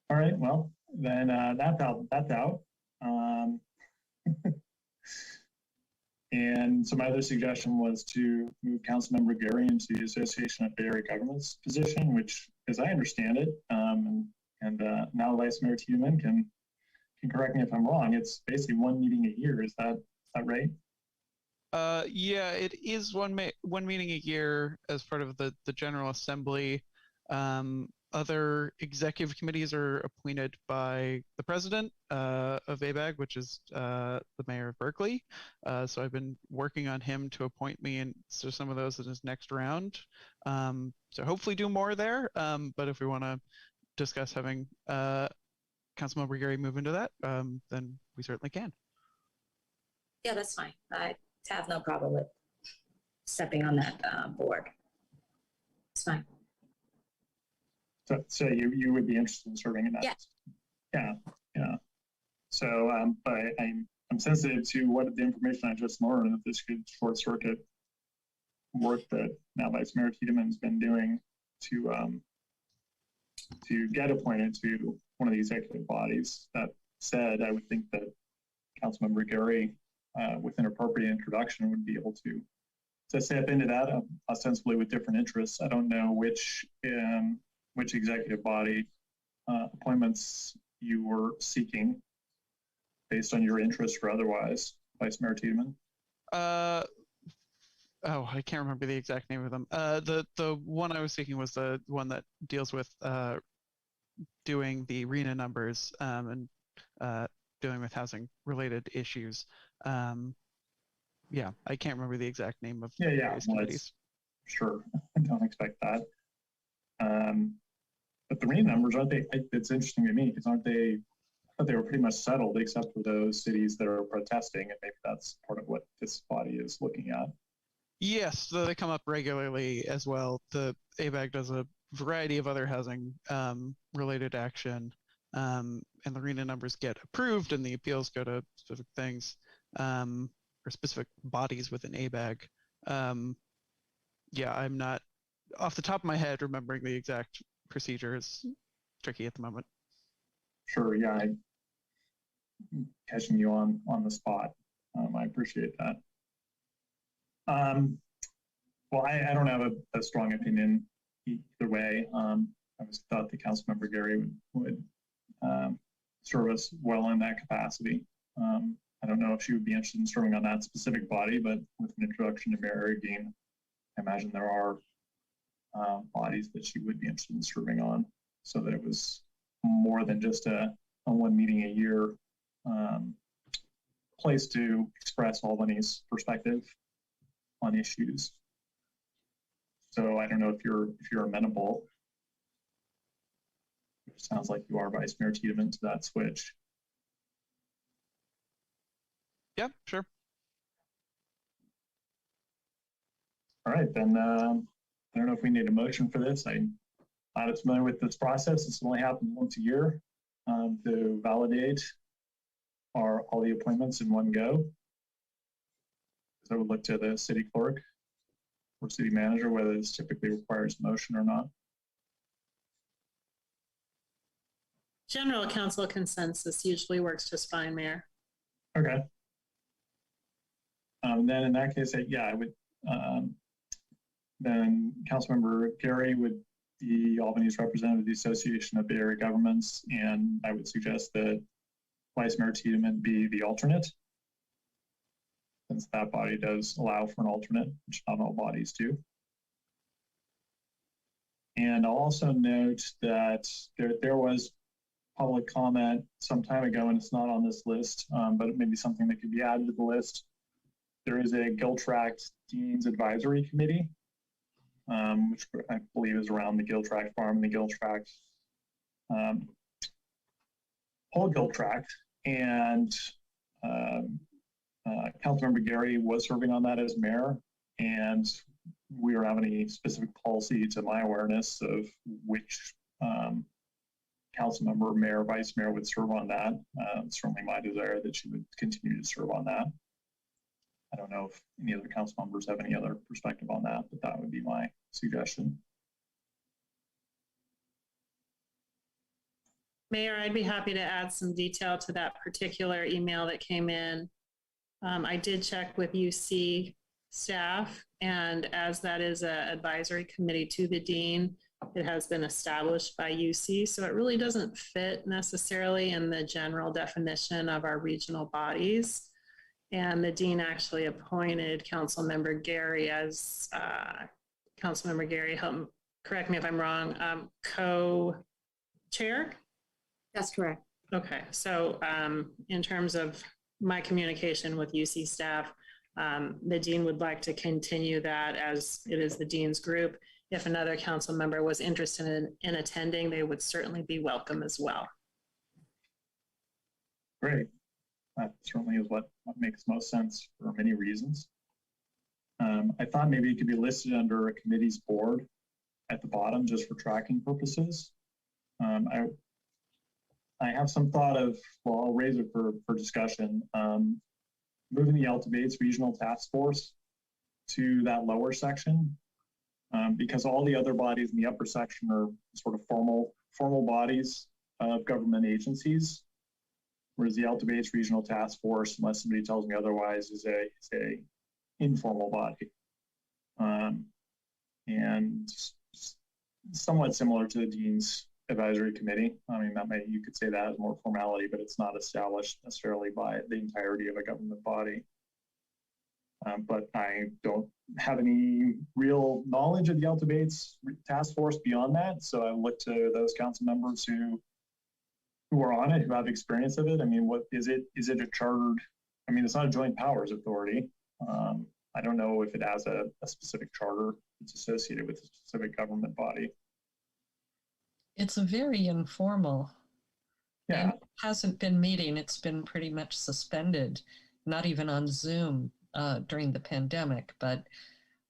[SPEAKER 1] All right. Well, then that's out. And so my other suggestion was to move Councilmember Gary into the Association of Bay Area Governments position, which, as I understand it, and now Vice Mayor Tiedemann can correct me if I'm wrong. It's basically one meeting a year. Is that right?
[SPEAKER 12] Yeah, it is one meeting a year as part of the General Assembly. Other executive committees are appointed by the president of ABAG, which is the mayor of Berkeley. So I've been working on him to appoint me into some of those in his next round. So hopefully do more there. But if we want to discuss having Councilmember Gary move into that, then we certainly can.
[SPEAKER 2] Yeah, that's fine. I have no problem with stepping on that board. It's fine.
[SPEAKER 1] So you would be interested in serving in that? Yeah. So, but I'm sensitive to what the information I just learned, if this could short circuit work that now Vice Mayor Tiedemann's been doing to get appointed to one of the executive bodies. That said, I would think that Councilmember Gary, with an appropriate introduction, would be able to step into that ostensibly with different interests. I don't know which executive body appointments you were seeking based on your interest or otherwise, Vice Mayor Tiedemann.
[SPEAKER 12] I can't remember the exact name of them. The one I was seeking was the one that deals with doing the RENA numbers and dealing with housing related issues. Yeah, I can't remember the exact name of various committees.
[SPEAKER 1] Sure, I don't expect that. But the RENA numbers, aren't they? It's interesting to me because I thought they were pretty much settled except for those cities that are protesting, and maybe that's part of what this body is looking at.
[SPEAKER 12] Yes, so they come up regularly as well. The ABAG does a variety of other housing related action, and the RENA numbers get approved and the appeals go to specific things or specific bodies within ABAG. Yeah, I'm not off the top of my head remembering the exact procedure. Is tricky at the moment.
[SPEAKER 1] Sure, yeah, I'm catching you on the spot. I appreciate that. Well, I don't have a strong opinion either way. I just thought the Councilmember Gary would serve us well in that capacity. I don't know if she would be interested in serving on that specific body, but with an introduction to Mayor Dean, I imagine there are bodies that she would be interested in serving on, so that it was more than just a one meeting a year place to express Albany's perspective on issues. So I don't know if you're amenable. It sounds like you are, Vice Mayor Tiedemann, to that switch.
[SPEAKER 12] Yeah, sure.
[SPEAKER 1] All right, then I don't know if we need a motion for this. I not familiar with this process. This only happens once a year to validate all the appointments in one go. So I would look to the city clerk or city manager whether this typically requires motion or not.
[SPEAKER 3] General council consensus usually works just fine, Mayor.
[SPEAKER 1] Okay. Then in that case, yeah, I would, then Councilmember Gary would be Albany's representative of the Association of Bay Area Governments, and I would suggest that Vice Mayor Tiedemann be the alternate, since that body does allow for an alternate, which not all bodies do. And I'll also note that there was public comment some time ago, and it's not on this list, but it may be something that could be added to the list. There is a Giltract Dean's Advisory Committee, which I believe is around the Giltract Farm and the Giltract, whole Giltract. And Councilmember Gary was serving on that as mayor, and we don't have any specific policy to my awareness of which council member, mayor, vice mayor would serve on that. It's certainly my desire that she would continue to serve on that. I don't know if any other council members have any other perspective on that, but that would be my suggestion.
[SPEAKER 3] Mayor, I'd be happy to add some detail to that particular email that came in. I did check with UC staff, and as that is an advisory committee to the dean, it has been established by UC, so it really doesn't fit necessarily in the general definition of our regional bodies. And the dean actually appointed Councilmember Gary as Councilmember Gary, correct me if I'm wrong, co-chair?
[SPEAKER 2] That's correct.
[SPEAKER 3] Okay, so in terms of my communication with UC staff, the dean would like to continue that as it is the dean's group. If another council member was interested in attending, they would certainly be welcome as well.
[SPEAKER 1] Great. That certainly is what makes most sense for many reasons. I thought maybe it could be listed under a committee's board at the bottom just for tracking purposes. I have some thought of, well, I'll raise it for discussion. Moving the Alta-Bates Regional Task Force to that lower section, because all the other bodies in the upper section are sort of formal bodies of government agencies, whereas the Alta-Bates Regional Task Force, unless somebody tells me otherwise, is a informal body, and somewhat similar to the Dean's Advisory Committee. I mean, you could say that as more formality, but it's not established necessarily by the entirety of a government body. But I don't have any real knowledge of the Alta-Bates Task Force beyond that, so I look to those council members who are on it, who have experience of it. I mean, what is it? Is it a chartered? I mean, it's not a joint powers authority. I don't know if it has a specific charter that's associated with a specific government body.
[SPEAKER 4] It's a very informal.
[SPEAKER 1] Yeah.
[SPEAKER 4] And it hasn't been meeting. It's been pretty much suspended, not even on Zoom during the pandemic. But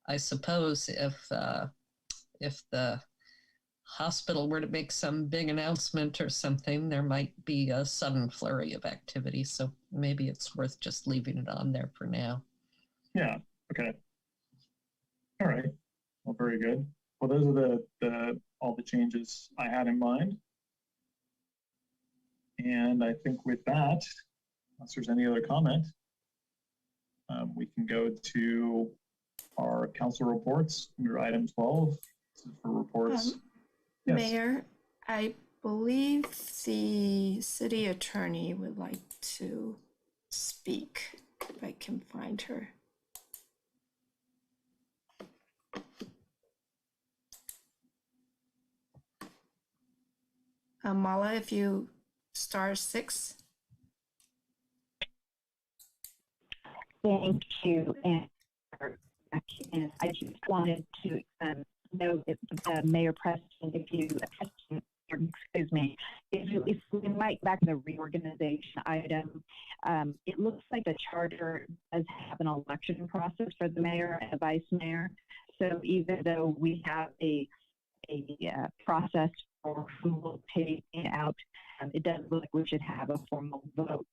[SPEAKER 4] I suppose if the hospital were to make some big announcement or something, there might be a sudden flurry of activity. So maybe it's worth just leaving it on there for now.
[SPEAKER 1] Yeah. Okay. All right. Well, very good. Well, those are all the changes I had in mind. And I think with that, unless there's any other comment, we can go to our council reports under item 12. This is for reports.
[SPEAKER 19] Yes. Mayor, I believe the city attorney would like to speak, if I can find her. Mala, if you *6.
[SPEAKER 21] Thank you. And I just wanted to know if Mayor Preston, if we might back to the reorganization item, it looks like the charter does have an election process for the mayor and the vice mayor. So even though we have a a process for who will take it out. It doesn't look like we should have a formal vote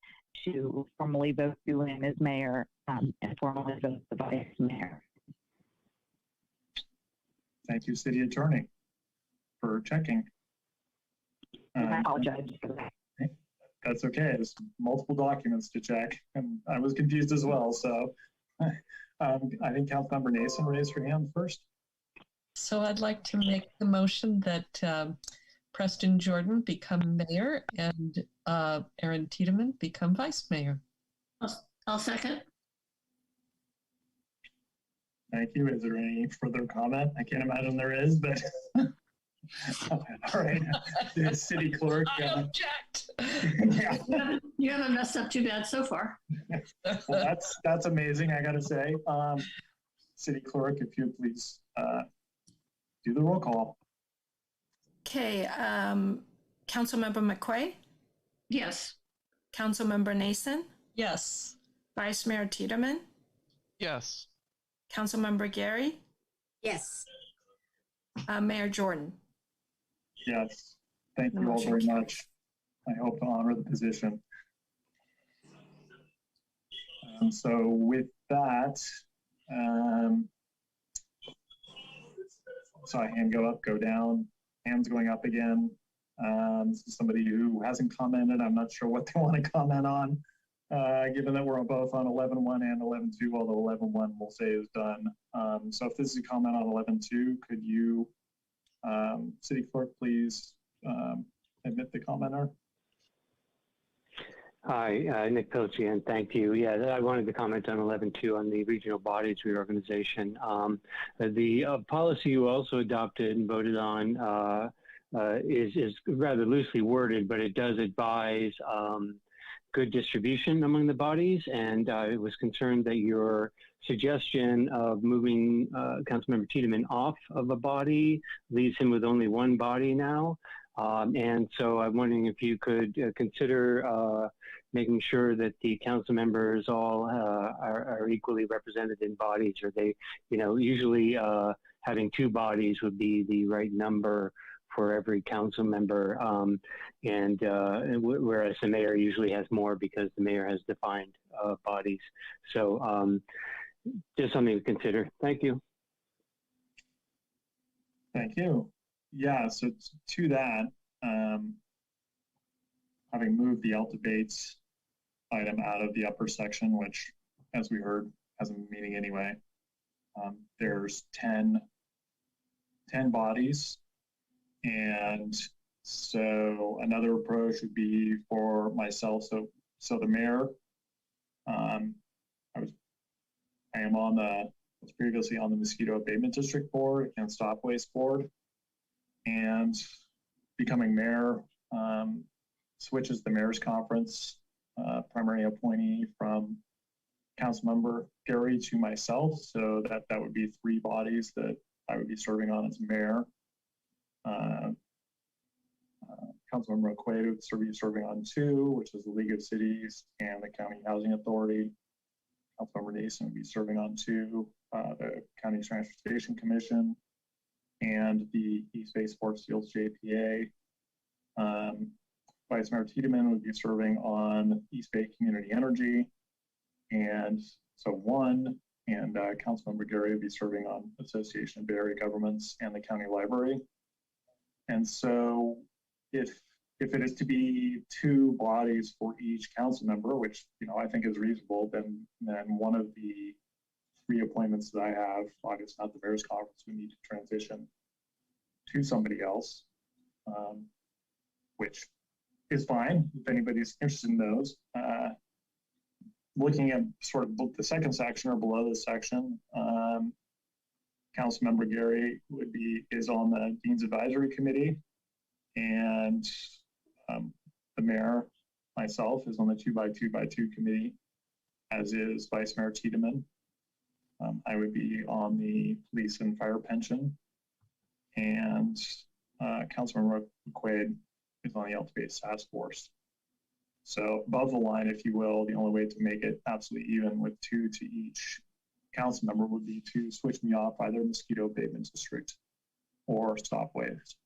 [SPEAKER 21] to formally vote you in as mayor and formally vote the vice mayor.
[SPEAKER 1] Thank you, City Attorney, for checking.
[SPEAKER 21] I apologize for that.
[SPEAKER 1] That's okay. There's multiple documents to check, and I was confused as well. So I think Councilmember Nason raised her hand first.
[SPEAKER 4] So I'd like to make the motion that Preston Jordan become mayor and Aaron Tiedemann become vice mayor.
[SPEAKER 14] I'll second.
[SPEAKER 1] Thank you. Is there any further comment? I can't imagine there is, but all right. The city clerk.
[SPEAKER 4] I object.
[SPEAKER 1] Yeah.
[SPEAKER 14] You haven't messed up too bad so far.
[SPEAKER 1] Well, that's amazing, I gotta say. City clerk, if you please do the roll call.
[SPEAKER 19] Okay, Councilmember McQuay?
[SPEAKER 14] Yes.
[SPEAKER 19] Councilmember Nason?
[SPEAKER 4] Yes.
[SPEAKER 19] Vice Mayor Tiedemann?
[SPEAKER 12] Yes.
[SPEAKER 19] Councilmember Gary?
[SPEAKER 2] Yes.
[SPEAKER 19] Mayor Jordan?
[SPEAKER 1] Yes. Thank you all very much. I hope to honor the position. So with that, saw a hand go up, go down, hands going up again. This is somebody who hasn't commented. I'm not sure what they want to comment on, given that we're both on 11.1 and 11.2, although 11.1 we'll say is done. So if this is a comment on 11.2, could you, City Clerk, please admit the commenter?
[SPEAKER 6] Hi, Nick Pilchian, thank you. Yeah, I wanted to comment on 11.2 on the regional bodies reorganization. The policy you also adopted and voted on is rather loosely worded, but it does advise good distribution among the bodies. And I was concerned that your suggestion of moving Councilmember Tiedemann off of a body leaves him with only one body now. And so I'm wondering if you could consider making sure that the council members all are equally represented in bodies, or they, usually having two bodies would be the right number for every council member. Whereas the mayor usually has more because the mayor has defined bodies. So just something to consider. Thank you.
[SPEAKER 1] Thank you. Yeah, so to that, having moved the Alt debates item out of the upper section, which, as we heard, has a meaning anyway, there's 10 bodies. And so another approach would be for myself. So the mayor, I am was previously on the Mosquito Abatement District Board and Stop Waste Board. And becoming mayor switches the mayor's conference primary appointee from Councilmember Gary to myself. So that would be 3 bodies that I would be serving on as mayor. Councilmember McQuaid would be serving on 2, which is the League of Cities and the County Housing Authority. Councilmember Nason would be serving on 2, the County Transportation Commission and the East Bay Sports Fields JPA. Vice Mayor Tiedemann would be serving on East Bay Community Energy, and so 1, and Councilmember Gary would be serving on Association of Bay Area Governments and the County Library. And so if it is to be 2 bodies for each council member, which I think is reasonable, then one of the 3 appointments that I have, obviously not the mayor's conference, we need to transition to somebody else, which is fine if anybody's interested in those. Looking at sort of the second section or below this section, Councilmember Gary is on the Dean's Advisory Committee, and the mayor, myself, is on the 2x2x2 committee, as is Vice Mayor Tiedemann. I would be on the Police and Fire Pension, and Councilmember McQuaid is on the Alt Debates Task Force. So above the line, if you will, the only way to make it absolutely even with 2 to each council member would be to switch me off either Mosquito Abatement District or stopways?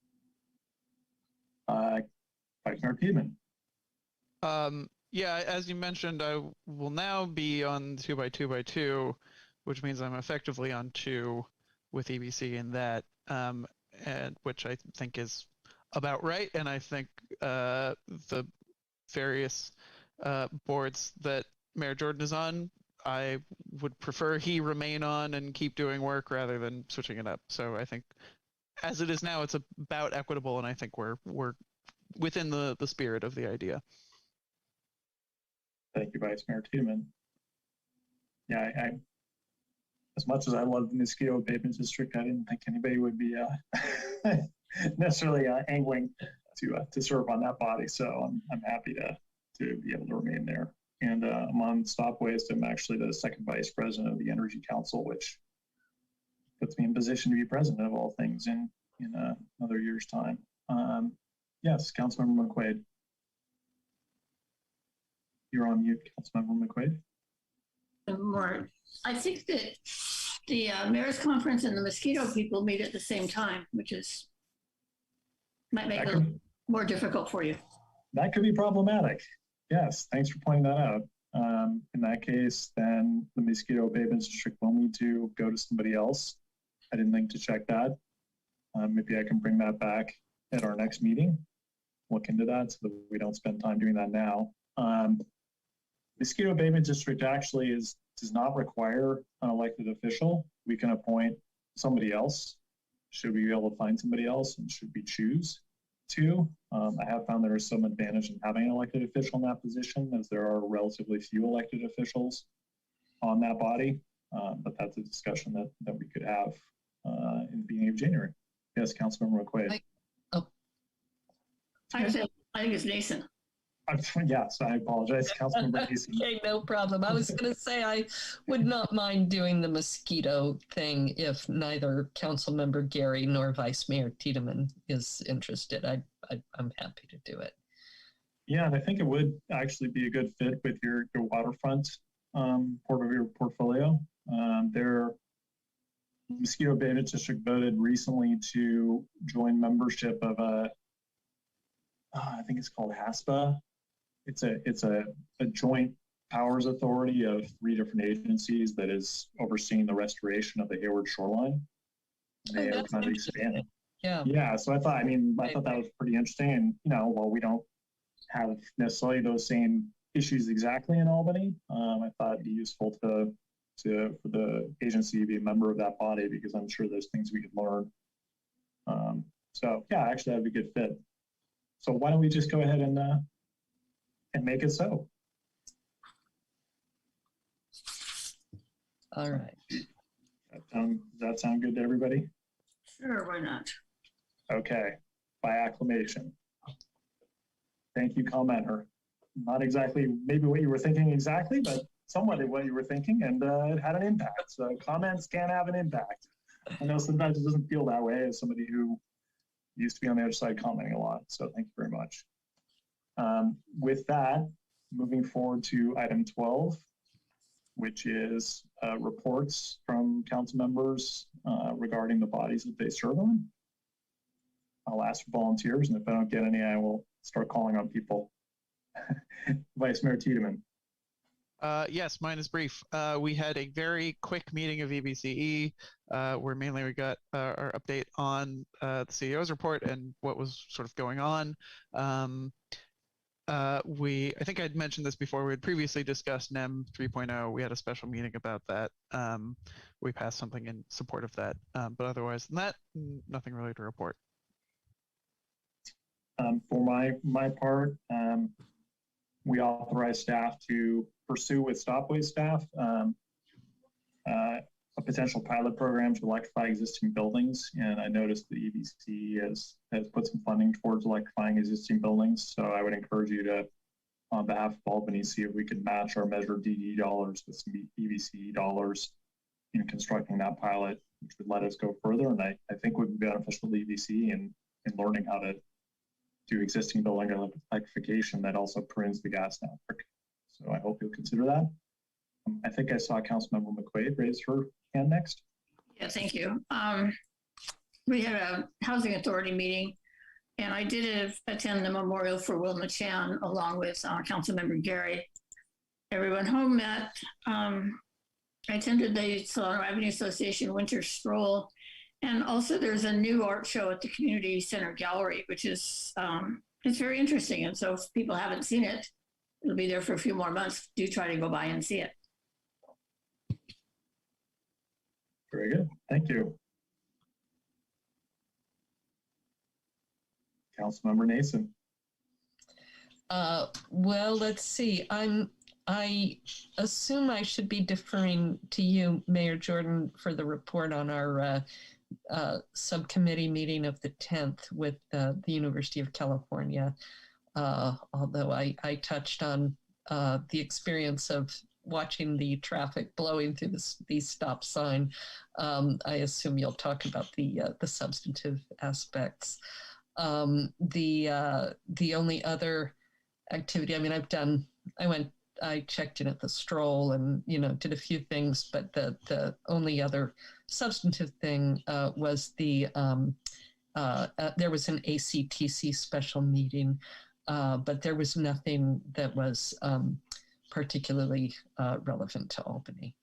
[SPEAKER 1] Vice Mayor Tiedemann.
[SPEAKER 12] Yeah, as you mentioned, I will now be on 2x2x2, which means I'm effectively on 2 with EBC in that, and which I think is about right. And I think the various boards that Mayor Jordan is on, I would prefer he remain on and keep doing work rather than switching it up. So I think as it is now, it's about equitable, and I think we're within the spirit of the idea.
[SPEAKER 1] Thank you, Vice Mayor Tiedemann. Yeah, I as much as I love the mosquito abatement district, I didn't think anybody would be necessarily angling to serve on that body. So I'm happy to be able to remain there. And I'm on stopways. I'm actually the second vice president of the Energy Council, which puts me in position to be president of all things in another year's time. Yes, Councilmember McQuaid. You're on mute, Councilmember McQuaid.
[SPEAKER 14] I think that the mayor's conference and the mosquito people meet at the same time, which might make it more difficult for you.
[SPEAKER 1] That could be problematic. Yes, thanks for pointing that out. In that case, then the mosquito abatement district will need to go to somebody else. I didn't think to check that. Maybe I can bring that back at our next meeting. Look into that so that we don't spend time doing that now. Mosquito abatement district actually does not require an elected official. We can appoint somebody else. Should we be able to find somebody else, and should we choose to? I have found there is some advantage in having an elected official in that position, as there are relatively few elected officials on that body. But that's a discussion that we could have in the beginning of January. Yes, Councilmember McQuaid.
[SPEAKER 14] I think it's Nathan.
[SPEAKER 1] Yes, I apologize, Councilmember Mason.
[SPEAKER 4] Okay, no problem. I was going to say I would not mind doing the mosquito thing if neither Councilmember Gary nor Vice Mayor Tiedemann is interested. I'm happy to do it.
[SPEAKER 1] Yeah, and I think it would actually be a good fit with your waterfront part of your portfolio. Their mosquito abatement district voted recently to join membership of I think it's called HASPA. It's a joint powers authority of 3 different agencies that is overseeing the restoration of the Hayward shoreline. They are kind of expanding. Yeah. So I thought that was pretty interesting. And while we don't have necessarily those same issues exactly in Albany, I thought it'd be useful for the agency to be a member of that body, because I'm sure there's things we could learn. So yeah, actually that'd be a good fit. So why don't we just go ahead and make it so?
[SPEAKER 4] All right.
[SPEAKER 1] Does that sound good to everybody?
[SPEAKER 14] Sure, why not?
[SPEAKER 1] Okay, by acclamation. Thank you, commenter. Not exactly maybe what you were thinking exactly, but somewhat what you were thinking, and it had an impact. So comments can have an impact. I know sometimes it doesn't feel that way as somebody who used to be on the other side commenting a lot. So thank you very much. With that, moving forward to item 12, which is reports from council members regarding the bodies that they serve on. I'll ask for volunteers, and if I don't get any, I will start calling on people. Vice Mayor Tiedemann.
[SPEAKER 12] Yes, mine is brief. We had a very quick meeting of EBCE where mainly we got our update on the CEO's report and what was sort of going on. I think I'd mentioned this before. We had previously discussed NEM 3.0. We had a special meeting about that. We passed something in support of that. But otherwise than that, nothing really to report.
[SPEAKER 1] For my part, we authorize staff to pursue with stopway staff a potential pilot program to electrify existing buildings. And I noticed the EBC has put some funding towards electrifying existing buildings. So I would encourage you to, on behalf of Albany, see if we could match our Measure DD dollars with some EBC dollars in constructing that pilot, which would let us go further. And I think would be beneficial to EBC in learning how to do existing building electrification that also prunes the gas network. So I hope you'll consider that. I think I saw Councilmember McQuaid raise her hand next.
[SPEAKER 14] Yeah, thank you. we had a housing authority meeting, and I did attend the memorial for Wilma Chan along with Councilmember Gary. Everyone home met. I attended the Solano Avenue Association Winter Stroll, and also there's a new art show at the Community Center Gallery, which is it's very interesting. And so if people haven't seen it, it'll be there for a few more months. Do try to go by and see it.
[SPEAKER 1] Very good. Thank you. Councilmember Nason.
[SPEAKER 4] Well, let's see. I assume I should be deferring to you, Mayor Jordan, for the report on our subcommittee meeting of the 10th with the University of California. Although I touched on the experience of watching the traffic blowing through the stop sign, I assume you'll talk about the substantive aspects. The only other activity, I mean, I checked in at the stroll and, did a few things, but the only other substantive thing was there was an ACTC special meeting, but there was nothing that was particularly relevant to Albany.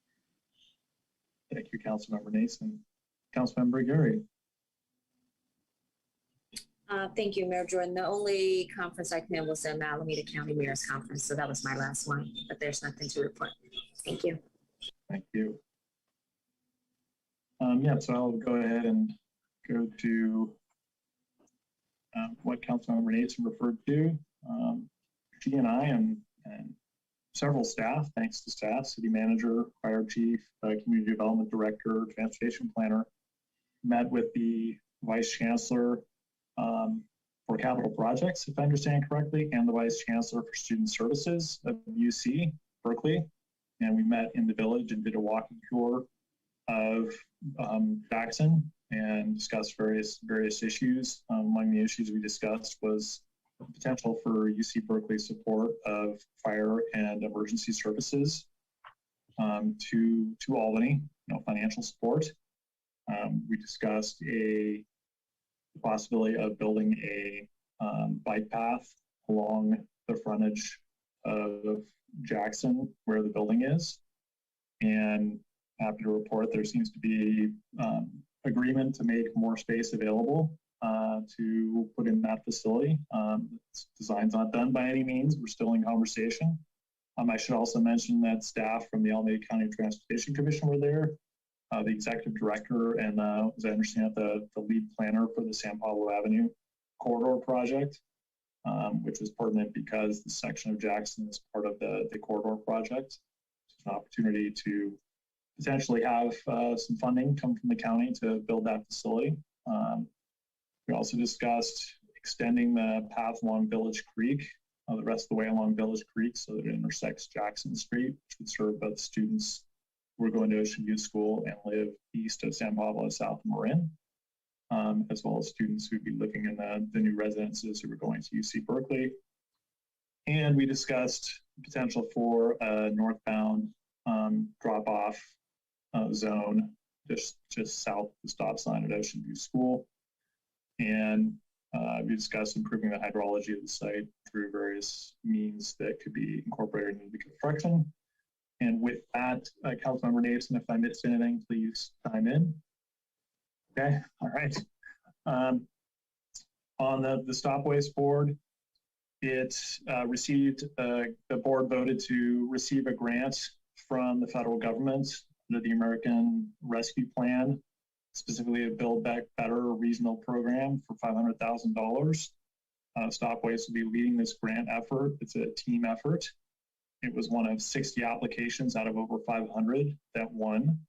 [SPEAKER 1] Thank you, Councilmember Nason. Councilmember Gary.
[SPEAKER 2] Thank you, Mayor Jordan. The only conference I came in was the Alameda County Mayor's Conference, so that was my last one, but there's nothing to report. Thank you.
[SPEAKER 1] Thank you. So I'll go ahead and go to what Councilmember Nason referred to. She and I and several staff, thanks to staff, city manager, fire chief, community development director, transportation planner, met with the vice chancellor for capital projects, if I understand correctly, and the vice chancellor for student services of UC Berkeley. And we met in the village and did a walking tour of Jackson and discussed various issues. Among the issues we discussed was the potential for UC Berkeley support of fire and emergency services to Albany, financial support. We discussed the possibility of building a bike path along the frontage of Jackson where the building is. And happy to report there seems to be agreement to make more space available to put in that facility. Design's not done by any means. We're still in conversation. I should also mention that staff from the Alameda County Transportation Commission were there. The executive director and, as I understand it, the lead planner for the San Pablo Avenue corridor project, which was pertinent because the section of Jackson is part of the corridor project. It's an opportunity to potentially have some funding come from the county to build that facility. We also discussed extending the path along Village Creek, the rest of the way along Village Creek, so that it intersects Jackson Street, which would serve both students who are going to Ocean View School and live east of San Pablo, south of Marin, as well as students who'd be living in the new residences who were going to UC Berkeley. And we discussed potential for a northbound drop-off zone just south of the stop sign at Ocean View School. And we discussed improving the hydrology of the site through various means that could be incorporated into the construction. And with that, Councilmember Nason, if I missed anything, please chime in. Okay, all right. On the Stopways board, it received, the board voted to receive a grant from the federal government under the American Rescue Plan, specifically a Build Back Better regional program for $500,000. Stopways will be leading this grant effort. It's a team effort. It was one of 60 applications out of over 500 that won.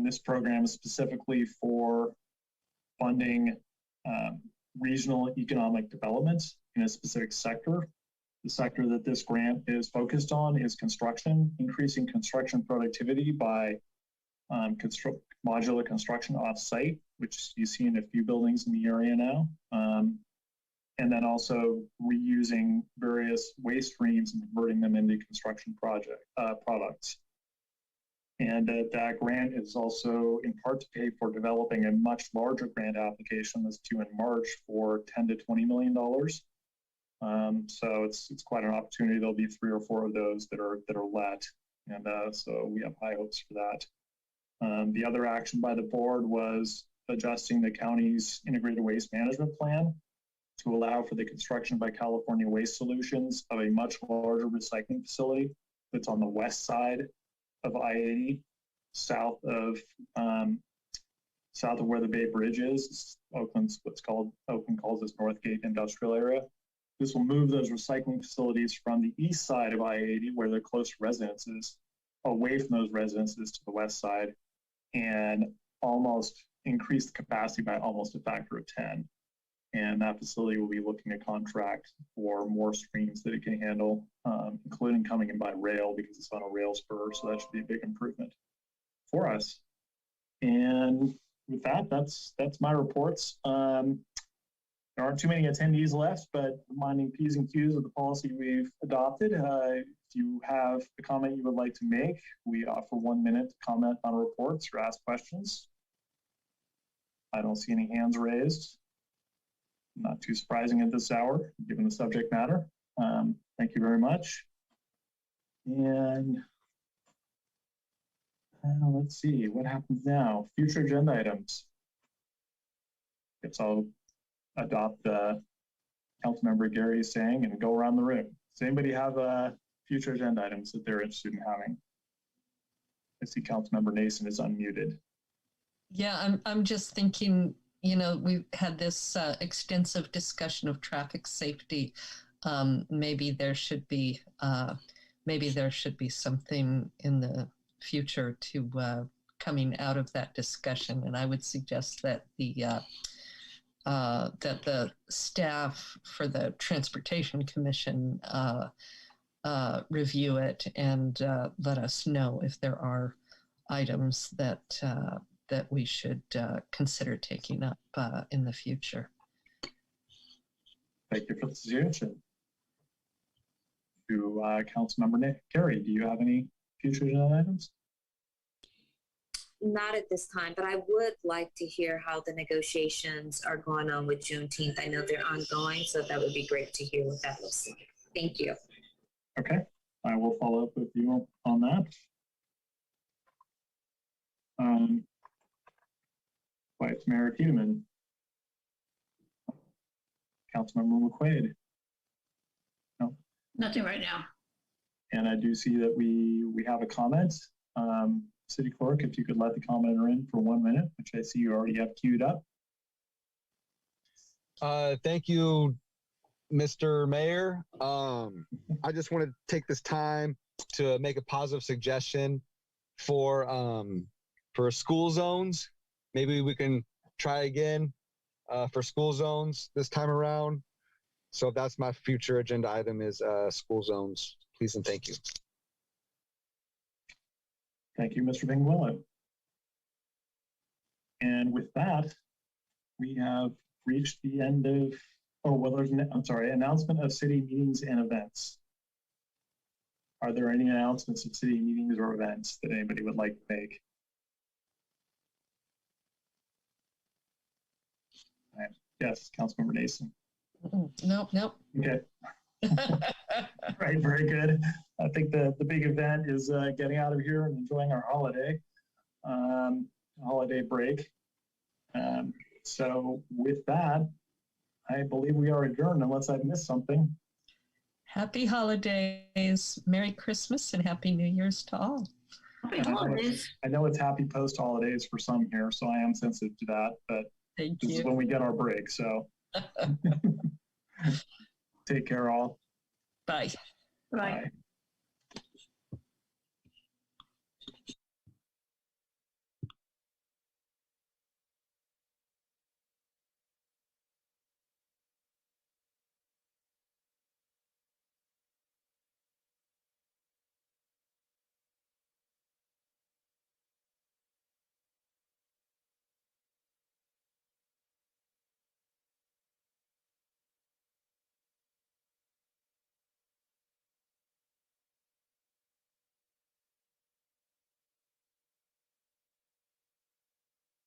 [SPEAKER 1] This program is specifically for funding regional economic development in a specific sector. The sector that this grant is focused on is construction, increasing construction productivity by modular construction off-site, which you see in a few buildings in the area now. And then also reusing various waste streams and converting them into construction products. And that grant is also in part to pay for developing a much larger grant application that's due in March for $10 to $20 million. So it's quite an opportunity. There'll be 3 or 4 of those that are let, and so we have high hopes for that. The other action by the board was adjusting the county's integrated waste management plan to allow for the construction by California Waste Solutions of a much larger recycling facility that's on the west side of I-80, south of where the Bay Bridge is. Oakland's Oakland calls this Northgate Industrial Area. This will move those recycling facilities from the east side of I-80, where they're close to residences, away from those residences to the west side, and almost increase the capacity by almost a factor of 10. And that facility will be looking to contract for more streams that it can handle, including coming in by rail, because it's on a rail spur. So that should be a big improvement for us. And with that, that's my reports. There aren't too many attendees left, but reminding P's and Q's of the policy we've adopted. If you have a comment you would like to make, we offer 1 minute to comment on reports or ask questions. I don't see any hands raised. Not too surprising at this hour, given the subject matter. Thank you very much. And let's see, what happens now? Future agenda items. Guess I'll adopt Councilmember Gary is saying and go around the room. Does anybody have future agenda items that they're interested in having? I see Councilmember Nason is unmuted.
[SPEAKER 4] Yeah, I'm just thinking, you know, we've had this extensive discussion of traffic safety. Maybe there should be something in the future to coming out of that discussion, and I would suggest that the staff for the Transportation Commission review it and let us know if there are items that we should consider taking up in the future.
[SPEAKER 1] Thank you for the suggestion. To Councilmember Carey, do you have any future agenda items?
[SPEAKER 2] Not at this time, but I would like to hear how the negotiations are going on with Juneteenth. I know they're ongoing, so that would be great to hear what that looks like. Thank you.
[SPEAKER 1] Okay, I will follow up with you on that. Vice Mayor Tiedemann. Councilmember McQuaid. No.
[SPEAKER 14] Nothing right now.
[SPEAKER 1] And I do see that we have a comment. City Clerk, if you could let the commenter in for 1 minute, which I see you already have queued up.
[SPEAKER 5] Thank you, Mr. Mayor. I just want to take this time to make a positive suggestion for school zones. Maybe we can try again for school zones this time around. So that's my future agenda item is school zones. Please and thank you.
[SPEAKER 1] Thank you, Mr. Vinguillo. And with that, we have reached the end of, announcement of city meetings and events. Are there any announcements of city meetings or events that anybody would like to make? Right. Yes, Councilmember Nason.
[SPEAKER 4] Nope.
[SPEAKER 1] Okay. Right, very good. I think the big event is getting out of here and enjoying our holiday break. So with that, I believe we are adjourned unless I've missed something.
[SPEAKER 4] Happy holidays, Merry Christmas, and Happy New Year's to all.
[SPEAKER 14] Happy holidays.
[SPEAKER 1] I know it's happy post-holidays for some here, so I am sensitive to that, but this is when we get our break, so. Take care all.
[SPEAKER 4] Bye.
[SPEAKER 14] Bye.